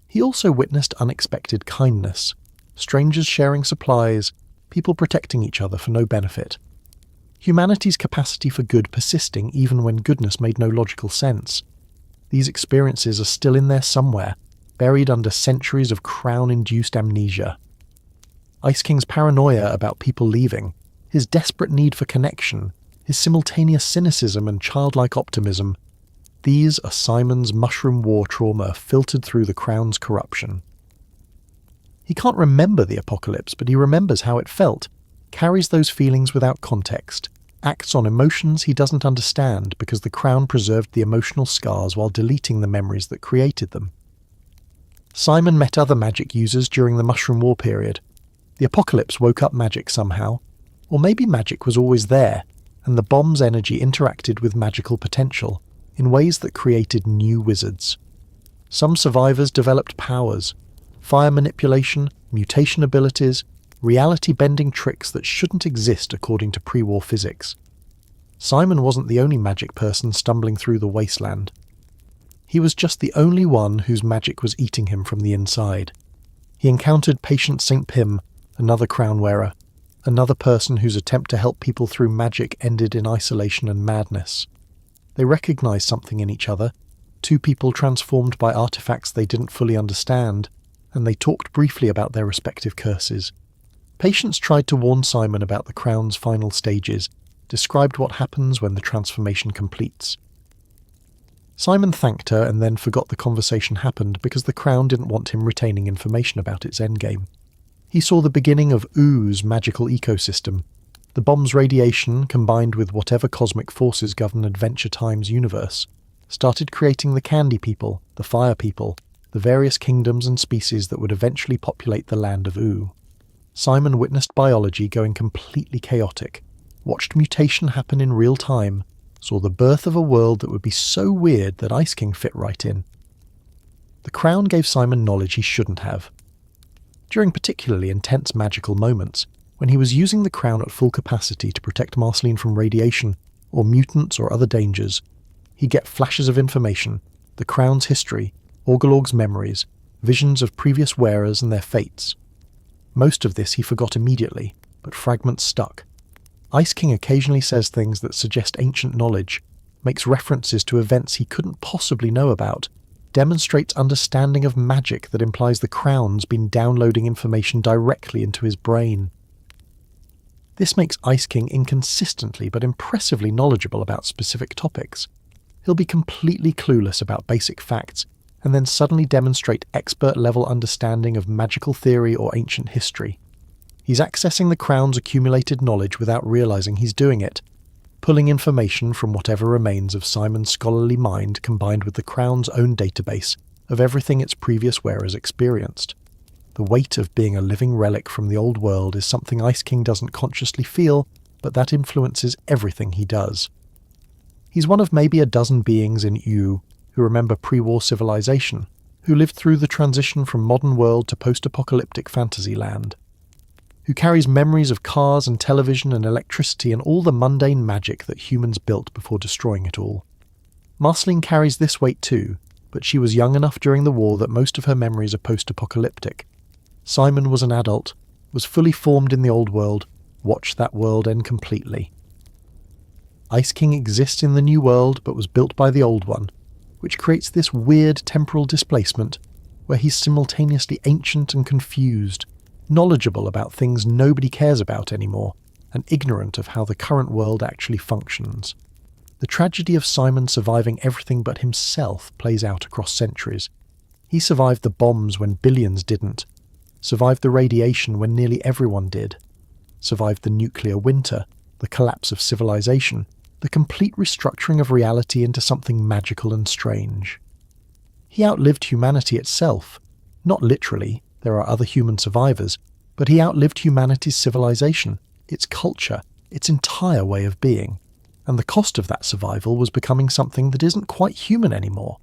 He also witnessed unexpected kindness, strangers sharing supplies, people protecting each other for no benefit. Humanity's capacity for good persisting even when goodness made no logical sense. These experiences are still in there somewhere, buried under centuries of Crown-induced amnesia. Ice King's paranoia about people leaving, his desperate need for connection, his simultaneous cynicism and childlike optimism, these are Simon's Mushroom War trauma filtered through the Crown's corruption. He can't remember the apocalypse, but he remembers how it felt, carries those feelings without context, acts on emotions he doesn't understand because the Crown preserved the emotional scars while deleting the memories that created them. Simon met other magic users during the Mushroom War period. The apocalypse woke up magic somehow, or maybe magic was always there, and the bomb's energy interacted with magical potential in ways that created new wizards. Some survivors developed powers, fire manipulation, mutation abilities, reality-bending tricks that shouldn't exist according to pre-war physics. Simon wasn't the only magic person stumbling through the wasteland. He was just the only one whose magic was eating him from the inside. He encountered Patient St. Pym, another crown wearer, another person whose attempt to help people through magic ended in isolation and madness. They recognized something in each other, two people transformed by artifacts they didn't fully understand, and they talked briefly about their respective curses. Patience tried to warn Simon about the Crown's final stages, described what happens when the transformation completes. Simon thanked her and then forgot the conversation happened because the Crown didn't want him retaining information about its endgame. He saw the beginning of Ooh's magical ecosystem. The bomb's radiation, combined with whatever cosmic forces govern Adventure Time's universe, started creating the Candy People, the Fire People, the various kingdoms and species that would eventually populate the land of Ooh. Simon witnessed biology going completely chaotic, watched mutation happen in real time, saw the birth of a world that would be so weird that Ice King fit right in. The Crown gave Simon knowledge he shouldn't have. During particularly intense magical moments, when he was using the Crown at full capacity to protect Marceline from radiation, or mutants or other dangers, he'd get flashes of information, the crown's history, Orgelorg's memories, visions of previous wearers and their fates. Most of this he forgot immediately, but fragments stuck. Ice King occasionally says things that suggest ancient knowledge, makes references to events he couldn't possibly know about, demonstrates understanding of magic that implies the crown's been downloading information directly into his brain. This makes Ice King inconsistently but impressively knowledgeable about specific topics. He'll be completely clueless about basic facts, and then suddenly demonstrate expert-level understanding of magical theory or ancient history. He's accessing the crown's accumulated knowledge without realizing he's doing it, pulling information from whatever remains of Simon's scholarly mind combined with the crown's own database of everything its previous wearers experienced. The weight of being a living relic from the old world is something Ice King doesn't consciously feel, but that influences everything he does. He's one of maybe a dozen beings in Yu who remember pre-war civilization, who lived through the transition from modern world to post-apocalyptic fantasy land, who carries memories of cars and television and electricity and all the mundane magic that humans built before destroying it all. Marceline carries this weight too, but she was young enough during the war that most of her memories are post-apocalyptic. Simon was an adult, was fully formed in the old world, watched that world end completely. Ice King exists in the new world but was built by the old one, which creates this weird temporal displacement where he's simultaneously ancient and confused, knowledgeable about things nobody cares about anymore, and ignorant of how the current world actually functions. The tragedy of Simon surviving everything but himself plays out across centuries. He survived the bombs when billions didn't, survived the radiation when nearly everyone did, survived the nuclear winter, the collapse of civilization, the complete restructuring of reality into something magical and strange. He outlived humanity itself. Not literally, there are other human survivors, but he outlived humanity's civilization, its culture, its entire way of being. And the cost of that survival was becoming something that isn't quite human anymore,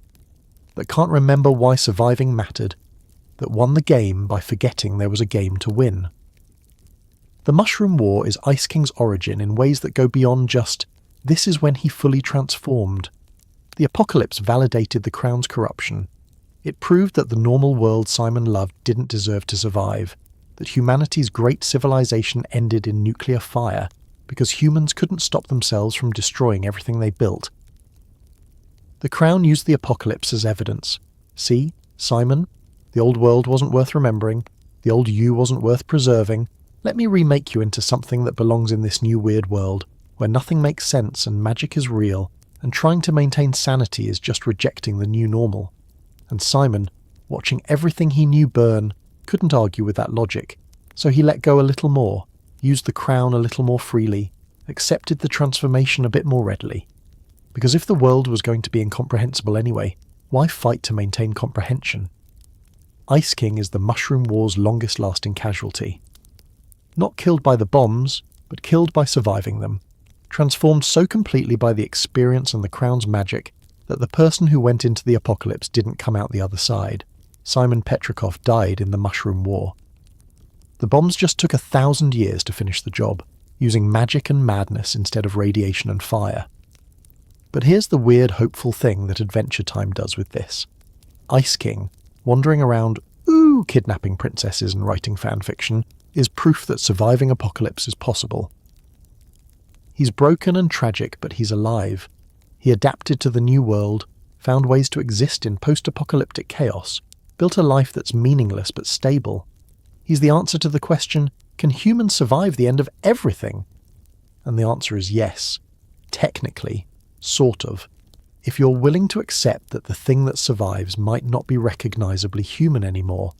that can't remember why surviving mattered, that won the game by forgetting there was a game to win. The Mushroom War is Ice King's origin in ways that go beyond just, this is when he fully transformed. The apocalypse validated the crown's corruption. It proved that the normal world Simon loved didn't deserve to survive, that humanity's great civilization ended in nuclear fire because humans couldn't stop themselves from destroying everything they built. The crown used the apocalypse as evidence. See, Simon, the old world wasn't worth remembering, the old you wasn't worth preserving. Let me remake you into something that belongs in this new weird world, where nothing makes sense and magic is real, and trying to maintain sanity is just rejecting the new normal. And Simon, watching everything he knew burn, couldn't argue with that logic, so he let go a little more, used the crown a little more freely, accepted the transformation a bit more readily. Because if the world was going to be incomprehensible anyway, why fight to maintain comprehension? Ice King is the Mushroom War's longest-lasting casualty. Not killed by the bombs, but killed by surviving them, transformed so completely by the experience and the crown's magic that the person who went into the apocalypse didn't come out the other side. Simon Petrikov died in the Mushroom War. The bombs just took 1,000 years to finish the job, using magic and madness instead of radiation and fire. But here's the weird, hopeful thing that Adventure Time does with this. Ice King, wandering around, kidnapping princesses and writing fanfiction, is proof that surviving apocalypse is possible. He's broken and tragic, but he's alive. He adapted to the new world, found ways to exist in post-apocalyptic chaos, built a life that's meaningless but stable. He's the answer to the question, can humans survive the end of everything? And the answer is yes. Technically. Sort of. If you're willing to accept that the thing that survives might not be recognizably human anymore.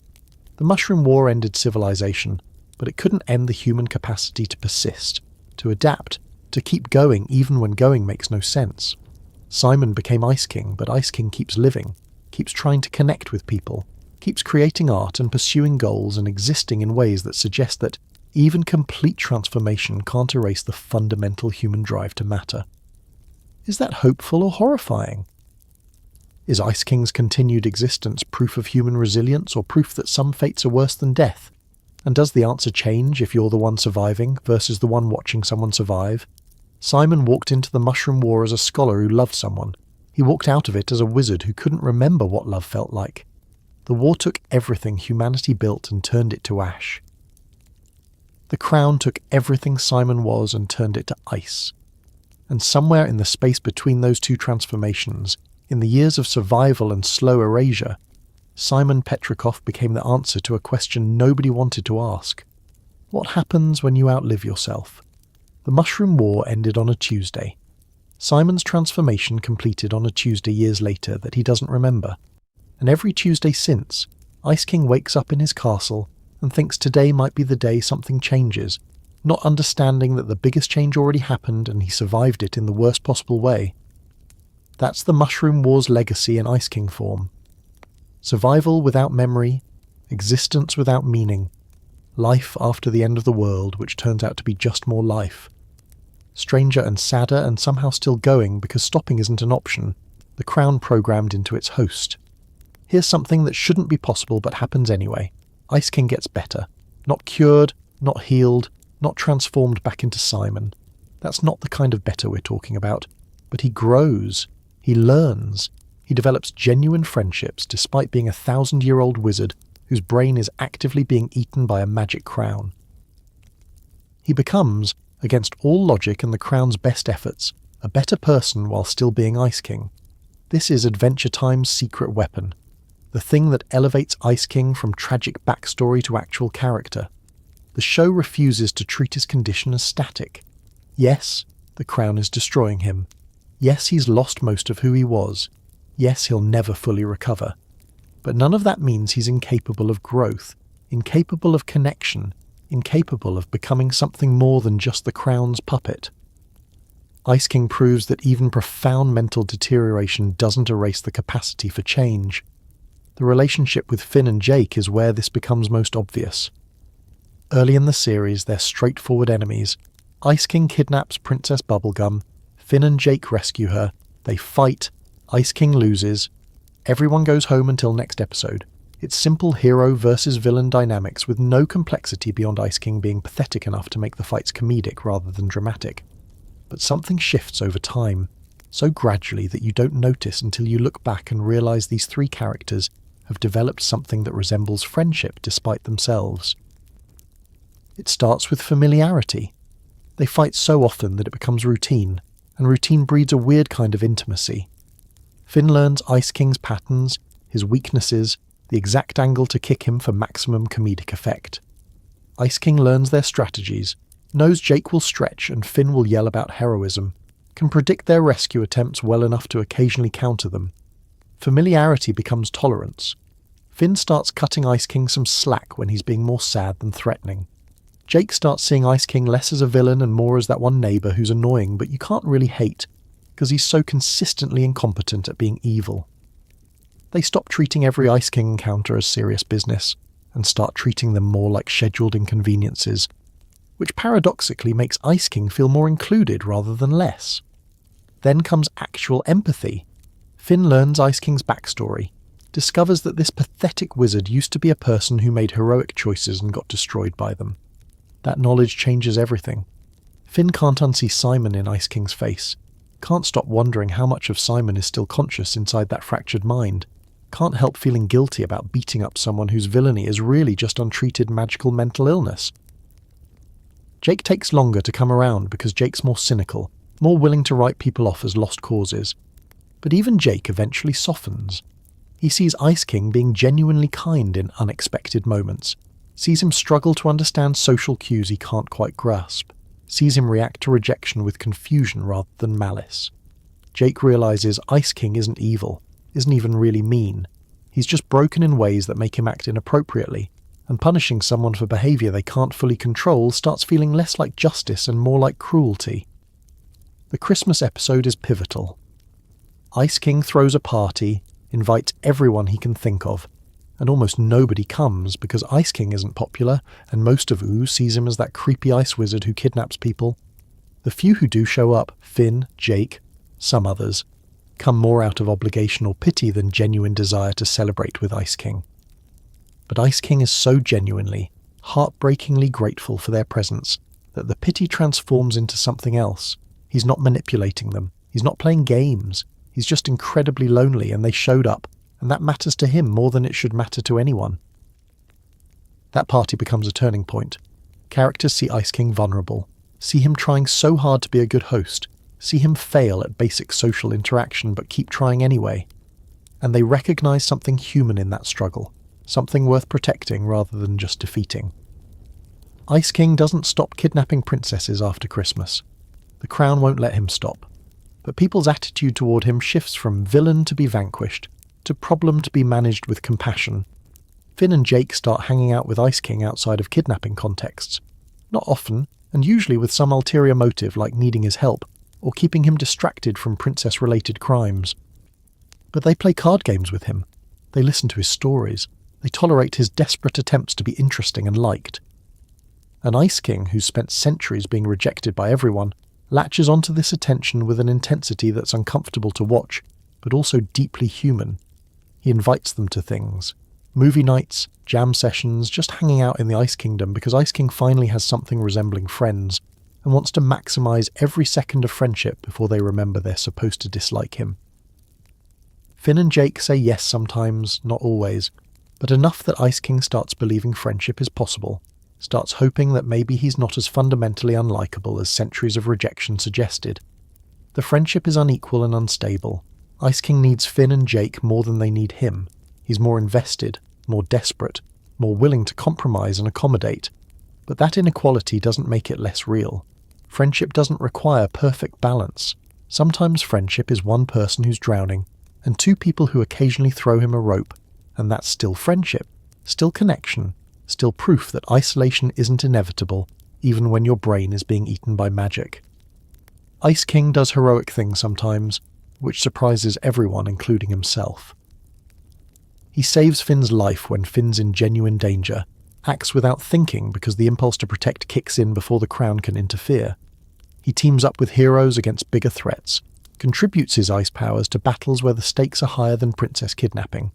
The Mushroom War ended civilization, but it couldn't end the human capacity to persist, to adapt, to keep going even when going makes no sense. Simon became Ice King, but Ice King keeps living, keeps trying to connect with people, keeps creating art and pursuing goals and existing in ways that suggest that even complete transformation can't erase the fundamental human drive to matter. Is that hopeful or horrifying? Is Ice King's continued existence proof of human resilience or proof that some fates are worse than death? And does the answer change if you're the one surviving versus the one watching someone survive? Simon walked into the Mushroom War as a scholar who loved someone, He walked out of it as a wizard who couldn't remember what love felt like. The war took everything humanity built and turned it to ash. The crown took everything Simon was and turned it to ice. And somewhere in the space between those two transformations, in the years of survival and slow erasure, Simon Petrikov became the answer to a question nobody wanted to ask. What happens when you outlive yourself? The Mushroom War ended on a Tuesday. Simon's transformation completed on a Tuesday years later that he doesn't remember. And every Tuesday since, Ice King wakes up in his castle and thinks today might be the day something changes, not understanding that the biggest change already happened and he survived it in the worst possible way. That's the Mushroom War's legacy in Ice King form. Survival without memory, existence without meaning, life after the end of the world which turns out to be just more life. Stranger and sadder and somehow still going because stopping isn't an option, the crown programmed into its host. Here's something that shouldn't be possible but happens anyway. Ice King gets better. Not cured, not healed, not transformed back into Simon. That's not the kind of better we're talking about. But he grows. He learns. He develops genuine friendships despite being a 1,000-year-old wizard whose brain is actively being eaten by a magic crown. He becomes, against all logic and the crown's best efforts, a better person while still being Ice King. This is Adventure Time's secret weapon. The thing that elevates Ice King from tragic backstory to actual character. The show refuses to treat his condition as static. Yes, the crown is destroying him. Yes, he's lost most of who he was. Yes, he'll never fully recover. But none of that means he's incapable of growth, incapable of connection, incapable of becoming something more than just the crown's puppet. Ice King proves that even profound mental deterioration doesn't erase the capacity for change. The relationship with Finn and Jake is where this becomes most obvious. Early in the series, they're straightforward enemies. Ice King kidnaps Princess Bubblegum, Finn and Jake rescue her, they fight, Ice King loses, everyone goes home until next episode. It's simple hero versus villain dynamics with no complexity beyond Ice King being pathetic enough to make the fights comedic rather than dramatic. But something shifts over time, so gradually that you don't notice until you look back and realise these three characters have developed something that resembles friendship despite themselves. It starts with familiarity. They fight so often that it becomes routine, and routine breeds a weird kind of intimacy. Finn learns Ice King's patterns, his weaknesses, the exact angle to kick him for maximum comedic effect. Ice King learns their strategies, knows Jake will stretch and Finn will yell about heroism, can predict their rescue attempts well enough to occasionally counter them. Familiarity becomes tolerance. Finn starts cutting Ice King some slack when he's being more sad than threatening. Jake starts seeing Ice King less as a villain and more as that one neighbour who's annoying but you can't really hate, because he's so consistently incompetent at being evil. They stop treating every Ice King encounter as serious business, and start treating them more like scheduled inconveniences, which paradoxically makes Ice King feel more included rather than less. Then comes actual empathy. Finn learns Ice King's backstory, discovers that this pathetic wizard used to be a person who made heroic choices and got destroyed by them. That knowledge changes everything. Finn can't unsee Simon in Ice King's face, can't stop wondering how much of Simon is still conscious inside that fractured mind, can't help feeling guilty about beating up someone whose villainy is really just untreated magical mental illness. Jake takes longer to come around because Jake's more cynical, more willing to write people off as lost causes. But even Jake eventually softens. He sees Ice King being genuinely kind in unexpected moments, sees him struggle to understand social cues he can't quite grasp, sees him react to rejection with confusion rather than malice. Jake realises Ice King isn't evil, isn't even really mean. He's just broken in ways that make him act inappropriately, and punishing someone for behaviour they can't fully control starts feeling less like justice and more like cruelty. The Christmas episode is pivotal. Ice King throws a party, invites everyone he can think of, and almost nobody comes because Ice King isn't popular and most of Ooze sees him as that creepy ice wizard who kidnaps people. The few who do show up, Finn, Jake, some others, come more out of obligation or pity than genuine desire to celebrate with Ice King. But Ice King is so genuinely, heartbreakingly grateful for their presence that the pity transforms into something else. He's not manipulating them. He's not playing games. He's just incredibly lonely and they showed up, and that matters to him more than it should matter to anyone. That party becomes a turning point. Characters see Ice King vulnerable, see him trying so hard to be a good host, see him fail at basic social interaction but keep trying anyway. And they recognise something human in that struggle, something worth protecting rather than just defeating. Ice King doesn't stop kidnapping princesses after Christmas. The crown won't let him stop. But people's attitude toward him shifts from villain to be vanquished, to problem to be managed with compassion. Finn and Jake start hanging out with Ice King outside of kidnapping contexts. Not often, and usually with some ulterior motive like needing his help, or keeping him distracted from princess-related crimes. But they play card games with him. They listen to his stories. They tolerate his desperate attempts to be interesting and liked. An Ice King who's spent centuries being rejected by everyone latches onto this attention with an intensity that's uncomfortable to watch, but also deeply human. He invites them to things. Movie nights, jam sessions, just hanging out in the Ice Kingdom because Ice King finally has something resembling friends, and wants to maximise every second of friendship before they remember they're supposed to dislike him. Finn and Jake say yes sometimes, not always, but enough that Ice King starts believing friendship is possible, starts hoping that maybe he's not as fundamentally unlikable as centuries of rejection suggested. The friendship is unequal and unstable. Ice King needs Finn and Jake more than they need him. He's more invested, more desperate, more willing to compromise and accommodate. But that inequality doesn't make it less real. Friendship doesn't require perfect balance. Sometimes friendship is one person who's drowning, and two people who occasionally throw him a rope, and that's still friendship, still connection, still proof that isolation isn't inevitable, even when your brain is being eaten by magic. Ice King does heroic things sometimes, which surprises everyone, including himself. He saves Finn's life when Finn's in genuine danger, acts without thinking because the impulse to protect kicks in before the crown can interfere. He teams up with heroes against bigger threats, contributes his ice powers to battles where the stakes are higher than princess kidnapping.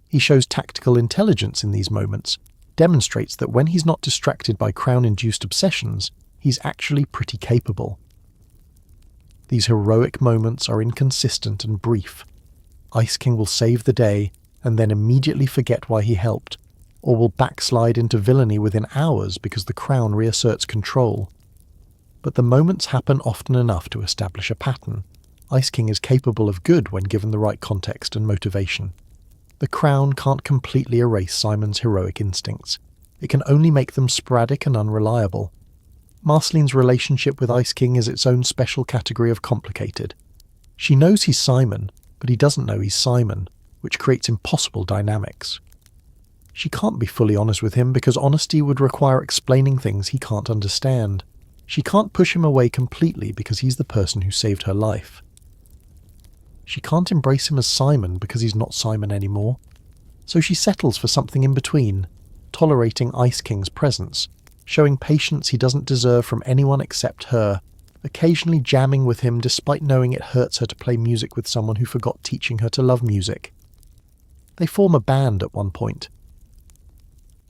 He shows tactical intelligence in these moments, demonstrates that when he's not distracted by crown-induced obsessions, he's actually pretty capable. These heroic moments are inconsistent and brief. Ice King will save the day and then immediately forget why he helped, or will backslide into villainy within hours because the crown reasserts control. But the moments happen often enough to establish a pattern. Ice King is capable of good when given the right context and motivation. The crown can't completely erase Simon's heroic instincts. It can only make them sporadic and unreliable. Marceline's relationship with Ice King is its own special category of complicated. She knows he's Simon, but he doesn't know he's Simon, which creates impossible dynamics. She can't be fully honest with him because honesty would require explaining things he can't understand. She can't push him away completely because he's the person who saved her life. She can't embrace him as Simon because he's not Simon anymore. So she settles for something in between, tolerating Ice King's presence, showing patience he doesn't deserve from anyone except her, occasionally jamming with him despite knowing it hurts her to play music with someone who forgot teaching her to love music. They form a band at one point.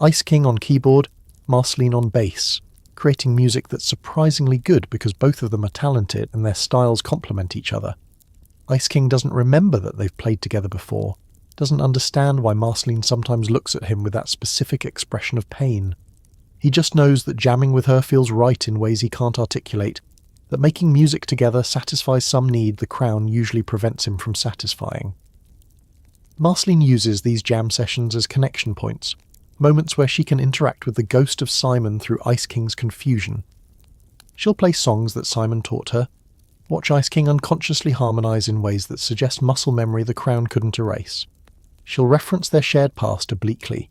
Ice King on keyboard, Marceline on bass, creating music that's surprisingly good because both of them are talented and their styles complement each other. Ice King doesn't remember that they've played together before, doesn't understand why Marceline sometimes looks at him with that specific expression of pain. He just knows that jamming with her feels right in ways he can't articulate, that making music together satisfies some need the crown usually prevents him from satisfying. Marceline uses these jam sessions as connection points, moments where she can interact with the ghost of Simon through Ice King's confusion. She'll play songs that Simon taught her, watch Ice King unconsciously harmonise in ways that suggest muscle memory the crown couldn't erase. She'll reference their shared past obliquely,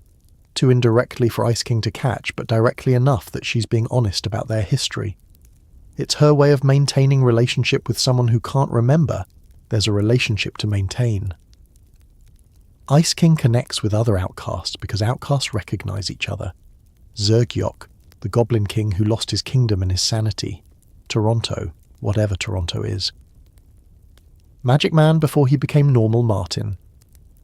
too indirectly for Ice King to catch, but directly enough that she's being honest about their history. It's her way of maintaining relationship with someone who can't remember there's a relationship to maintain. Ice King connects with other outcasts because outcasts recognise each other. Zergyok, the Goblin King who lost his kingdom and his sanity. Toronto, whatever Toronto is. Magic Man before he became normal Martin.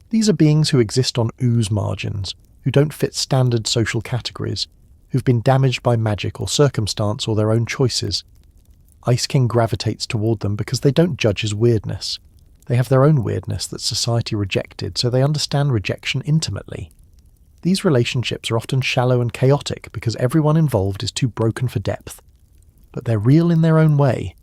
These are beings who exist on ooze margins, who don't fit standard social categories, who've been damaged by magic or circumstance or their own choices. Ice King gravitates toward them because they don't judge his weirdness. They have their own weirdness that society rejected, so they understand rejection intimately. These relationships are often shallow and chaotic because everyone involved is too broken for depth. But they're real in their own way.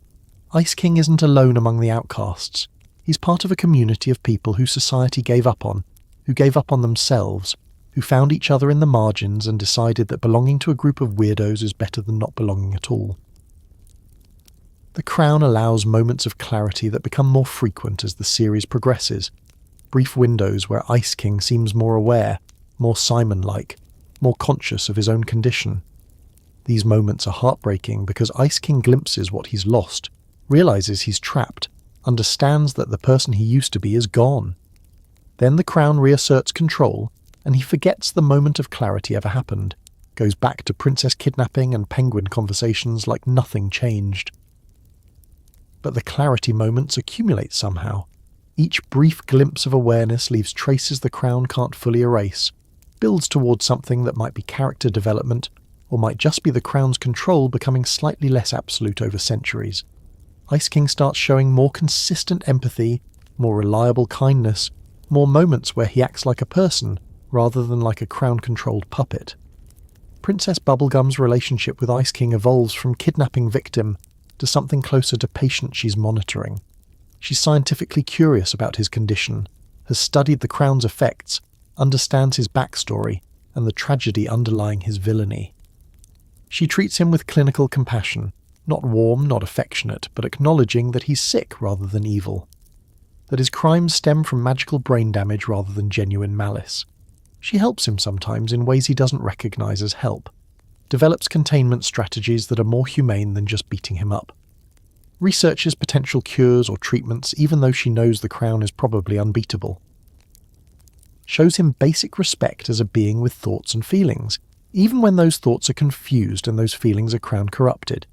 Ice King isn't alone among the outcasts. He's part of a community of people who society gave up on, who gave up on themselves, who found each other in the margins and decided that belonging to a group of weirdos is better than not belonging at all. The Crown allows moments of clarity that become more frequent as the series progresses, brief windows where Ice King seems more aware, more Simon-like, more conscious of his own condition. These moments are heartbreaking because Ice King glimpses what he's lost, realizes he's trapped, understands that the person he used to be is gone. Then the Crown reasserts control, and he forgets the moment of clarity ever happened, goes back to princess kidnapping and penguin conversations like nothing changed. But the clarity moments accumulate somehow. Each brief glimpse of awareness leaves traces the Crown can't fully erase, builds towards something that might be character development, or might just be the Crown's control becoming slightly less absolute over centuries. Ice King starts showing more consistent empathy, more reliable kindness, more moments where he acts like a person rather than like a Crown-controlled puppet. Princess Bubblegum's relationship with Ice King evolves from kidnapping victim to something closer to patient she's monitoring. She's scientifically curious about his condition, has studied the Crown's effects, understands his backstory, and the tragedy underlying his villainy. She treats him with clinical compassion, not warm, not affectionate, but acknowledging that he's sick rather than evil, that his crimes stem from magical brain damage rather than genuine malice. She helps him sometimes in ways he doesn't recognize as help, develops containment strategies that are more humane than just beating him up, researches potential cures or treatments even though she knows the Crown is probably unbeatable, shows him basic respect as a being with thoughts and feelings, even when those thoughts are confused and those feelings are Crown corrupted.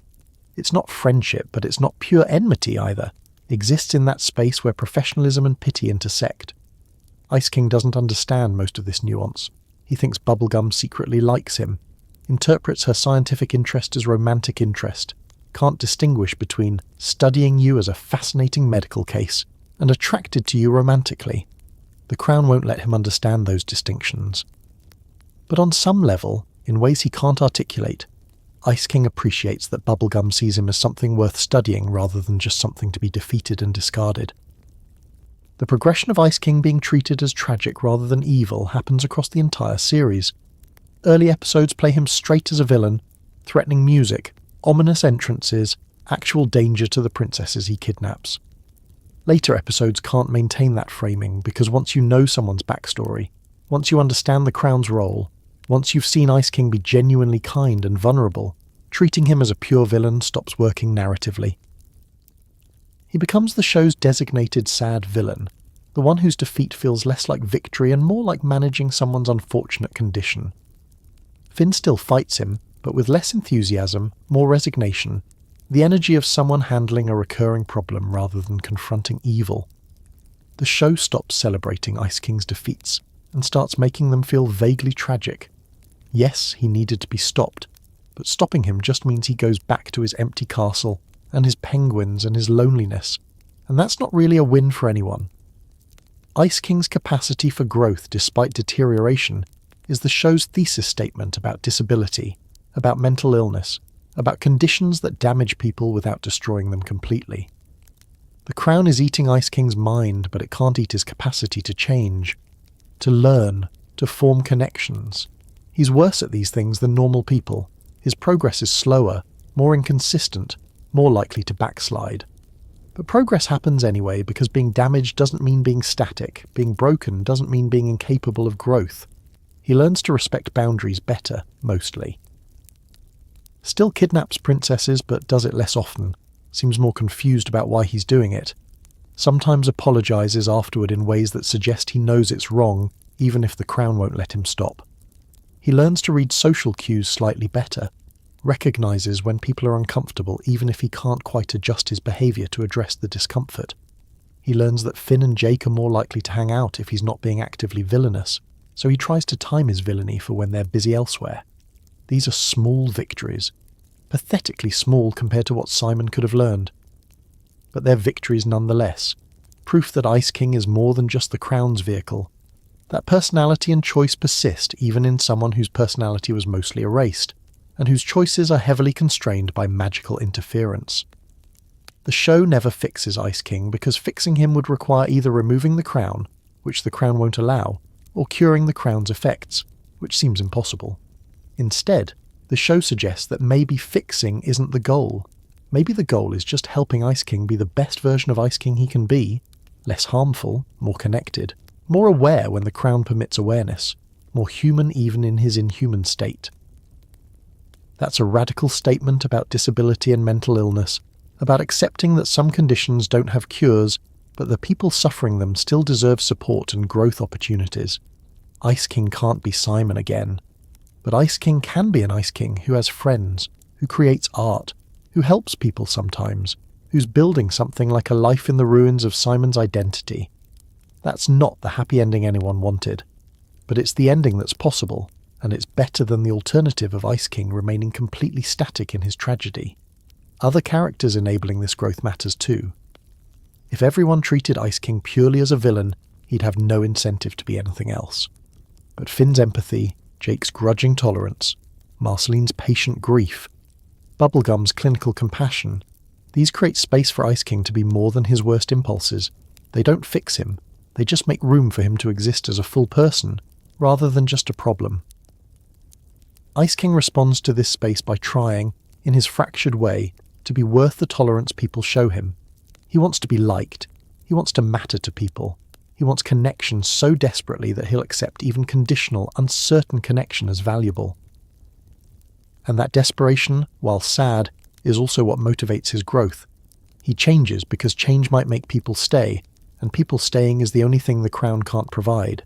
It's not friendship, but it's not pure enmity either. It exists in that space where professionalism and pity intersect. Ice King doesn't understand most of this nuance. He thinks Bubblegum secretly likes him, interprets her scientific interest as romantic interest, can't distinguish between studying you as a fascinating medical case and attracted to you romantically. The Crown won't let him understand those distinctions. But on some level, in ways he can't articulate, Ice King appreciates that Bubblegum sees him as something worth studying rather than just something to be defeated and discarded. The progression of Ice King being treated as tragic rather than evil happens across the entire series. Early episodes play him straight as a villain, threatening music, ominous entrances, actual danger to the princesses he kidnaps. Later episodes can't maintain that framing because once you know someone's backstory, once you understand the Crown's role, once you've seen Ice King be genuinely kind and vulnerable, treating him as a pure villain stops working narratively. He becomes the show's designated sad villain, the one whose defeat feels less like victory and more like managing someone's unfortunate condition. Finn still fights him, but with less enthusiasm, more resignation, the energy of someone handling a recurring problem rather than confronting evil. The show stops celebrating Ice King's defeats and starts making them feel vaguely tragic. Yes, he needed to be stopped, but stopping him just means he goes back to his empty castle and his penguins and his loneliness, and that's not really a win for anyone. Ice King's capacity for growth despite deterioration is the show's thesis statement about disability, about mental illness, about conditions that damage people without destroying them completely. The Crown is eating Ice King's mind, but it can't eat his capacity to change, to learn, to form connections. He's worse at these things than normal people. His progress is slower, more inconsistent, more likely to backslide. But progress happens anyway because being damaged doesn't mean being static, being broken doesn't mean being incapable of growth. He learns to respect boundaries better, mostly. Still kidnaps princesses but does it less often, seems more confused about why he's doing it. Sometimes apologizes afterward in ways that suggest he knows it's wrong, even if the Crown won't let him stop. He learns to read social cues slightly better, recognizes when people are uncomfortable even if he can't quite adjust his behavior to address the discomfort. He learns that Finn and Jake are more likely to hang out if he's not being actively villainous, so he tries to time his villainy for when they're busy elsewhere. These are small victories, pathetically small compared to what Simon could have learned. But they're victories nonetheless. proof that Ice King is more than just the crown's vehicle. That personality and choice persist even in someone whose personality was mostly erased, and whose choices are heavily constrained by magical interference. The show never fixes Ice King because fixing him would require either removing the crown, which the crown won't allow, or curing the crown's effects, which seems impossible. Instead, the show suggests that maybe fixing isn't the goal. Maybe the goal is just helping Ice King be the best version of Ice King he can be, less harmful, more connected, more aware when the crown permits awareness, more human even in his inhuman state. That's a radical statement about disability and mental illness, about accepting that some conditions don't have cures, but the people suffering them still deserve support and growth opportunities. Ice King can't be Simon again, but Ice King can be an Ice King who has friends, who creates art, who helps people sometimes, who's building something like a life in the ruins of Simon's identity. That's not the happy ending anyone wanted, but it's the ending that's possible, and it's better than the alternative of Ice King remaining completely static in his tragedy. Other characters enabling this growth matters too. If everyone treated Ice King purely as a villain, he'd have no incentive to be anything else. But Finn's empathy, Jake's grudging tolerance, Marceline's patient grief, Bubblegum's clinical compassion, these create space for Ice King to be more than his worst impulses. They don't fix him, they just make room for him to exist as a full person, rather than just a problem. Ice King responds to this space by trying, in his fractured way, to be worth the tolerance people show him. He wants to be liked. He wants to matter to people. He wants connection so desperately that he'll accept even conditional, uncertain connection as valuable. And that desperation, while sad, is also what motivates his growth. He changes because change might make people stay, and people staying is the only thing the crown can't provide.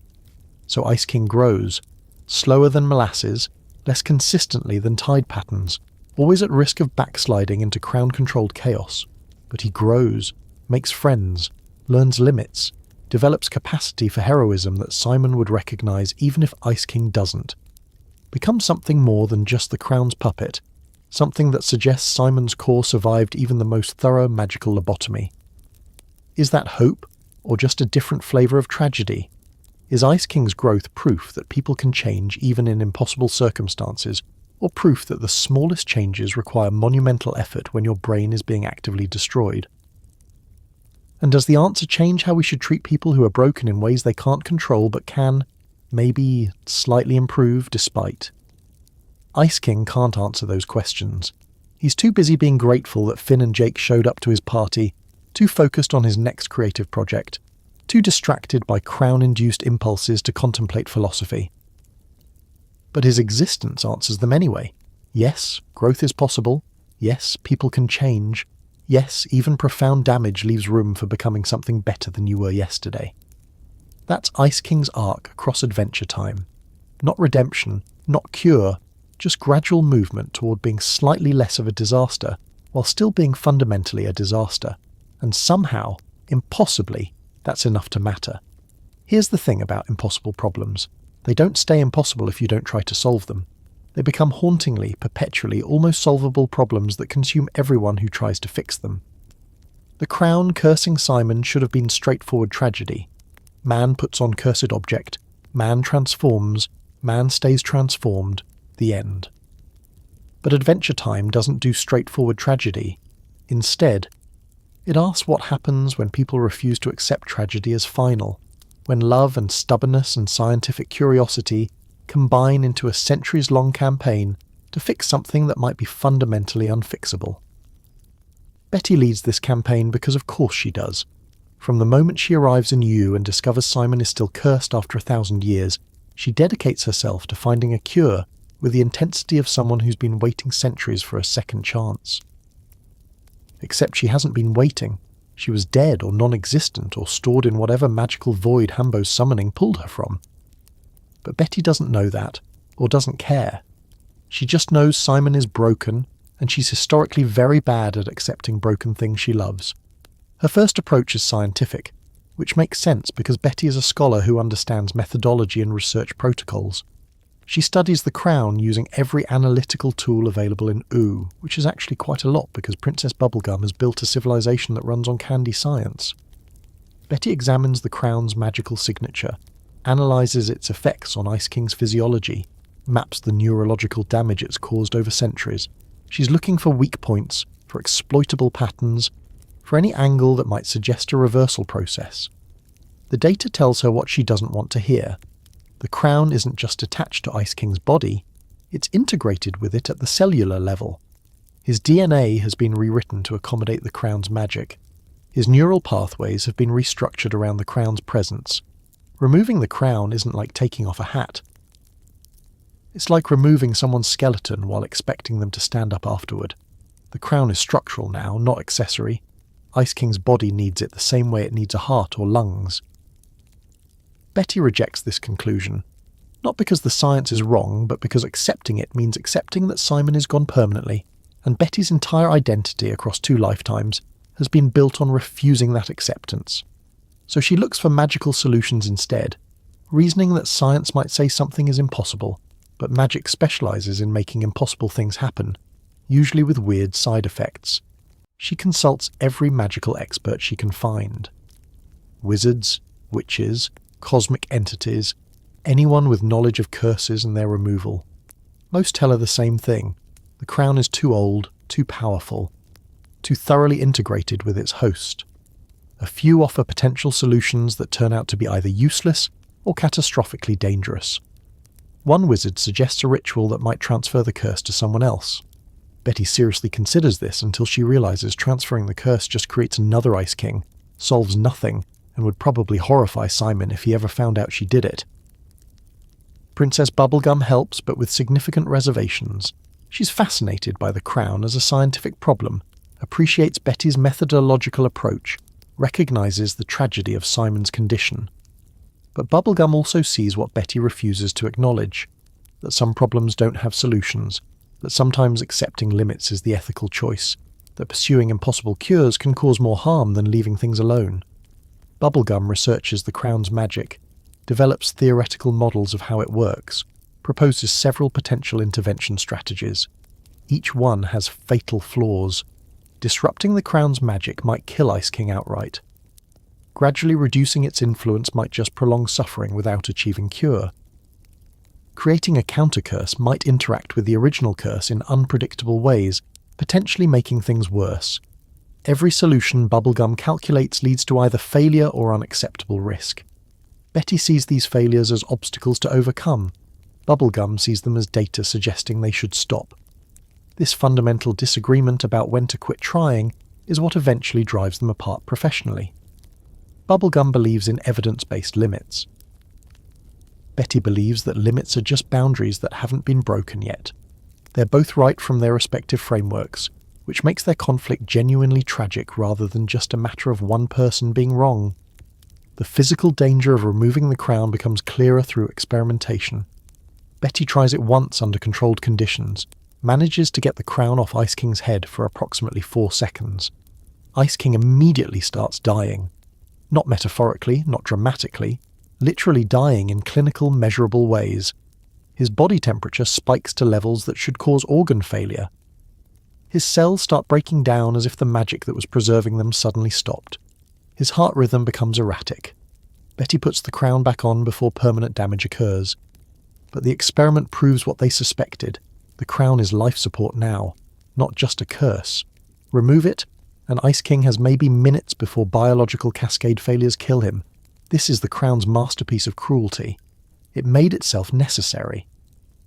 So Ice King grows, slower than molasses, less consistently than tide patterns, always at risk of backsliding into crown-controlled chaos. But he grows, makes friends, learns limits, develops capacity for heroism that Simon would recognize even if Ice King doesn't. Becomes something more than just the crown's puppet, something that suggests Simon's core survived even the most thorough magical lobotomy. Is that hope, or just a different flavour of tragedy? Is Ice King's growth proof that people can change even in impossible circumstances, or proof that the smallest changes require monumental effort when your brain is being actively destroyed? And does the answer change how we should treat people who are broken in ways they can't control but can, maybe, slightly improve despite? Ice King can't answer those questions. He's too busy being grateful that Finn and Jake showed up to his party, too focused on his next creative project, too distracted by crown-induced impulses to contemplate philosophy. But his existence answers them anyway. Yes, growth is possible. Yes, people can change. Yes, even profound damage leaves room for becoming something better than you were yesterday. That's Ice King's arc across Adventure Time. Not redemption, not cure, just gradual movement toward being slightly less of a disaster, while still being fundamentally a disaster. And somehow, impossibly, that's enough to matter. Here's the thing about impossible problems. They don't stay impossible if you don't try to solve them. They become hauntingly, perpetually, almost solvable problems that consume everyone who tries to fix them. The crown cursing Simon should have been straightforward tragedy. Man puts on cursed object, man transforms, man stays transformed, the end. But Adventure Time doesn't do straightforward tragedy. Instead, it asks what happens when people refuse to accept tragedy as final, when love and stubbornness and scientific curiosity combine into a centuries-long campaign to fix something that might be fundamentally unfixable. Betty leads this campaign because of course she does. From the moment she arrives in U and discovers Simon is still cursed after 1,000 years, she dedicates herself to finding a cure with the intensity of someone who's been waiting centuries for a second chance. Except she hasn't been waiting. She was dead or non-existent or stored in whatever magical void Hambo's summoning pulled her from. But Betty doesn't know that, or doesn't care. She just knows Simon is broken, and she's historically very bad at accepting broken things she loves. Her first approach is scientific, which makes sense because Betty is a scholar who understands methodology and research protocols. She studies the crown using every analytical tool available in Oo, which is actually quite a lot because Princess Bubblegum has built a civilization that runs on candy science. Betty examines the crown's magical signature, analyses its effects on Ice King's physiology, maps the neurological damage it's caused over centuries. She's looking for weak points, for exploitable patterns, for any angle that might suggest a reversal process. The data tells her what she doesn't want to hear. The crown isn't just attached to Ice King's body, it's integrated with it at the cellular level. His DNA has been rewritten to accommodate the crown's magic. His neural pathways have been restructured around the crown's presence. Removing the crown isn't like taking off a hat. It's like removing someone's skeleton while expecting them to stand up afterward. The crown is structural now, not accessory. Ice King's body needs it the same way it needs a heart or lungs. Betty rejects this conclusion, not because the science is wrong, but because accepting it means accepting that Simon is gone permanently, and Betty's entire identity across 2 lifetimes has been built on refusing that acceptance. So she looks for magical solutions instead, reasoning that science might say something is impossible, but magic specializes in making impossible things happen, usually with weird side effects. She consults every magical expert she can find. Wizards, witches, cosmic entities, anyone with knowledge of curses and their removal. Most tell her the same thing. The crown is too old, too powerful, too thoroughly integrated with its host. A few offer potential solutions that turn out to be either useless or catastrophically dangerous. One wizard suggests a ritual that might transfer the curse to someone else. Betty seriously considers this until she realizes transferring the curse just creates another Ice King, solves nothing, and would probably horrify Simon if he ever found out she did it. Princess Bubblegum helps, but with significant reservations. She's fascinated by the crown as a scientific problem, appreciates Betty's methodological approach, recognizes the tragedy of Simon's condition. But Bubblegum also sees what Betty refuses to acknowledge, that some problems don't have solutions, that sometimes accepting limits is the ethical choice, that pursuing impossible cures can cause more harm than leaving things alone. Bubblegum researches the crown's magic, develops theoretical models of how it works, proposes several potential intervention strategies. Each one has fatal flaws. Disrupting the crown's magic might kill Ice King outright. Gradually reducing its influence might just prolong suffering without achieving cure. Creating a counter-curse might interact with the original curse in unpredictable ways, potentially making things worse. Every solution Bubblegum calculates leads to either failure or unacceptable risk. Betty sees these failures as obstacles to overcome. Bubblegum sees them as data suggesting they should stop. This fundamental disagreement about when to quit trying is what eventually drives them apart professionally. Bubblegum believes in evidence-based limits. Betty believes that limits are just boundaries that haven't been broken yet. They're both right from their respective frameworks, which makes their conflict genuinely tragic rather than just a matter of one person being wrong. The physical danger of removing the crown becomes clearer through experimentation. Betty tries it once under controlled conditions, manages to get the crown off Ice King's head for approximately 4 seconds. Ice King immediately starts dying. Not metaphorically, not dramatically, literally dying in clinical, measurable ways. His body temperature spikes to levels that should cause organ failure. His cells start breaking down as if the magic that was preserving them suddenly stopped. His heart rhythm becomes erratic. Betty puts the crown back on before permanent damage occurs. But the experiment proves what they suspected. The crown is life support now, not just a curse. Remove it, and Ice King has maybe minutes before biological cascade failures kill him. This is the crown's masterpiece of cruelty. It made itself necessary.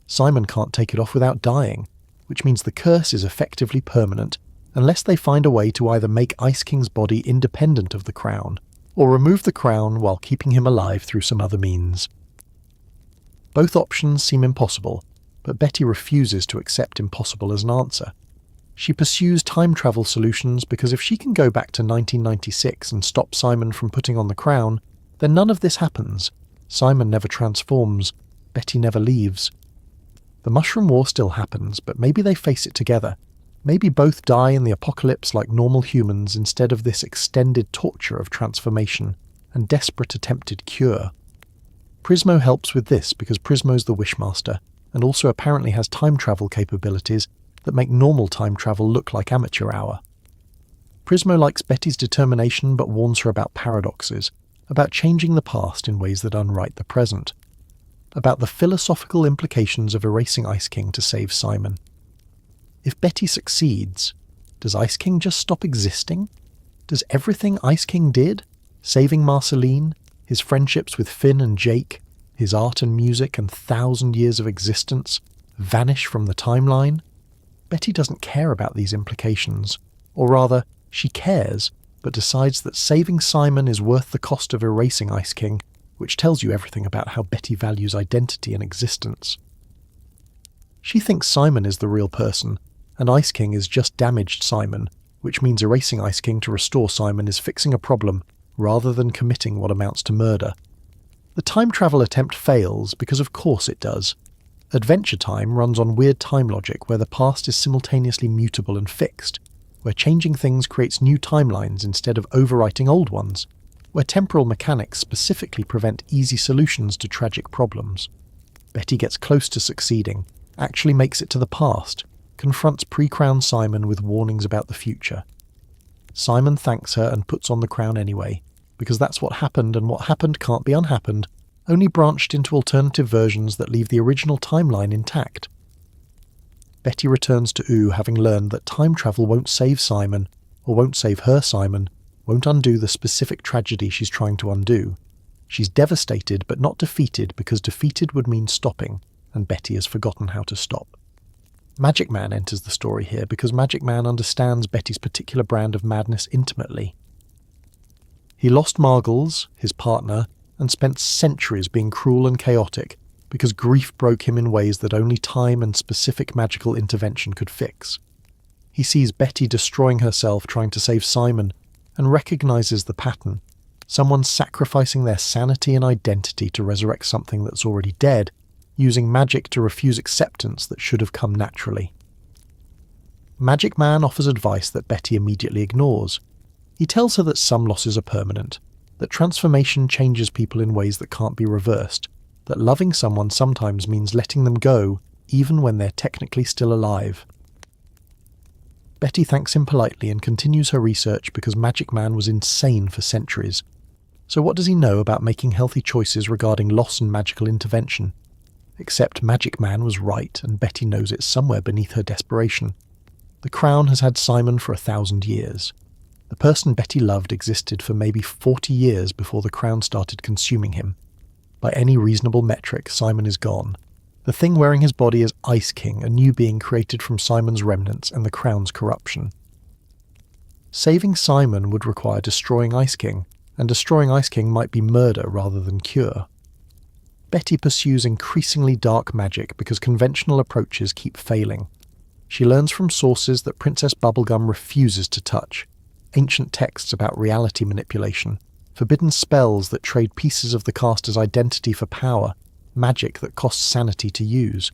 Simon can't take it off without dying, which means the curse is effectively permanent unless they find a way to either make Ice King's body independent of the crown, or remove the crown while keeping him alive through some other means. Both options seem impossible, but Betty refuses to accept impossible as an answer. She pursues time travel solutions because if she can go back to 1996 and stop Simon from putting on the crown, then none of this happens. Simon never transforms. Betty never leaves. The Mushroom War still happens, but maybe they face it together. Maybe both die in the apocalypse like normal humans instead of this extended torture of transformation and desperate attempted cure. Prismo helps with this because Prismo's the Wishmaster, and also apparently has time travel capabilities that make normal time travel look like amateur hour. Prismo likes Betty's determination but warns her about paradoxes, about changing the past in ways that unwrite the present, about the philosophical implications of erasing Ice King to save Simon. If Betty succeeds, does Ice King just stop existing? Does everything Ice King did, saving Marceline, his friendships with Finn and Jake, his art and music and 1,000 years of existence, vanish from the timeline? Betty doesn't care about these implications, or rather, she cares, but decides that saving Simon is worth the cost of erasing Ice King, which tells you everything about how Betty values identity and existence. She thinks Simon is the real person, and Ice King is just damaged Simon, which means erasing Ice King to restore Simon is fixing a problem rather than committing what amounts to murder. The time travel attempt fails because of course it does. Adventure Time runs on weird time logic where the past is simultaneously mutable and fixed, where changing things creates new timelines instead of overwriting old ones, where temporal mechanics specifically prevent easy solutions to tragic problems. Betty gets close to succeeding, actually makes it to the past, confronts pre-crown Simon with warnings about the future. Simon thanks her and puts on the crown anyway, because that's what happened, and what happened can't be unhappened, only branched into alternative versions that leave the original timeline intact. Betty returns to Oo having learned that time travel won't save Simon, or won't save her Simon, won't undo the specific tragedy she's trying to undo. She's devastated but not defeated because defeated would mean stopping, and Betty has forgotten how to stop. Magic Man enters the story here because Magic Man understands Betty's particular brand of madness intimately. He lost Margles, his partner, and spent centuries being cruel and chaotic because grief broke him in ways that only time and specific magical intervention could fix. He sees Betty destroying herself trying to save Simon and recognizes the pattern, someone sacrificing their sanity and identity to resurrect something that's already dead, using magic to refuse acceptance that should have come naturally. Magic Man offers advice that Betty immediately ignores. He tells her that some losses are permanent, that transformation changes people in ways that can't be reversed, that loving someone sometimes means letting them go even when they're technically still alive. Betty thanks him politely and continues her research because Magic Man was insane for centuries. So what does he know about making healthy choices regarding loss and magical intervention? Except Magic Man was right, and Betty knows it somewhere beneath her desperation. The crown has had Simon for 1,000 years. The person Betty loved existed for maybe 40 years before the crown started consuming him. By any reasonable metric, Simon is gone. The thing wearing his body is Ice King, a new being created from Simon's remnants and the crown's corruption. Saving Simon would require destroying Ice King, and destroying Ice King might be murder rather than cure. Betty pursues increasingly dark magic because conventional approaches keep failing. She learns from sources that Princess Bubblegum refuses to touch, ancient texts about reality manipulation, forbidden spells that trade pieces of the caster's identity for power, magic that costs sanity to use.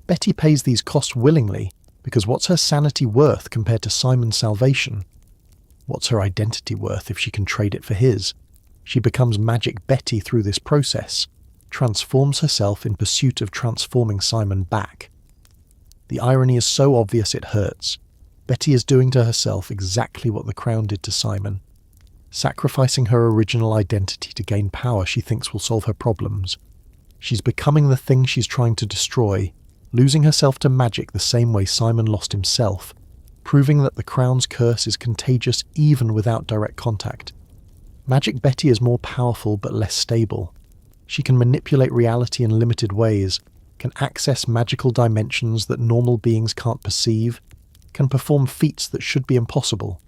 Betty pays these costs willingly, because what's her sanity worth compared to Simon's salvation? What's her identity worth if she can trade it for his? She becomes Magic Betty through this process, transforms herself in pursuit of transforming Simon back. The irony is so obvious it hurts. Betty is doing to herself exactly what the crown did to Simon, sacrificing her original identity to gain power she thinks will solve her problems. She's becoming the thing she's trying to destroy, losing herself to magic the same way Simon lost himself, proving that the crown's curse is contagious even without direct contact. Magic Betty is more powerful but less stable. She can manipulate reality in limited ways, can access magical dimensions that normal beings can't perceive, can perform feats that should be impossible.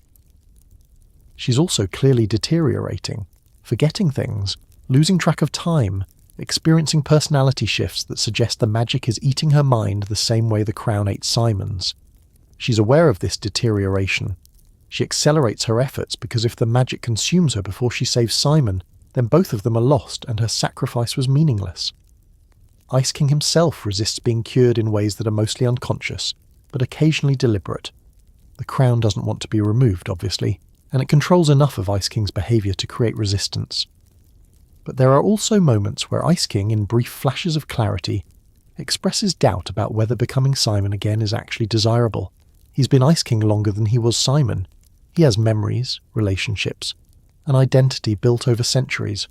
She's also clearly deteriorating, forgetting things, losing track of time, experiencing personality shifts that suggest the magic is eating her mind the same way the crown ate Simon's. She's aware of this deterioration. She accelerates her efforts because if the magic consumes her before she saves Simon, then both of them are lost and her sacrifice was meaningless. Ice King himself resists being cured in ways that are mostly unconscious, but occasionally deliberate. The crown doesn't want to be removed, obviously, and it controls enough of Ice King's behaviour to create resistance. But there are also moments where Ice King, in brief flashes of clarity, expresses doubt about whether becoming Simon again is actually desirable. He's been Ice King longer than he was Simon. He has memories, relationships, an identity built over centuries.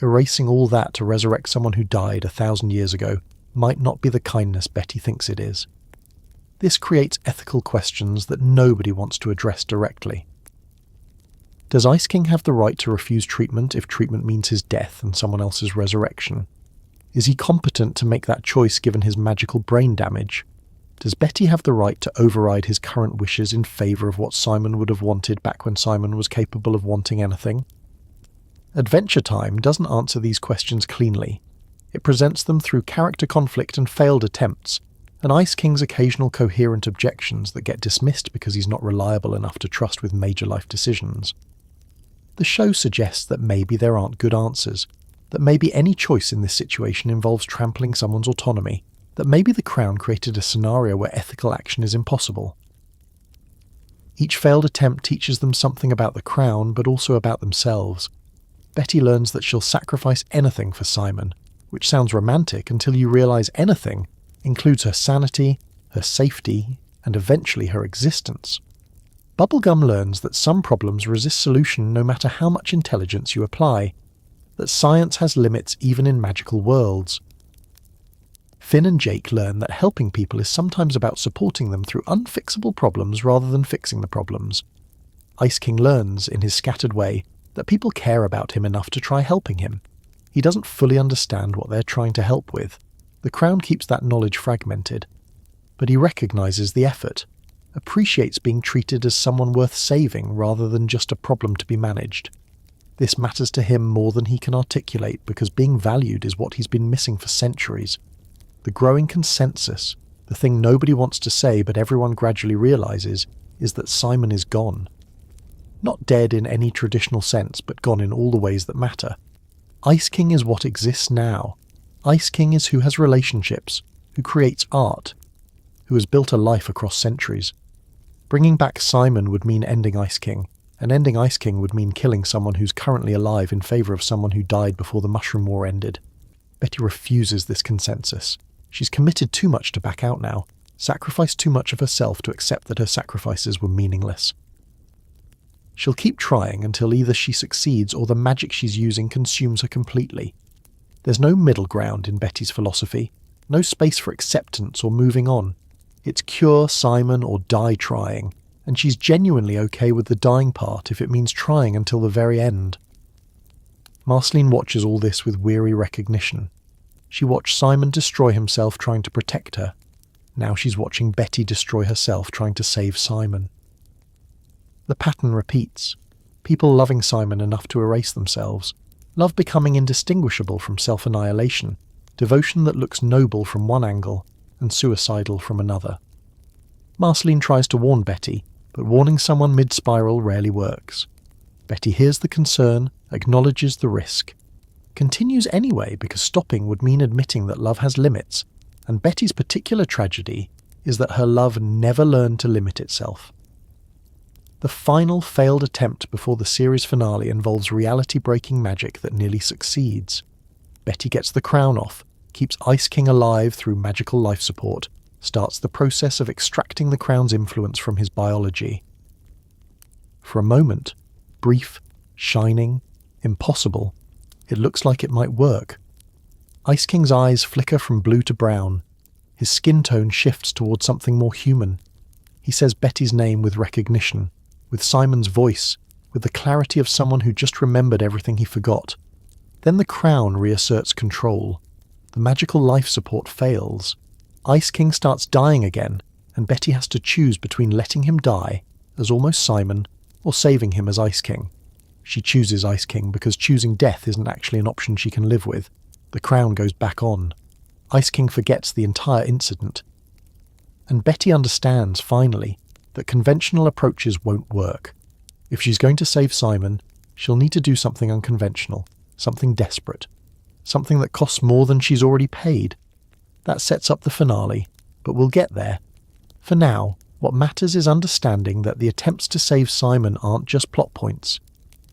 Erasing all that to resurrect someone who died 1,000 years ago might not be the kindness Betty thinks it is. This creates ethical questions that nobody wants to address directly. Does Ice King have the right to refuse treatment if treatment means his death and someone else's resurrection? Is he competent to make that choice given his magical brain damage? Does Betty have the right to override his current wishes in favour of what Simon would have wanted back when Simon was capable of wanting anything? Adventure Time doesn't answer these questions cleanly. It presents them through character conflict and failed attempts, and Ice King's occasional coherent objections that get dismissed because he's not reliable enough to trust with major life decisions. The show suggests that maybe there aren't good answers, that maybe any choice in this situation involves trampling someone's autonomy, that maybe the Crown created a scenario where ethical action is impossible. Each failed attempt teaches them something about the Crown, but also about themselves. Betty learns that she'll sacrifice anything for Simon, which sounds romantic until you realise anything includes her sanity, her safety, and eventually her existence. Bubblegum learns that some problems resist solution no matter how much intelligence you apply, that science has limits even in magical worlds. Finn and Jake learn that helping people is sometimes about supporting them through unfixable problems rather than fixing the problems. Ice King learns, in his scattered way, that people care about him enough to try helping him. He doesn't fully understand what they're trying to help with. The Crown keeps that knowledge fragmented. But he recognises the effort, appreciates being treated as someone worth saving rather than just a problem to be managed. This matters to him more than he can articulate because being valued is what he's been missing for centuries. The growing consensus, the thing nobody wants to say but everyone gradually realises, is that Simon is gone. Not dead in any traditional sense, but gone in all the ways that matter. Ice King is what exists now. Ice King is who has relationships, who creates art, who has built a life across centuries. Bringing back Simon would mean ending Ice King, and ending Ice King would mean killing someone who's currently alive in favour of someone who died before the Mushroom War ended. Betty refuses this consensus. She's committed too much to back out now, sacrificed too much of herself to accept that her sacrifices were meaningless. She'll keep trying until either she succeeds or the magic she's using consumes her completely. There's no middle ground in Betty's philosophy, no space for acceptance or moving on. It's cure Simon or die trying, and she's genuinely okay with the dying part if it means trying until the very end. Marceline watches all this with weary recognition. She watched Simon destroy himself trying to protect her. Now she's watching Betty destroy herself trying to save Simon. The pattern repeats. People loving Simon enough to erase themselves. Love becoming indistinguishable from self-annihilation. Devotion that looks noble from one angle and suicidal from another. Marceline tries to warn Betty, but warning someone mid-spiral rarely works. Betty hears the concern, acknowledges the risk. Continues anyway because stopping would mean admitting that love has limits, and Betty's particular tragedy is that her love never learned to limit itself. The final failed attempt before the series finale involves reality-breaking magic that nearly succeeds. Betty gets the crown off, keeps Ice King alive through magical life support, starts the process of extracting the crown's influence from his biology. For a moment, brief, shining, impossible, it looks like it might work. Ice King's eyes flicker from blue to brown. His skin tone shifts towards something more human. He says Betty's name with recognition, with Simon's voice, with the clarity of someone who just remembered everything he forgot. Then the crown reasserts control. The magical life support fails. Ice King starts dying again, and Betty has to choose between letting him die, as almost Simon, or saving him as Ice King. She chooses Ice King because choosing death isn't actually an option she can live with. The crown goes back on. Ice King forgets the entire incident. And Betty understands, finally, that conventional approaches won't work. If she's going to save Simon, she'll need to do something unconventional, something desperate, something that costs more than she's already paid. That sets up the finale, but we'll get there. For now, what matters is understanding that the attempts to save Simon aren't just plot points.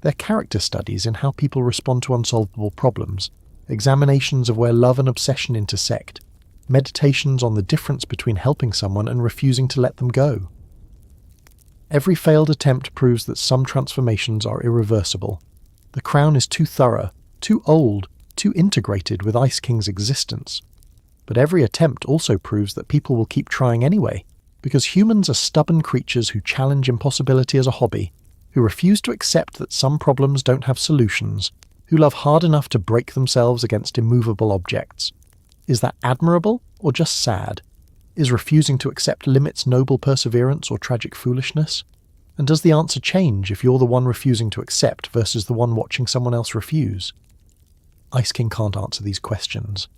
They're character studies in how people respond to unsolvable problems, examinations of where love and obsession intersect, meditations on the difference between helping someone and refusing to let them go. Every failed attempt proves that some transformations are irreversible. The crown is too thorough, too old, too integrated with Ice King's existence. But every attempt also proves that people will keep trying anyway, because humans are stubborn creatures who challenge impossibility as a hobby, who refuse to accept that some problems don't have solutions, who love hard enough to break themselves against immovable objects. Is that admirable or just sad? Is refusing to accept limits noble perseverance or tragic foolishness? And does the answer change if you're the one refusing to accept versus the one watching someone else refuse? Ice King can't answer these questions.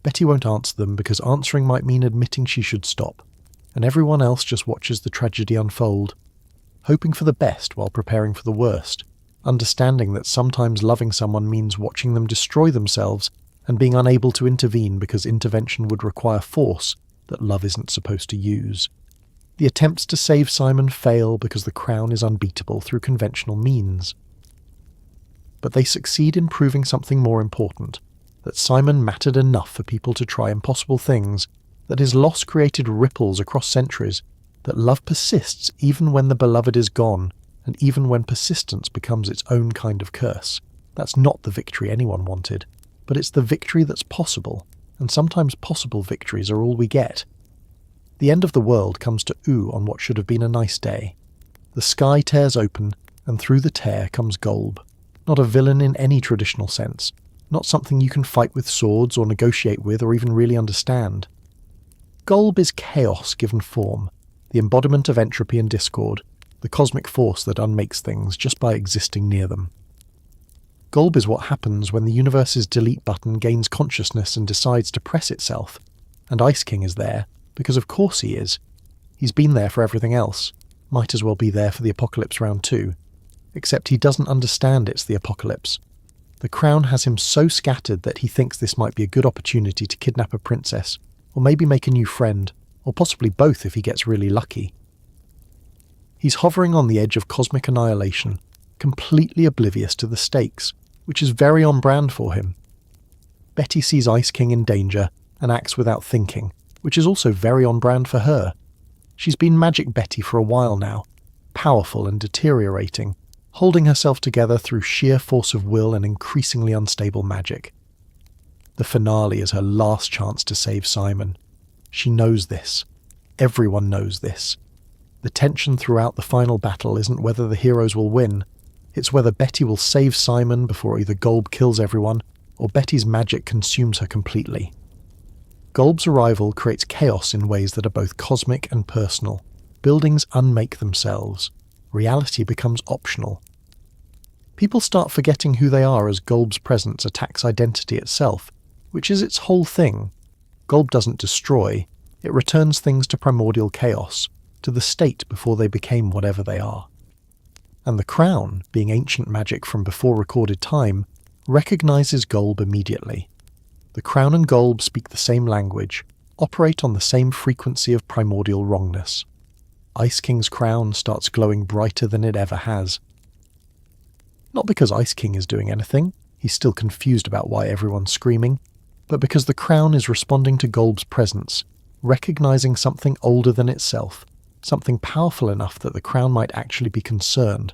Betty won't answer them because answering might mean admitting she should stop, and everyone else just watches the tragedy unfold, hoping for the best while preparing for the worst, understanding that sometimes loving someone means watching them destroy themselves and being unable to intervene because intervention would require force that love isn't supposed to use. The attempts to save Simon fail because the crown is unbeatable through conventional means. But they succeed in proving something more important, that Simon mattered enough for people to try impossible things, that his loss created ripples across centuries, that love persists even when the beloved is gone, and even when persistence becomes its own kind of curse. That's not the victory anyone wanted, but it's the victory that's possible, and sometimes possible victories are all we get. The end of the world comes to ooh on what should have been a nice day. The sky tears open, and through the tear comes Golb. Not a villain in any traditional sense, not something you can fight with swords or negotiate with or even really understand. Golb is chaos given form, the embodiment of entropy and discord, the cosmic force that unmakes things just by existing near them. Golb is what happens when the universe's delete button gains consciousness and decides to press itself, and Ice King is there, because of course he is. He's been there for everything else, might as well be there for the apocalypse round 2, except he doesn't understand it's the apocalypse. The crown has him so scattered that he thinks this might be a good opportunity to kidnap a princess, or maybe make a new friend, or possibly both if he gets really lucky. He's hovering on the edge of cosmic annihilation, completely oblivious to the stakes, which is very on brand for him. Betty sees Ice King in danger and acts without thinking, which is also very on brand for her. She's been Magic Betty for a while now, powerful and deteriorating, holding herself together through sheer force of will and increasingly unstable magic. The finale is her last chance to save Simon. She knows this. Everyone knows this. The tension throughout the final battle isn't whether the heroes will win, it's whether Betty will save Simon before either Golb kills everyone, or Betty's magic consumes her completely. Golb's arrival creates chaos in ways that are both cosmic and personal. Buildings unmake themselves. Reality becomes optional. People start forgetting who they are as Golb's presence attacks identity itself, which is its whole thing. Golb doesn't destroy, it returns things to primordial chaos, to the state before they became whatever they are. And the crown, being ancient magic from before recorded time, recognizes Golb immediately. The crown and Golb speak the same language, operate on the same frequency of primordial wrongness. Ice King's crown starts glowing brighter than it ever has. Not because Ice King is doing anything, he's still confused about why everyone's screaming, but because the crown is responding to Golb's presence, recognizing something older than itself, something powerful enough that the crown might actually be concerned.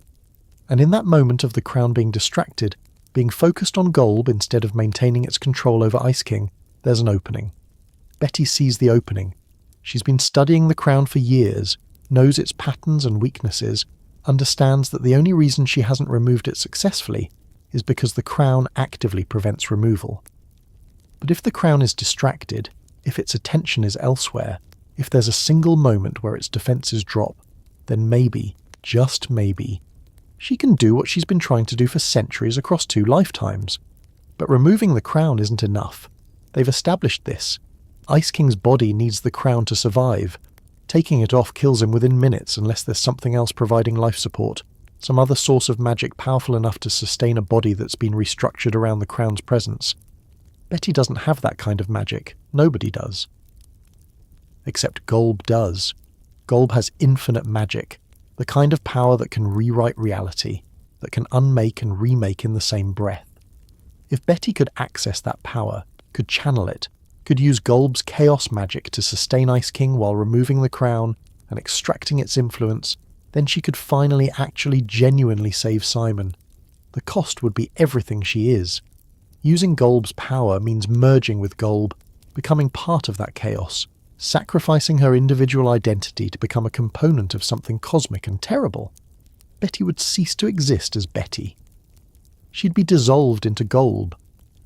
And in that moment of the crown being distracted, being focused on Golb instead of maintaining its control over Ice King, there's an opening. Betty sees the opening. She's been studying the crown for years, knows its patterns and weaknesses, understands that the only reason she hasn't removed it successfully is because the crown actively prevents removal. But if the crown is distracted, if its attention is elsewhere, if there's a single moment where its defenses drop, then maybe, just maybe, she can do what she's been trying to do for centuries across 2 lifetimes. But removing the crown isn't enough. They've established this. Ice King's body needs the crown to survive. Taking it off kills him within minutes unless there's something else providing life support, some other source of magic powerful enough to sustain a body that's been restructured around the crown's presence. Betty doesn't have that kind of magic. Nobody does. Except Golb does. Golb has infinite magic, the kind of power that can rewrite reality, that can unmake and remake in the same breath. If Betty could access that power, could channel it, could use Golb's chaos magic to sustain Ice King while removing the crown and extracting its influence, Then she could finally actually genuinely save Simon. The cost would be everything she is. Using Golb's power means merging with Golb, becoming part of that chaos, sacrificing her individual identity to become a component of something cosmic and terrible. Betty would cease to exist as Betty. She'd be dissolved into Golb,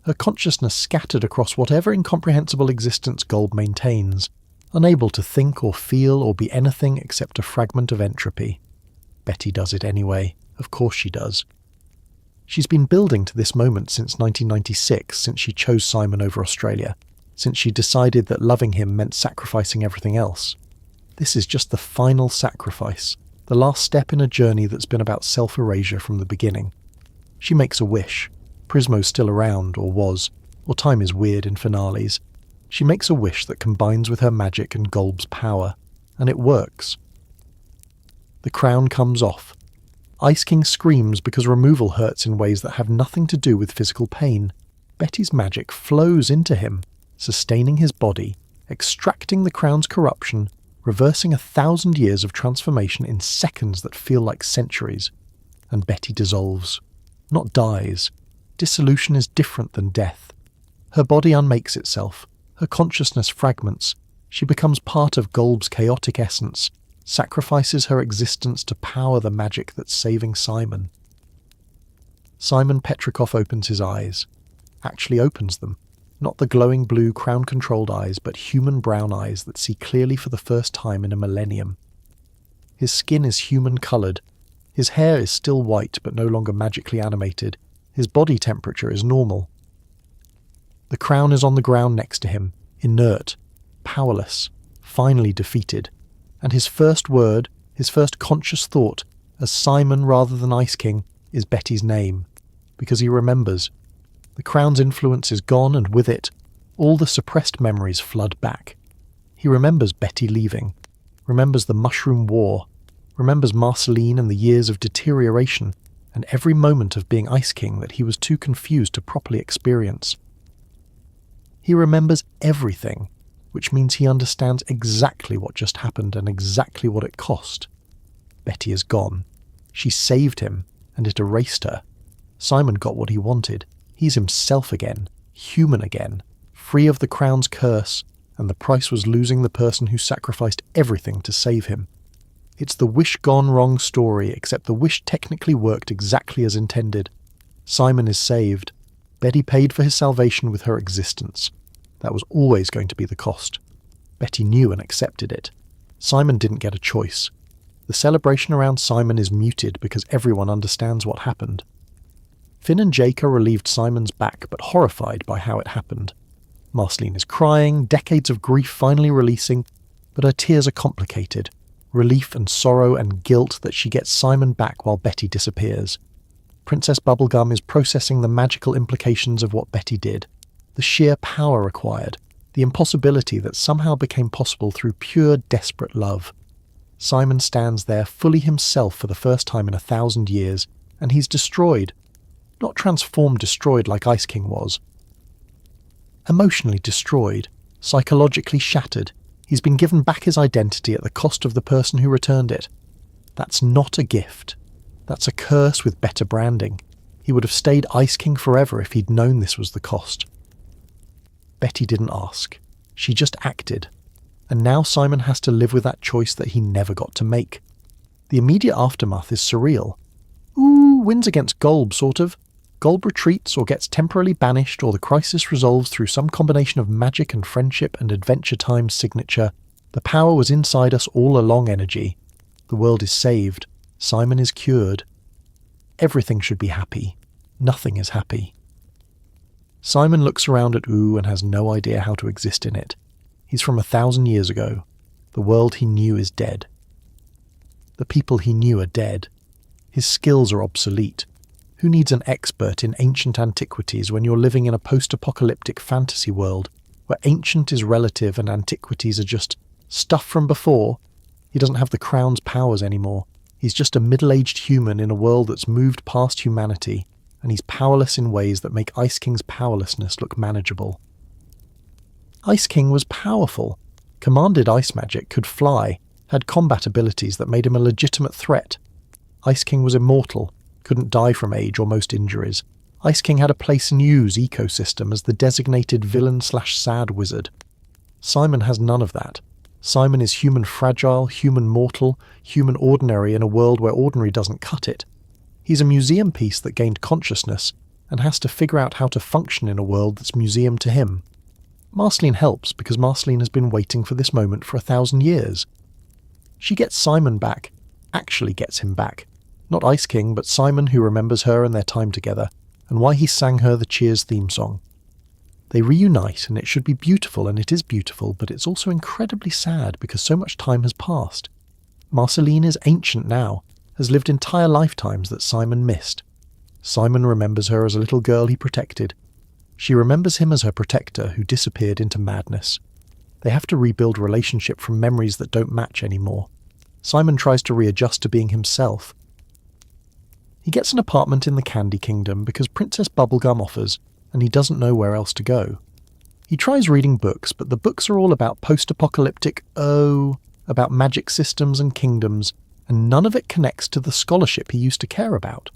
her consciousness scattered across whatever incomprehensible existence Golb maintains, unable to think or feel or be anything except a fragment of entropy. Betty does it anyway. Of course she does. She's been building to this moment since 1996, since she chose Simon over Australia, since she decided that loving him meant sacrificing everything else. This is just the final sacrifice, the last step in a journey that's been about self-erasure from the beginning. She makes a wish. Prismo's still around, or was, or time is weird in finales. She makes a wish that combines with her magic and Golb's power, and it works. The crown comes off. Ice King screams because removal hurts in ways that have nothing to do with physical pain. Betty's magic flows into him, sustaining his body, extracting the crown's corruption, reversing 1,000 years of transformation in seconds that feel like centuries. And Betty dissolves. Not dies. Dissolution is different than death. Her body unmakes itself. Her consciousness fragments. She becomes part of Golb's chaotic essence, sacrifices her existence to power the magic that's saving Simon. Simon Petrikov opens his eyes. Actually opens them. Not the glowing blue crown-controlled eyes, but human brown eyes that see clearly for the first time in a millennium. His skin is human-coloured. His hair is still white but no longer magically animated. His body temperature is normal. The crown is on the ground next to him, inert, powerless, finally defeated. And his first word, his first conscious thought, as Simon rather than Ice King, is Betty's name. Because he remembers. The crown's influence is gone, and with it, all the suppressed memories flood back. He remembers Betty leaving, remembers the Mushroom War, remembers Marceline and the years of deterioration, and every moment of being Ice King that he was too confused to properly experience. He remembers everything, which means he understands exactly what just happened and exactly what it cost. Betty is gone. She saved him, and it erased her. Simon got what he wanted. He's himself again, human again, free of the crown's curse, and the price was losing the person who sacrificed everything to save him. It's the wish gone wrong story, except the wish technically worked exactly as intended. Simon is saved. Betty paid for his salvation with her existence. That was always going to be the cost. Betty knew and accepted it. Simon didn't get a choice. The celebration around Simon is muted because everyone understands what happened. Finn and Jake are relieved Simon's back, but horrified by how it happened. Marceline is crying, decades of grief finally releasing, but her tears are complicated. Relief and sorrow and guilt that she gets Simon back while Betty disappears. Princess Bubblegum is processing the magical implications of what Betty did. The sheer power required, the impossibility that somehow became possible through pure, desperate love. Simon stands there fully himself for the first time in 1,000 years, and he's destroyed. Not transformed destroyed like Ice King was. Emotionally destroyed, psychologically shattered, he's been given back his identity at the cost of the person who returned it. That's not a gift. That's a curse with better branding. He would have stayed Ice King forever if he'd known this was the cost. Betty didn't ask. She just acted. And now Simon has to live with that choice that he never got to make. The immediate aftermath is surreal. Ooh, wins against Golb, sort of. Golb retreats or gets temporarily banished, or the crisis resolves through some combination of magic and friendship and Adventure Time's signature. The power was inside us all along energy. The world is saved. Simon is cured. Everything should be happy. Nothing is happy. Simon looks around at Ooh and has no idea how to exist in it. He's from 1,000 years ago. The world he knew is dead. The people he knew are dead. His skills are obsolete. Who needs an expert in ancient antiquities when you're living in a post-apocalyptic fantasy world where ancient is relative and antiquities are just stuff from before? He doesn't have the crown's powers anymore. He's just a middle-aged human in a world that's moved past humanity, and he's powerless in ways that make Ice King's powerlessness look manageable. Ice King was powerful. Commanded ice magic, could fly, had combat abilities that made him a legitimate threat. Ice King was immortal, couldn't die from age or most injuries. Ice King had a place in Yu's ecosystem as the designated villain/sad wizard. Simon has none of that. Simon is human fragile, human mortal, human ordinary in a world where ordinary doesn't cut it. He's a museum piece that gained consciousness and has to figure out how to function in a world that's museum to him. Marceline helps because Marceline has been waiting for this moment for 1,000 years. She gets Simon back, actually gets him back. Not Ice King, but Simon, who remembers her and their time together, and why he sang her the Cheers theme song. They reunite, and it should be beautiful, and it is beautiful, but it's also incredibly sad because so much time has passed. Marceline is ancient now, has lived entire lifetimes that Simon missed. Simon remembers her as a little girl he protected. She remembers him as her protector who disappeared into madness. They have to rebuild relationship from memories that don't match anymore. Simon tries to readjust to being himself. He gets an apartment in the Candy Kingdom because Princess Bubblegum offers, and he doesn't know where else to go. He tries reading books, but the books are all about post-apocalyptic, about magic systems and kingdoms, and none of it connects to the scholarship he used to care about.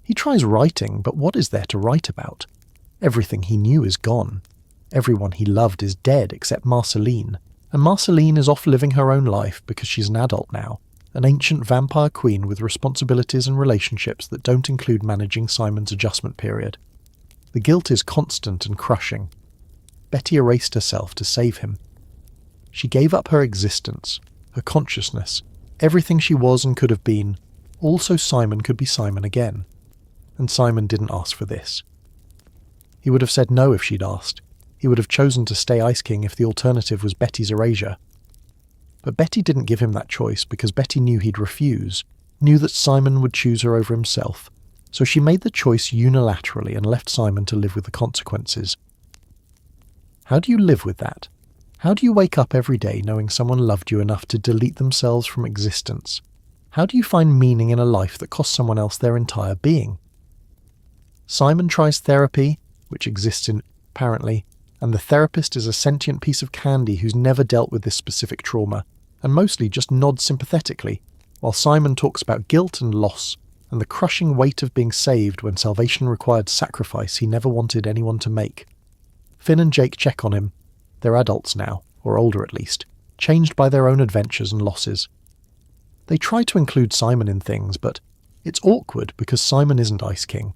He tries writing, but what is there to write about? Everything he knew is gone. Everyone he loved is dead except Marceline, and Marceline is off living her own life because she's an adult now, an ancient vampire queen with responsibilities and relationships that don't include managing Simon's adjustment period. The guilt is constant and crushing. Betty erased herself to save him. She gave up her existence, her consciousness, everything she was and could have been, all so Simon could be Simon again. And Simon didn't ask for this. He would have said no if she'd asked. He would have chosen to stay Ice King if the alternative was Betty's erasure. But Betty didn't give him that choice because Betty knew he'd refuse, knew that Simon would choose her over himself, so she made the choice unilaterally and left Simon to live with the consequences. How do you live with that? How do you wake up every day knowing someone loved you enough to delete themselves from existence? How do you find meaning in a life that cost someone else their entire being? Simon tries therapy, which exists in, apparently, and the therapist is a sentient piece of candy who's never dealt with this specific trauma, and mostly just nods sympathetically, while Simon talks about guilt and loss, and the crushing weight of being saved when salvation required sacrifice he never wanted anyone to make. Finn and Jake check on him. They're adults now, or older at least, changed by their own adventures and losses. They try to include Simon in things, but it's awkward because Simon isn't Ice King.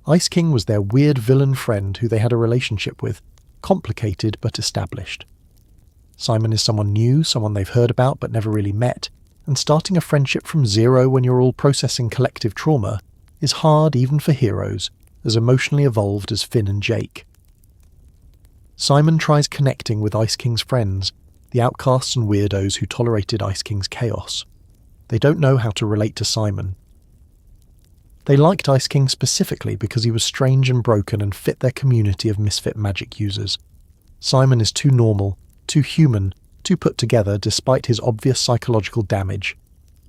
Ice King was their weird villain friend who they had a relationship with, complicated but established. Simon is someone new, someone they've heard about but never really met, and starting a friendship from zero when you're all processing collective trauma is hard even for heroes, as emotionally evolved as Finn and Jake. Simon tries connecting with Ice King's friends, the outcasts and weirdos who tolerated Ice King's chaos. They don't know how to relate to Simon. They liked Ice King specifically because he was strange and broken and fit their community of misfit magic users. Simon is too normal, too human, too put together despite his obvious psychological damage.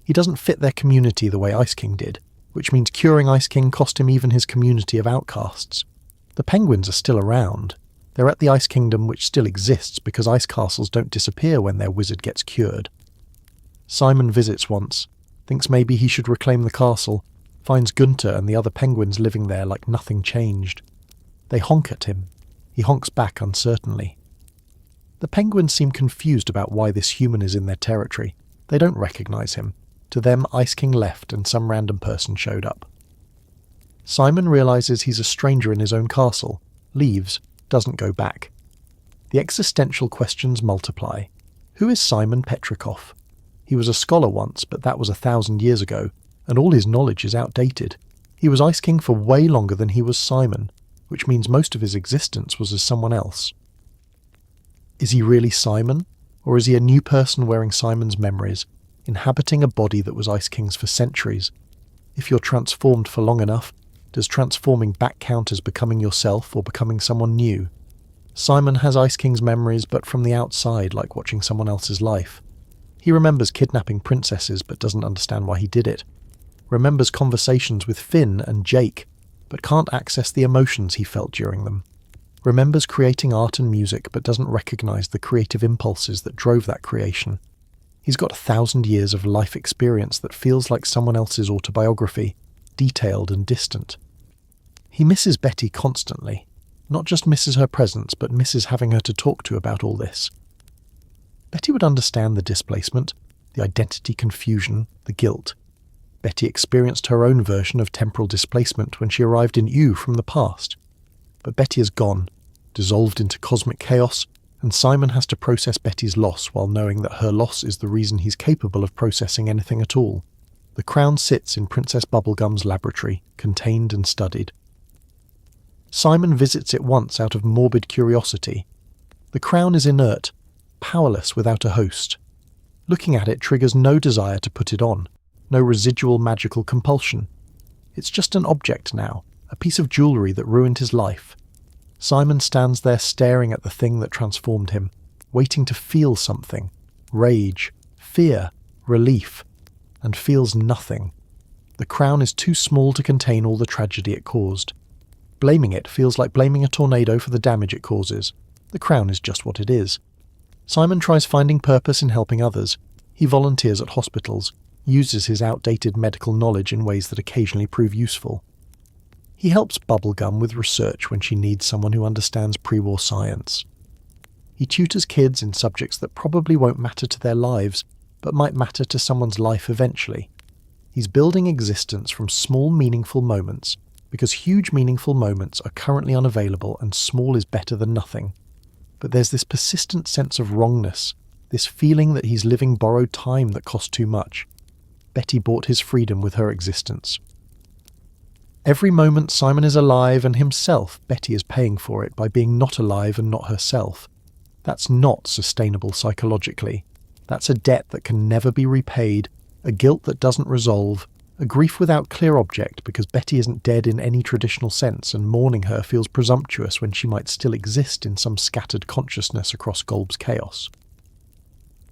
He doesn't fit their community the way Ice King did, which means curing Ice King cost him even his community of outcasts. The penguins are still around. They're at the Ice Kingdom, which still exists because ice castles don't disappear when their wizard gets cured. Simon visits once, thinks maybe he should reclaim the castle, finds Gunther and the other penguins living there like nothing changed. They honk at him. He honks back uncertainly. The penguins seem confused about why this human is in their territory. They don't recognize him. To them, Ice King left and some random person showed up. Simon realizes he's a stranger in his own castle, leaves, doesn't go back. The existential questions multiply. Who is Simon Petrikov? He was a scholar once, but that was 1,000 years ago, and all his knowledge is outdated. He was Ice King for way longer than he was Simon, which means most of his existence was as someone else. Is he really Simon, or is he a new person wearing Simon's memories, inhabiting a body that was Ice King's for centuries? If you're transformed for long enough, does transforming back count as becoming yourself or becoming someone new? Simon has Ice King's memories, but from the outside, like watching someone else's life. He remembers kidnapping princesses, but doesn't understand why he did it. Remembers conversations with Finn and Jake, but can't access the emotions he felt during them. Remembers creating art and music, but doesn't recognize the creative impulses that drove that creation. He's got 1,000 years of life experience that feels like someone else's autobiography, detailed and distant. He misses Betty constantly. Not just misses her presence, but misses having her to talk to about all this. Betty would understand the displacement, the identity confusion, the guilt. Betty experienced her own version of temporal displacement when she arrived in U from the past. But Betty is gone, dissolved into cosmic chaos, and Simon has to process Betty's loss while knowing that her loss is the reason he's capable of processing anything at all. The crown sits in Princess Bubblegum's laboratory, contained and studied. Simon visits it once out of morbid curiosity. The crown is inert, powerless without a host. Looking at it triggers no desire to put it on, no residual magical compulsion. It's just an object now, a piece of jewellery that ruined his life. Simon stands there staring at the thing that transformed him, waiting to feel something. Rage, fear, relief, and feels nothing. The crown is too small to contain all the tragedy it caused. Blaming it feels like blaming a tornado for the damage it causes. The crown is just what it is. Simon tries finding purpose in helping others. He volunteers at hospitals, uses his outdated medical knowledge in ways that occasionally prove useful. He helps Bubblegum with research when she needs someone who understands pre-war science. He tutors kids in subjects that probably won't matter to their lives, but might matter to someone's life eventually. He's building existence from small meaningful moments, because huge meaningful moments are currently unavailable and small is better than nothing. But there's this persistent sense of wrongness, this feeling that he's living borrowed time that cost too much. Betty bought his freedom with her existence. Every moment Simon is alive and himself, Betty is paying for it by being not alive and not herself. That's not sustainable psychologically. That's a debt that can never be repaid, a guilt that doesn't resolve, a grief without clear object because Betty isn't dead in any traditional sense and mourning her feels presumptuous when she might still exist in some scattered consciousness across Golb's chaos.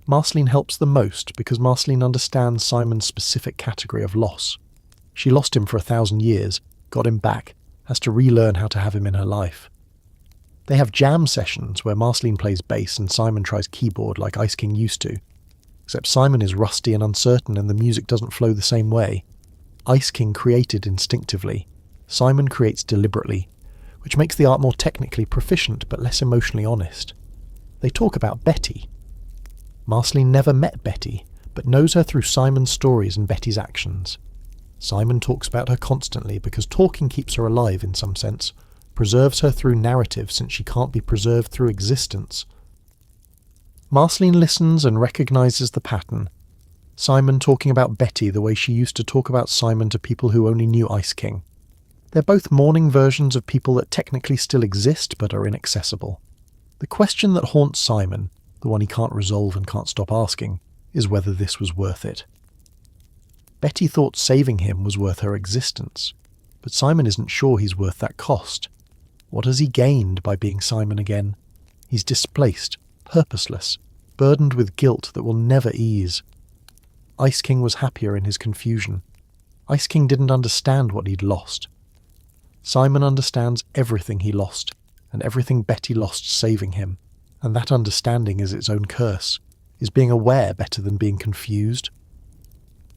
Marceline helps the most because Marceline understands Simon's specific category of loss. She lost him for 1,000 years, got him back, has to relearn how to have him in her life. They have jam sessions where Marceline plays bass and Simon tries keyboard like Ice King used to. Except Simon is rusty and uncertain and the music doesn't flow the same way. Ice King created instinctively. Simon creates deliberately, which makes the art more technically proficient but less emotionally honest. They talk about Betty. Marceline never met Betty, but knows her through Simon's stories and Betty's actions. Simon talks about her constantly because talking keeps her alive in some sense, preserves her through narrative since she can't be preserved through existence. Marceline listens and recognises the pattern. Simon talking about Betty the way she used to talk about Simon to people who only knew Ice King. They're both mourning versions of people that technically still exist but are inaccessible. The question that haunts Simon, the one he can't resolve and can't stop asking, is whether this was worth it. Betty thought saving him was worth her existence, but Simon isn't sure he's worth that cost. What has he gained by being Simon again? He's displaced, purposeless, burdened with guilt that will never ease. Ice King was happier in his confusion. Ice King didn't understand what he'd lost. Simon understands everything he lost, and everything Betty lost saving him, and that understanding is its own curse. Is being aware better than being confused?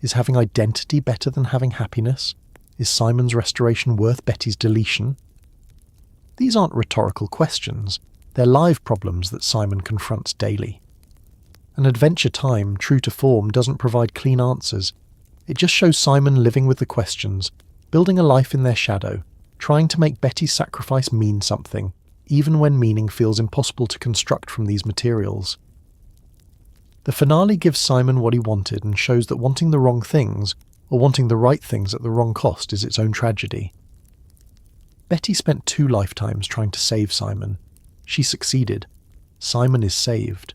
Is having identity better than having happiness? Is Simon's restoration worth Betty's deletion? These aren't rhetorical questions. They're live problems that Simon confronts daily. An Adventure Time, true to form, doesn't provide clean answers. It just shows Simon living with the questions, building a life in their shadow, trying to make Betty's sacrifice mean something, even when meaning feels impossible to construct from these materials. The finale gives Simon what he wanted and shows that wanting the wrong things, or wanting the right things at the wrong cost, is its own tragedy. Betty spent 2 lifetimes trying to save Simon. She succeeded. Simon is saved.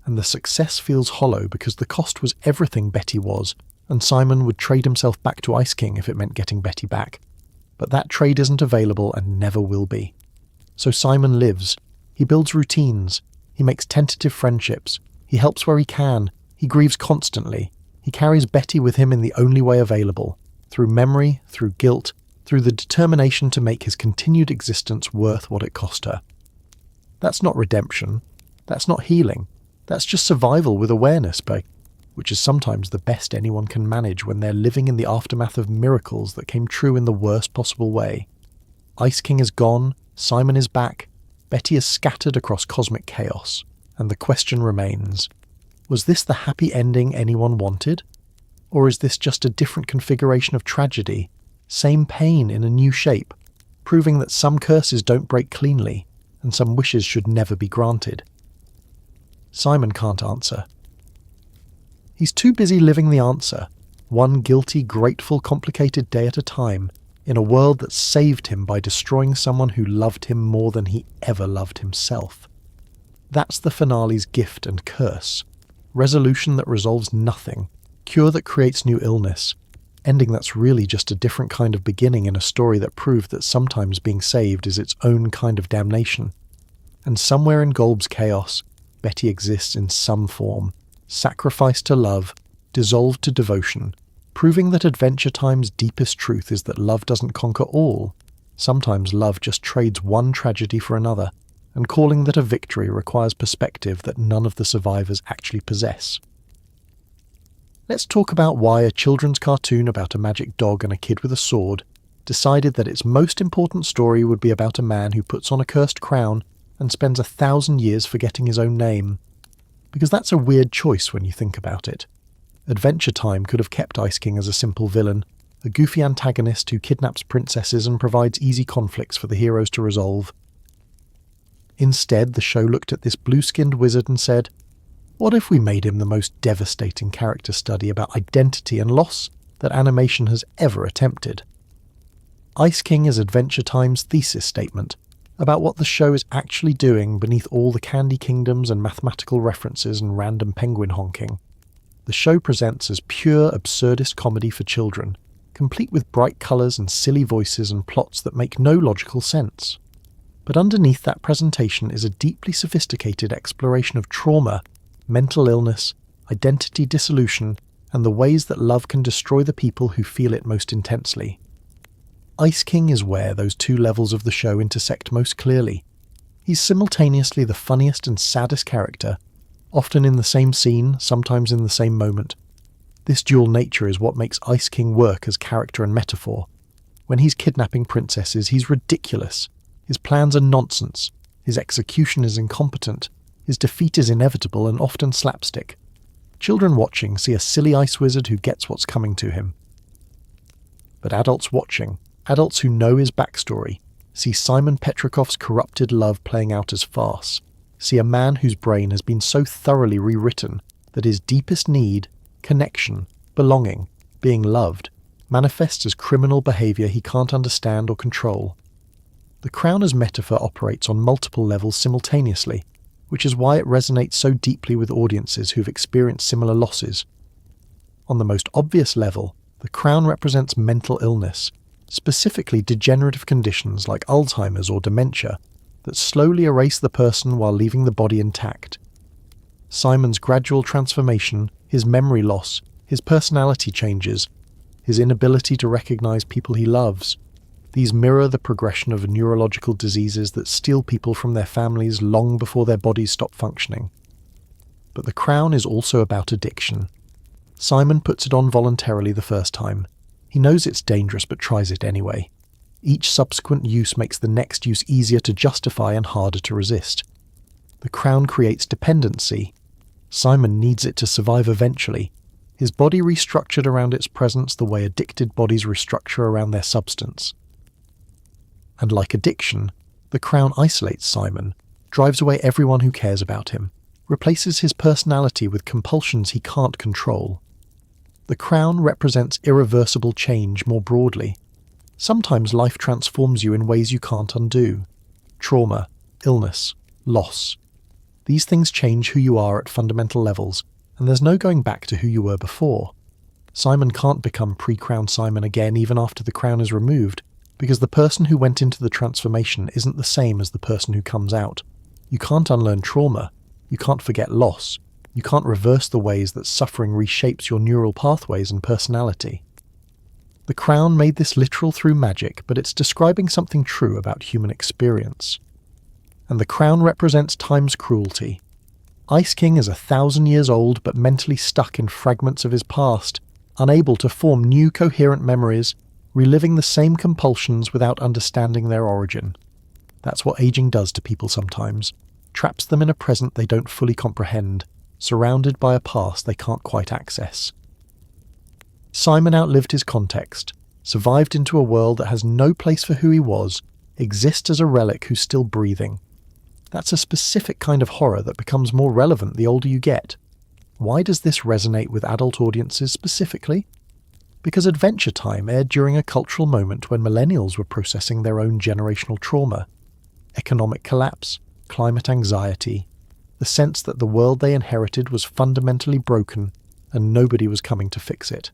And the success feels hollow because the cost was everything Betty was, and Simon would trade himself back to Ice King if it meant getting Betty back. But that trade isn't available and never will be. So Simon lives. He builds routines. He makes tentative friendships. He helps where he can. He grieves constantly. He carries Betty with him in the only way available, through memory, through guilt, through the determination to make his continued existence worth what it cost her. That's not redemption. That's not healing. That's just survival with awareness, but which is sometimes the best anyone can manage when they're living in the aftermath of miracles that came true in the worst possible way. Ice King is gone, Simon is back, Betty is scattered across cosmic chaos, and the question remains, was this the happy ending anyone wanted? Or is this just a different configuration of tragedy, same pain in a new shape, proving that some curses don't break cleanly, and some wishes should never be granted? Simon can't answer. He's too busy living the answer, one guilty, grateful, complicated day at a time, in a world that saved him by destroying someone who loved him more than he ever loved himself. That's the finale's gift and curse. Resolution that resolves nothing, cure that creates new illness, ending that's really just a different kind of beginning in a story that proved that sometimes being saved is its own kind of damnation. And somewhere in Golb's chaos, Betty exists in some form, sacrificed to love, dissolved to devotion, proving that Adventure Time's deepest truth is that love doesn't conquer all. Sometimes love just trades one tragedy for another, and calling that a victory requires perspective that none of the survivors actually possess. Let's talk about why a children's cartoon about a magic dog and a kid with a sword decided that its most important story would be about a man who puts on a cursed crown and spends 1,000 years forgetting his own name. Because that's a weird choice when you think about it. Adventure Time could have kept Ice King as a simple villain, a goofy antagonist who kidnaps princesses and provides easy conflicts for the heroes to resolve. Instead, the show looked at this blue-skinned wizard and said, what if we made him the most devastating character study about identity and loss that animation has ever attempted? Ice King is Adventure Time's thesis statement about what the show is actually doing beneath all the candy kingdoms and mathematical references and random penguin honking. The show presents as pure absurdist comedy for children, complete with bright colours and silly voices and plots that make no logical sense. But underneath that presentation is a deeply sophisticated exploration of trauma, mental illness, identity dissolution, and the ways that love can destroy the people who feel it most intensely. Ice King is where those two levels of the show intersect most clearly. He's simultaneously the funniest and saddest character, often in the same scene, sometimes in the same moment. This dual nature is what makes Ice King work as character and metaphor. When he's kidnapping princesses, he's ridiculous. His plans are nonsense. His execution is incompetent. His defeat is inevitable and often slapstick. Children watching see a silly ice wizard who gets what's coming to him. But adults watching, adults who know his backstory, see Simon Petrikov's corrupted love playing out as farce, see a man whose brain has been so thoroughly rewritten that his deepest need, connection, belonging, being loved, manifests as criminal behaviour he can't understand or control. The crown as metaphor operates on multiple levels simultaneously, which is why it resonates so deeply with audiences who've experienced similar losses. On the most obvious level, the crown represents mental illness, specifically degenerative conditions like Alzheimer's or dementia, that slowly erase the person while leaving the body intact. Simon's gradual transformation, his memory loss, his personality changes, his inability to recognize people he loves, these mirror the progression of neurological diseases that steal people from their families long before their bodies stop functioning. But the crown is also about addiction. Simon puts it on voluntarily the first time. He knows it's dangerous but tries it anyway. Each subsequent use makes the next use easier to justify and harder to resist. The crown creates dependency. Simon needs it to survive eventually, his body restructured around its presence the way addicted bodies restructure around their substance. And like addiction, the crown isolates Simon, drives away everyone who cares about him, replaces his personality with compulsions he can't control. The crown represents irreversible change more broadly. Sometimes life transforms you in ways you can't undo. Trauma, illness, loss. These things change who you are at fundamental levels, and there's no going back to who you were before. Simon can't become pre-crown Simon again even after the crown is removed, because the person who went into the transformation isn't the same as the person who comes out. You can't unlearn trauma. You can't forget loss. You can't reverse the ways that suffering reshapes your neural pathways and personality. The crown made this literal through magic, but it's describing something true about human experience. And the crown represents time's cruelty. Ice King is 1,000 years old but mentally stuck in fragments of his past, unable to form new coherent memories, reliving the same compulsions without understanding their origin. That's what aging does to people sometimes. Traps them in a present they don't fully comprehend, surrounded by a past they can't quite access. Simon outlived his context, survived into a world that has no place for who he was, exists as a relic who's still breathing. That's a specific kind of horror that becomes more relevant the older you get. Why does this resonate with adult audiences specifically? Because Adventure Time aired during a cultural moment when millennials were processing their own generational trauma. Economic collapse, climate anxiety, the sense that the world they inherited was fundamentally broken and nobody was coming to fix it.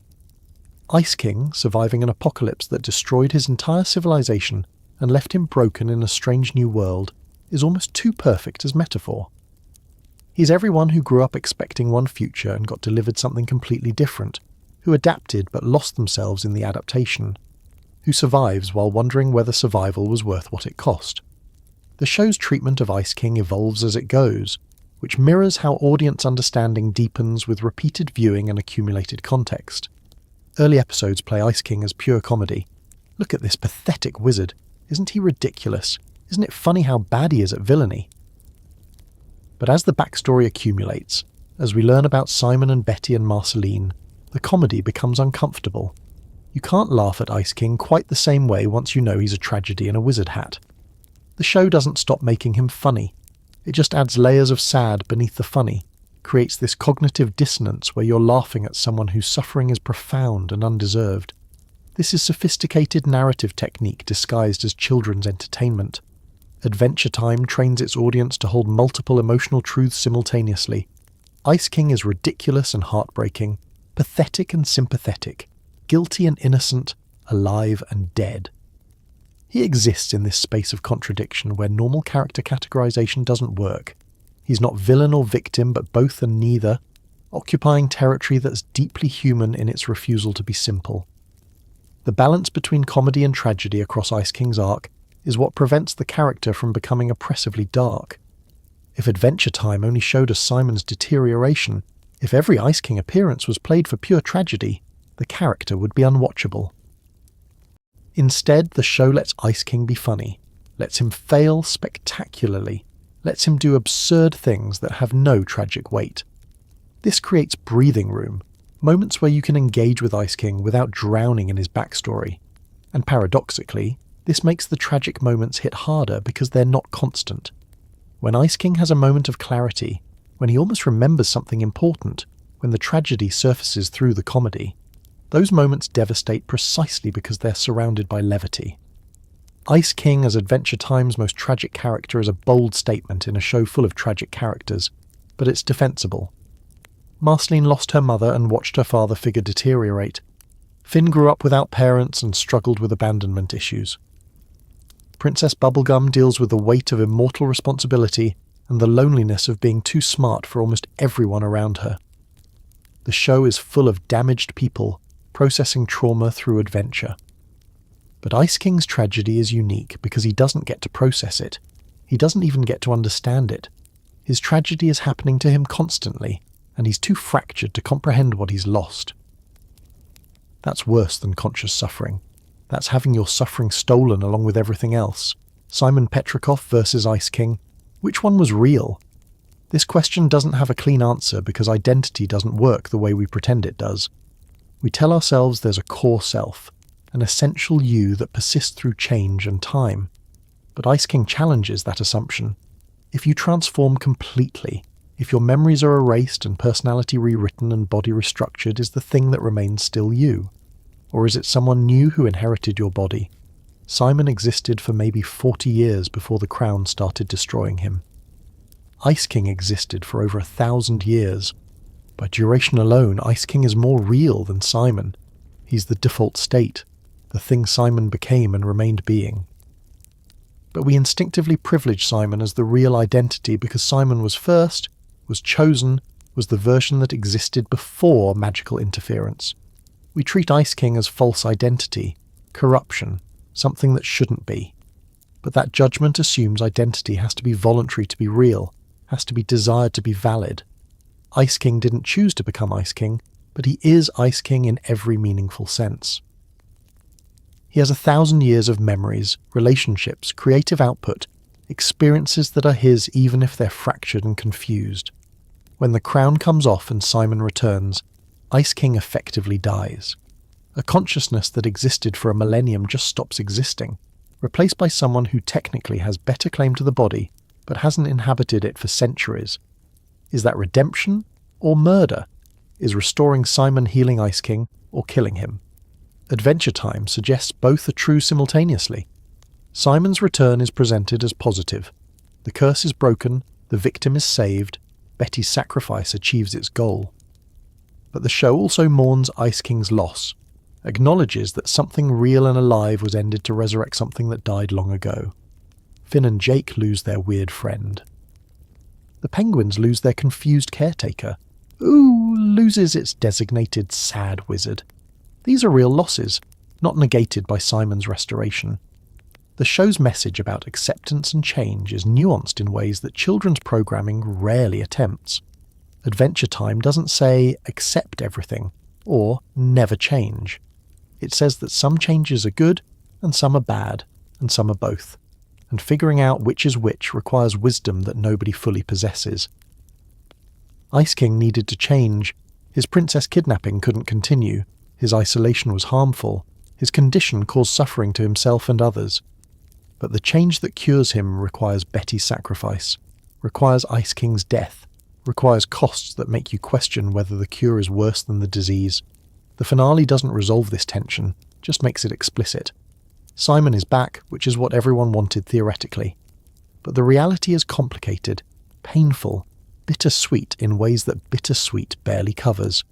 Ice King, surviving an apocalypse that destroyed his entire civilization and left him broken in a strange new world, is almost too perfect as metaphor. He's everyone who grew up expecting one future and got delivered something completely different, who adapted but lost themselves in the adaptation, who survives while wondering whether survival was worth what it cost. The show's treatment of Ice King evolves as it goes, which mirrors how audience understanding deepens with repeated viewing and accumulated context. Early episodes play Ice King as pure comedy. Look at this pathetic wizard. Isn't he ridiculous? Isn't it funny how bad he is at villainy? But as the backstory accumulates, as we learn about Simon and Betty and Marceline, the comedy becomes uncomfortable. You can't laugh at Ice King quite the same way once you know he's a tragedy in a wizard hat. The show doesn't stop making him funny. It just adds layers of sad beneath the funny, creates this cognitive dissonance where you're laughing at someone whose suffering is profound and undeserved. This is sophisticated narrative technique disguised as children's entertainment. Adventure Time trains its audience to hold multiple emotional truths simultaneously. Ice King is ridiculous and heartbreaking, pathetic and sympathetic, guilty and innocent, alive and dead. He exists in this space of contradiction where normal character categorization doesn't work. He's not villain or victim, but both and neither, occupying territory that's deeply human in its refusal to be simple. The balance between comedy and tragedy across Ice King's arc is what prevents the character from becoming oppressively dark. If Adventure Time only showed us Simon's deterioration, if every Ice King appearance was played for pure tragedy, the character would be unwatchable. Instead, the show lets Ice King be funny, lets him fail spectacularly, lets him do absurd things that have no tragic weight. This creates breathing room, moments where you can engage with Ice King without drowning in his backstory. And paradoxically, this makes the tragic moments hit harder because they're not constant. When Ice King has a moment of clarity, when he almost remembers something important, when the tragedy surfaces through the comedy, those moments devastate precisely because they're surrounded by levity. Ice King as Adventure Time's most tragic character is a bold statement in a show full of tragic characters, but it's defensible. Marceline lost her mother and watched her father figure deteriorate. Finn grew up without parents and struggled with abandonment issues. Princess Bubblegum deals with the weight of immortal responsibility and the loneliness of being too smart for almost everyone around her. The show is full of damaged people processing trauma through adventure. But Ice King's tragedy is unique because he doesn't get to process it. He doesn't even get to understand it. His tragedy is happening to him constantly, and he's too fractured to comprehend what he's lost. That's worse than conscious suffering. That's having your suffering stolen along with everything else. Simon Petrikov versus Ice King. Which one was real? This question doesn't have a clean answer because identity doesn't work the way we pretend it does. We tell ourselves there's a core self, an essential you that persists through change and time. But Ice King challenges that assumption. If you transform completely, if your memories are erased and personality rewritten and body restructured, is the thing that remains still you? Or is it someone new who inherited your body? Simon existed for maybe 40 years before the crown started destroying him. Ice King existed for over 1,000 years. By duration alone, Ice King is more real than Simon. He's the default state, the thing Simon became and remained being. But we instinctively privilege Simon as the real identity because Simon was first, was chosen, was the version that existed before magical interference. We treat Ice King as false identity, corruption, something that shouldn't be. But that judgment assumes identity has to be voluntary to be real, has to be desired to be valid. Ice King didn't choose to become Ice King, but he is Ice King in every meaningful sense. He has 1,000 years of memories, relationships, creative output, experiences that are his even if they're fractured and confused. When the crown comes off and Simon returns, Ice King effectively dies. A consciousness that existed for a millennium just stops existing, replaced by someone who technically has better claim to the body, but hasn't inhabited it for centuries. Is that redemption or murder? Is restoring Simon healing Ice King or killing him? Adventure Time suggests both are true simultaneously. Simon's return is presented as positive. The curse is broken, the victim is saved, Betty's sacrifice achieves its goal. But the show also mourns Ice King's loss, acknowledges that something real and alive was ended to resurrect something that died long ago. Finn and Jake lose their weird friend. The penguins lose their confused caretaker. Ooh loses its designated sad wizard. These are real losses, not negated by Simon's restoration. The show's message about acceptance and change is nuanced in ways that children's programming rarely attempts. Adventure Time doesn't say, accept everything, or never change. It says that some changes are good, and some are bad, and some are both. And figuring out which is which requires wisdom that nobody fully possesses. Ice King needed to change. His princess kidnapping couldn't continue. His isolation was harmful. His condition caused suffering to himself and others. But the change that cures him requires Betty's sacrifice, requires Ice King's death, requires costs that make you question whether the cure is worse than the disease. The finale doesn't resolve this tension, just makes it explicit. Simon is back, which is what everyone wanted theoretically. But the reality is complicated, painful, bittersweet in ways that bittersweet barely covers.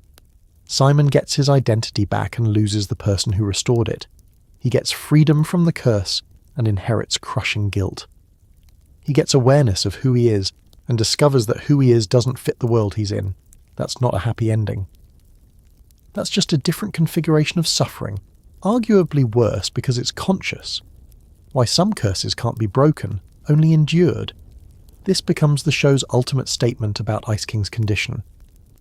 Simon gets his identity back and loses the person who restored it. He gets freedom from the curse and inherits crushing guilt. He gets awareness of who he is and discovers that who he is doesn't fit the world he's in. That's not a happy ending. That's just a different configuration of suffering, arguably worse because it's conscious. Why some curses can't be broken, only endured. This becomes the show's ultimate statement about Ice King's condition.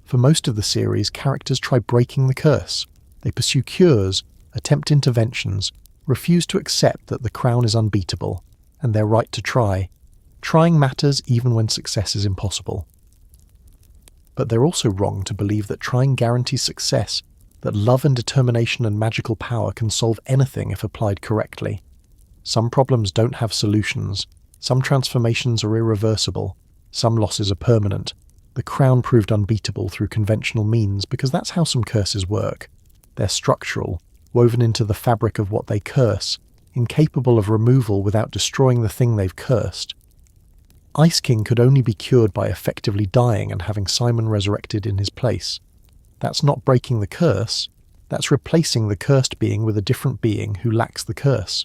For most of the series, characters try breaking the curse. They pursue cures, attempt interventions, refuse to accept that the crown is unbeatable, and their right to try. Trying matters even when success is impossible. But they're also wrong to believe that trying guarantees success, that love and determination and magical power can solve anything if applied correctly. Some problems don't have solutions, some transformations are irreversible, some losses are permanent. The crown proved unbeatable through conventional means because that's how some curses work. They're structural, woven into the fabric of what they curse, incapable of removal without destroying the thing they've cursed. Ice King could only be cured by effectively dying and having Simon resurrected in his place. That's not breaking the curse, that's replacing the cursed being with a different being who lacks the curse.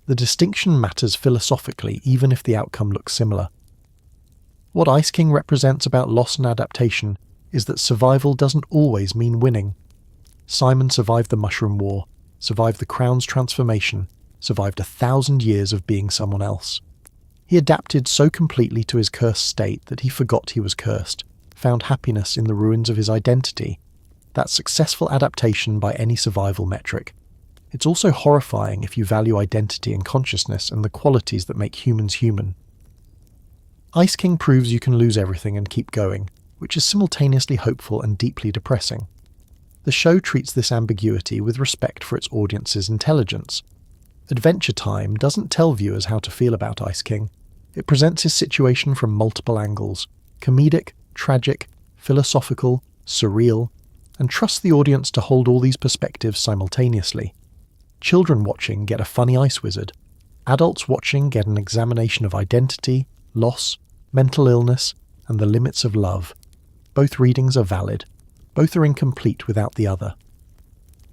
The distinction matters philosophically even if the outcome looks similar. What Ice King represents about loss and adaptation is that survival doesn't always mean winning. Simon survived the Mushroom War, survived the crown's transformation, survived 1,000 years of being someone else. He adapted so completely to his cursed state that he forgot he was cursed, found happiness in the ruins of his identity. That's successful adaptation by any survival metric. It's also horrifying if you value identity and consciousness and the qualities that make humans human. Ice King proves you can lose everything and keep going, which is simultaneously hopeful and deeply depressing. The show treats this ambiguity with respect for its audience's intelligence. Adventure Time doesn't tell viewers how to feel about Ice King. It presents his situation from multiple angles, comedic, tragic, philosophical, surreal, and trusts the audience to hold all these perspectives simultaneously. Children watching get a funny ice wizard. Adults watching get an examination of identity, loss, mental illness, and the limits of love. Both readings are valid. Both are incomplete without the other.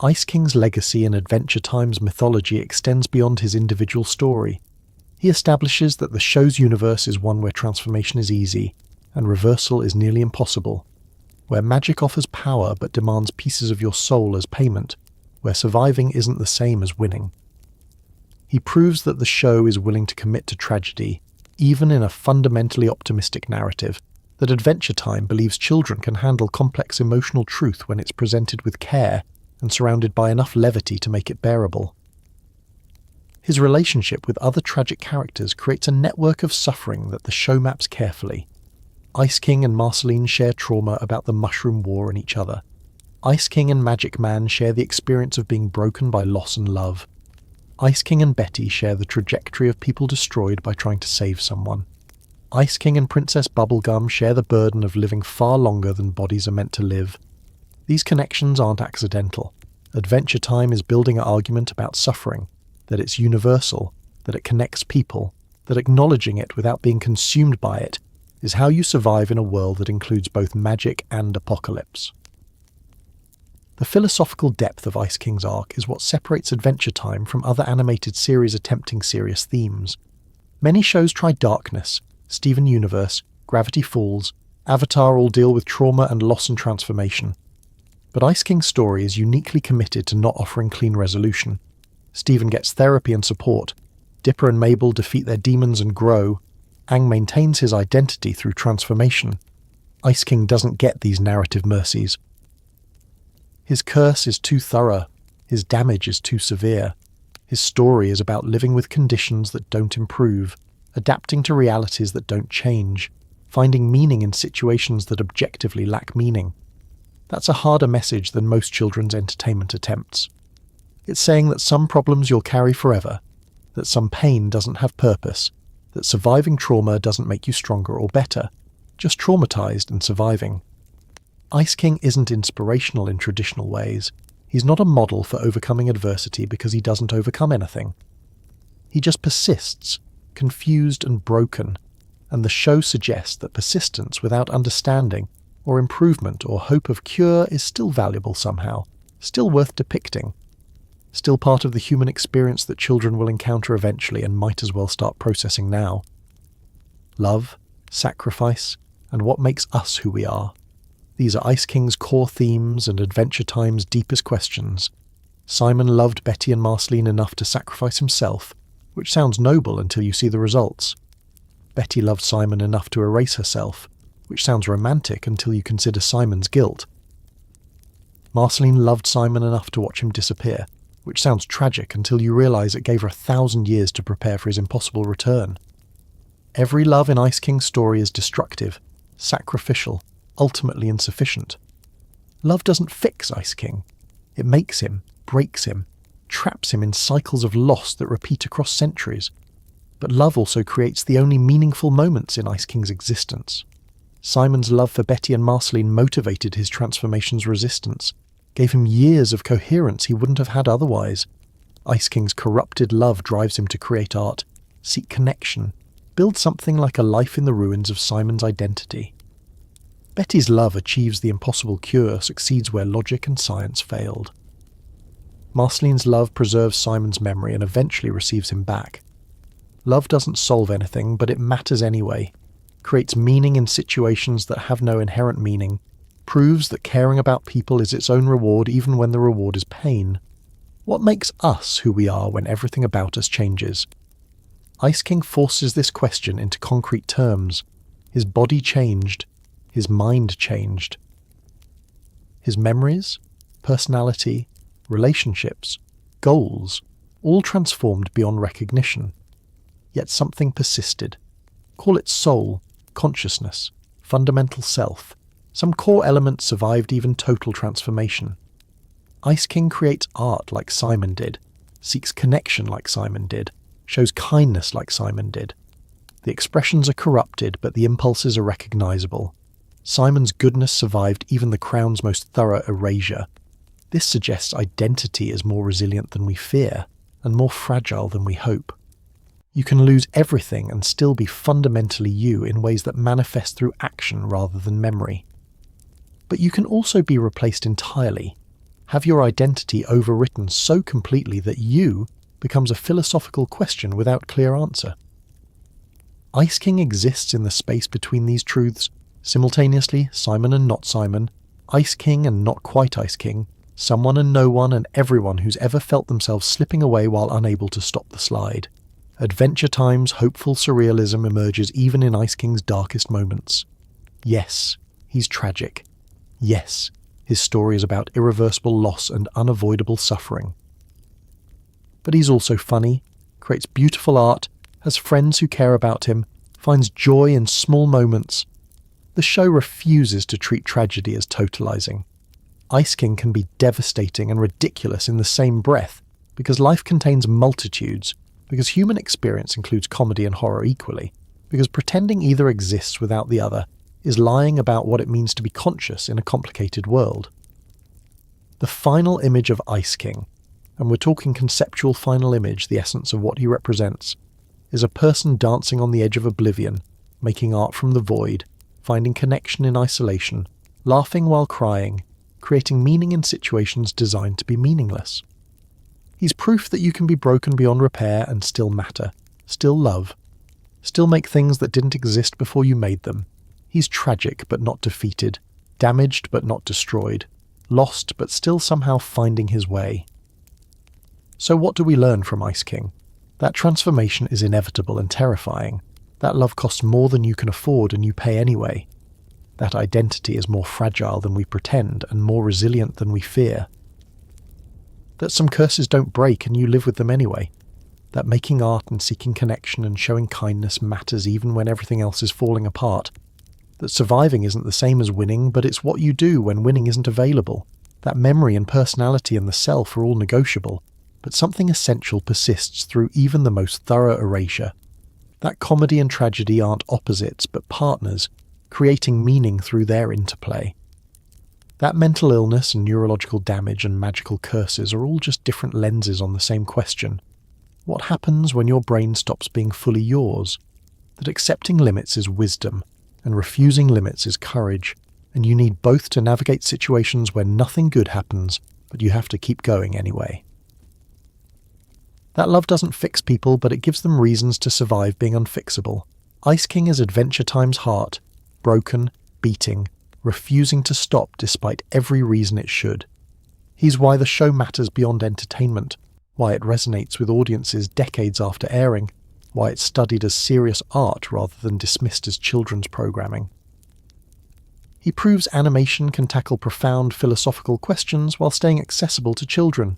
Ice King's legacy in Adventure Time's mythology extends beyond his individual story. He establishes that the show's universe is one where transformation is easy, and reversal is nearly impossible, where magic offers power but demands pieces of your soul as payment, where surviving isn't the same as winning. He proves that the show is willing to commit to tragedy, even in a fundamentally optimistic narrative, that Adventure Time believes children can handle complex emotional truth when it's presented with care and surrounded by enough levity to make it bearable. His relationship with other tragic characters creates a network of suffering that the show maps carefully. Ice King and Marceline share trauma about the Mushroom War and each other. Ice King and Magic Man share the experience of being broken by loss and love. Ice King and Betty share the trajectory of people destroyed by trying to save someone. Ice King and Princess Bubblegum share the burden of living far longer than bodies are meant to live. These connections aren't accidental. Adventure Time is building an argument about suffering, that it's universal, that it connects people, that acknowledging it without being consumed by it is how you survive in a world that includes both magic and apocalypse. The philosophical depth of Ice King's arc is what separates Adventure Time from other animated series attempting serious themes. Many shows try darkness. Steven Universe, Gravity Falls, Avatar all deal with trauma and loss and transformation. But Ice King's story is uniquely committed to not offering clean resolution. Steven gets therapy and support. Dipper and Mabel defeat their demons and grow. Aang maintains his identity through transformation. Ice King doesn't get these narrative mercies. His curse is too thorough. His damage is too severe. His story is about living with conditions that don't improve, adapting to realities that don't change, finding meaning in situations that objectively lack meaning. That's a harder message than most children's entertainment attempts. It's saying that some problems you'll carry forever, that some pain doesn't have purpose, that surviving trauma doesn't make you stronger or better, just traumatized and surviving. Ice King isn't inspirational in traditional ways. He's not a model for overcoming adversity because he doesn't overcome anything. He just persists, confused and broken, and the show suggests that persistence without understanding or improvement or hope of cure is still valuable somehow, still worth depicting, still part of the human experience that children will encounter eventually and might as well start processing now. Love, sacrifice, and what makes us who we are. These are Ice King's core themes and Adventure Time's deepest questions. Simon loved Betty and Marceline enough to sacrifice himself, which sounds noble until you see the results. Betty loved Simon enough to erase herself, which sounds romantic until you consider Simon's guilt. Marceline loved Simon enough to watch him disappear, which sounds tragic until you realise it gave her 1,000 years to prepare for his impossible return. Every love in Ice King's story is destructive, sacrificial, ultimately insufficient. Love doesn't fix Ice King. It makes him, breaks him, traps him in cycles of loss that repeat across centuries. But love also creates the only meaningful moments in Ice King's existence. Simon's love for Betty and Marceline motivated his transformation's resistance, gave him years of coherence he wouldn't have had otherwise. Ice King's corrupted love drives him to create art, seek connection, build something like a life in the ruins of Simon's identity. Betty's love achieves the impossible cure, succeeds where logic and science failed. Marceline's love preserves Simon's memory and eventually receives him back. Love doesn't solve anything, but it matters anyway, creates meaning in situations that have no inherent meaning, proves that caring about people is its own reward even when the reward is pain. What makes us who we are when everything about us changes? Ice King forces this question into concrete terms. His body changed. His mind changed. His memories, personality, relationships, goals, all transformed beyond recognition. Yet something persisted. Call it soul, consciousness, fundamental self. Some core element survived even total transformation. Ice King creates art like Simon did, seeks connection like Simon did, shows kindness like Simon did. The expressions are corrupted, but the impulses are recognizable. Simon's goodness survived even the crown's most thorough erasure. This suggests identity is more resilient than we fear, and more fragile than we hope. You can lose everything and still be fundamentally you in ways that manifest through action rather than memory. But you can also be replaced entirely, have your identity overwritten so completely that you becomes a philosophical question without clear answer. Ice King exists in the space between these truths, simultaneously Simon and not Simon, Ice King and not quite Ice King, someone and no one and everyone who's ever felt themselves slipping away while unable to stop the slide. Adventure Time's hopeful surrealism emerges even in Ice King's darkest moments. Yes, he's tragic. Yes, his story is about irreversible loss and unavoidable suffering. But he's also funny, creates beautiful art, has friends who care about him, finds joy in small moments. The show refuses to treat tragedy as totalizing. Ice King can be devastating and ridiculous in the same breath, because life contains multitudes, because human experience includes comedy and horror equally, because pretending either exists without the other is lying about what it means to be conscious in a complicated world. The final image of Ice King, and we're talking conceptual final image, the essence of what he represents, is a person dancing on the edge of oblivion, making art from the void, finding connection in isolation, laughing while crying, creating meaning in situations designed to be meaningless. He's proof that you can be broken beyond repair and still matter, still love, still make things that didn't exist before you made them. He's tragic but not defeated, damaged but not destroyed, lost but still somehow finding his way. So what do we learn from Ice King? That transformation is inevitable and terrifying. That love costs more than you can afford and you pay anyway. That identity is more fragile than we pretend and more resilient than we fear. That some curses don't break and you live with them anyway. That making art and seeking connection and showing kindness matters even when everything else is falling apart. That surviving isn't the same as winning, but it's what you do when winning isn't available. That memory and personality and the self are all negotiable, but something essential persists through even the most thorough erasure. That comedy and tragedy aren't opposites, but partners, creating meaning through their interplay. That mental illness and neurological damage and magical curses are all just different lenses on the same question. What happens when your brain stops being fully yours? That accepting limits is wisdom, and refusing limits is courage, and you need both to navigate situations where nothing good happens, but you have to keep going anyway. That love doesn't fix people, but it gives them reasons to survive being unfixable. Ice King is Adventure Time's heart, broken, beating, refusing to stop despite every reason it should. He's why the show matters beyond entertainment, why it resonates with audiences decades after airing, why it's studied as serious art rather than dismissed as children's programming. He proves animation can tackle profound philosophical questions while staying accessible to children.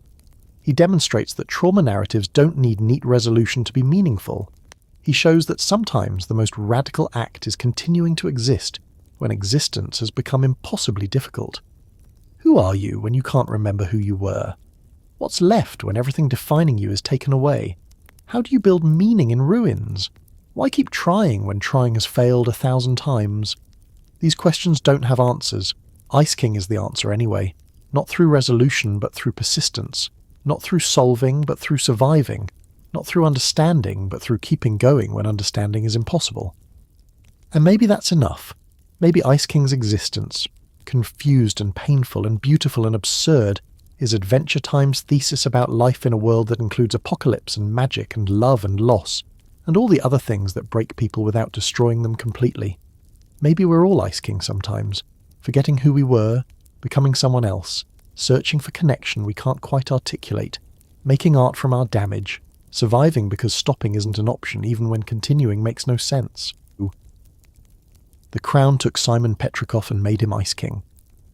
He demonstrates that trauma narratives don't need neat resolution to be meaningful. He shows that sometimes the most radical act is continuing to exist when existence has become impossibly difficult. Who are you when you can't remember who you were? What's left when everything defining you is taken away? How do you build meaning in ruins? Why keep trying when trying has failed 1,000 times? These questions don't have answers. Ice King is the answer anyway. Not through resolution, but through persistence. Not through solving, but through surviving. Not through understanding, but through keeping going when understanding is impossible. And maybe that's enough. Maybe Ice King's existence, confused and painful and beautiful and absurd, is Adventure Time's thesis about life in a world that includes apocalypse and magic and love and loss, and all the other things that break people without destroying them completely. Maybe we're all Ice King sometimes, forgetting who we were, becoming someone else, searching for connection we can't quite articulate, making art from our damage, surviving because stopping isn't an option even when continuing makes no sense. The crown took Simon Petrikov and made him Ice King.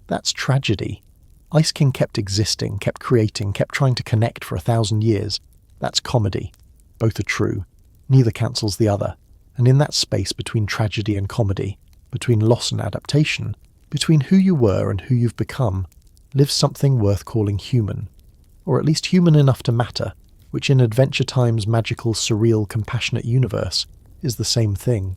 That's tragedy. Ice King kept existing, kept creating, kept trying to connect for 1,000 years. That's comedy. Both are true. Neither cancels the other. And in that space between tragedy and comedy, between loss and adaptation, between who you were and who you've become, lives something worth calling human. Or at least human enough to matter, which in Adventure Time's magical, surreal, compassionate universe is the same thing.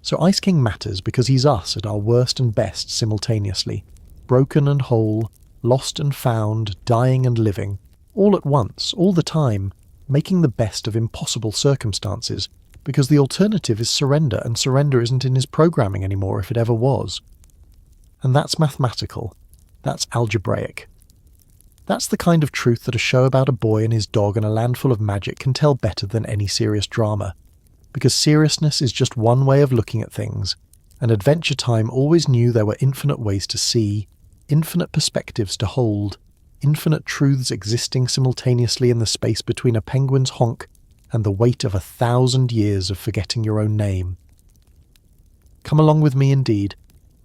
So Ice King matters because he's us at our worst and best simultaneously, broken and whole, lost and found, dying and living, all at once, all the time, making the best of impossible circumstances, because the alternative is surrender, and surrender isn't in his programming anymore if it ever was. And that's mathematical. That's algebraic. That's the kind of truth that a show about a boy and his dog in a land full of magic can tell better than any serious drama. Because seriousness is just one way of looking at things, and Adventure Time always knew there were infinite ways to see, infinite perspectives to hold, infinite truths existing simultaneously in the space between a penguin's honk and the weight of 1,000 years of forgetting your own name. Come along with me indeed.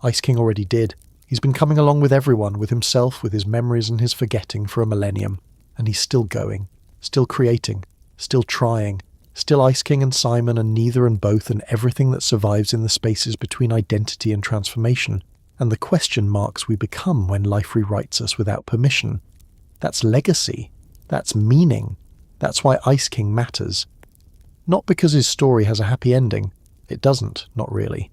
Ice King already did. He's been coming along with everyone, with himself, with his memories and his forgetting for a millennium. And he's still going, still creating, still trying, still Ice King and Simon and neither and both and everything that survives in the spaces between identity and transformation, and the question marks we become when life rewrites us without permission. That's legacy. That's meaning. That's why Ice King matters. Not because his story has a happy ending. It doesn't, not really.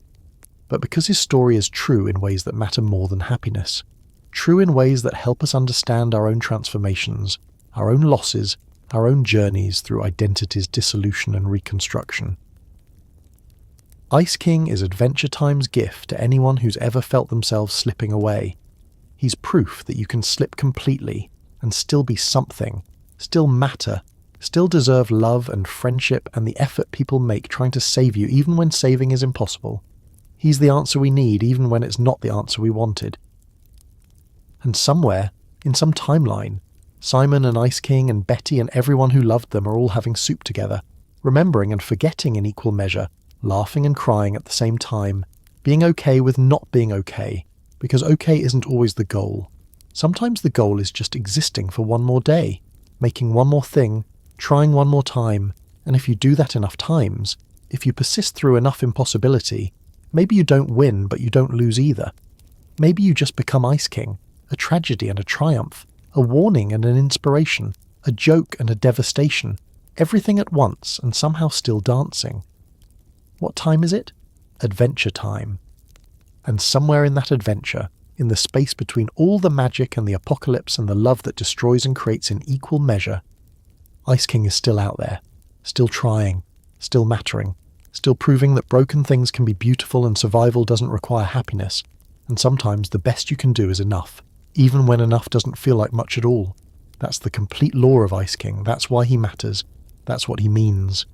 But because his story is true in ways that matter more than happiness. True in ways that help us understand our own transformations, our own losses, our own journeys through identity's dissolution and reconstruction. Ice King is Adventure Time's gift to anyone who's ever felt themselves slipping away. He's proof that you can slip completely and still be something, still matter, still deserve love and friendship and the effort people make trying to save you even when saving is impossible. He's the answer we need even when it's not the answer we wanted. And somewhere, in some timeline, Simon and Ice King and Betty and everyone who loved them are all having soup together, remembering and forgetting in equal measure, laughing and crying at the same time, being okay with not being okay, because okay isn't always the goal. Sometimes the goal is just existing for one more day, making one more thing, trying one more time, and if you do that enough times, if you persist through enough impossibility, maybe you don't win but you don't lose either. Maybe you just become Ice King, a tragedy and a triumph, a warning and an inspiration, a joke and a devastation, everything at once and somehow still dancing. What time is it? Adventure time. And somewhere in that adventure, in the space between all the magic and the apocalypse and the love that destroys and creates in equal measure, Ice King is still out there, still trying, still mattering, still proving that broken things can be beautiful and survival doesn't require happiness, and sometimes the best you can do is enough, even when enough doesn't feel like much at all. That's the complete law of Ice King, that's why he matters, that's what he means.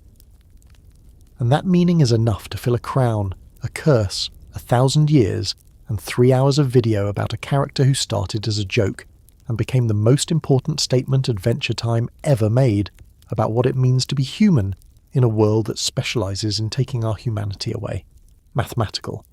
And that meaning is enough to fill a crown, a curse, 1,000 years, and 3 hours of video about a character who started as a joke and became the most important statement Adventure Time ever made about what it means to be human in a world that specializes in taking our humanity away. Mathematical.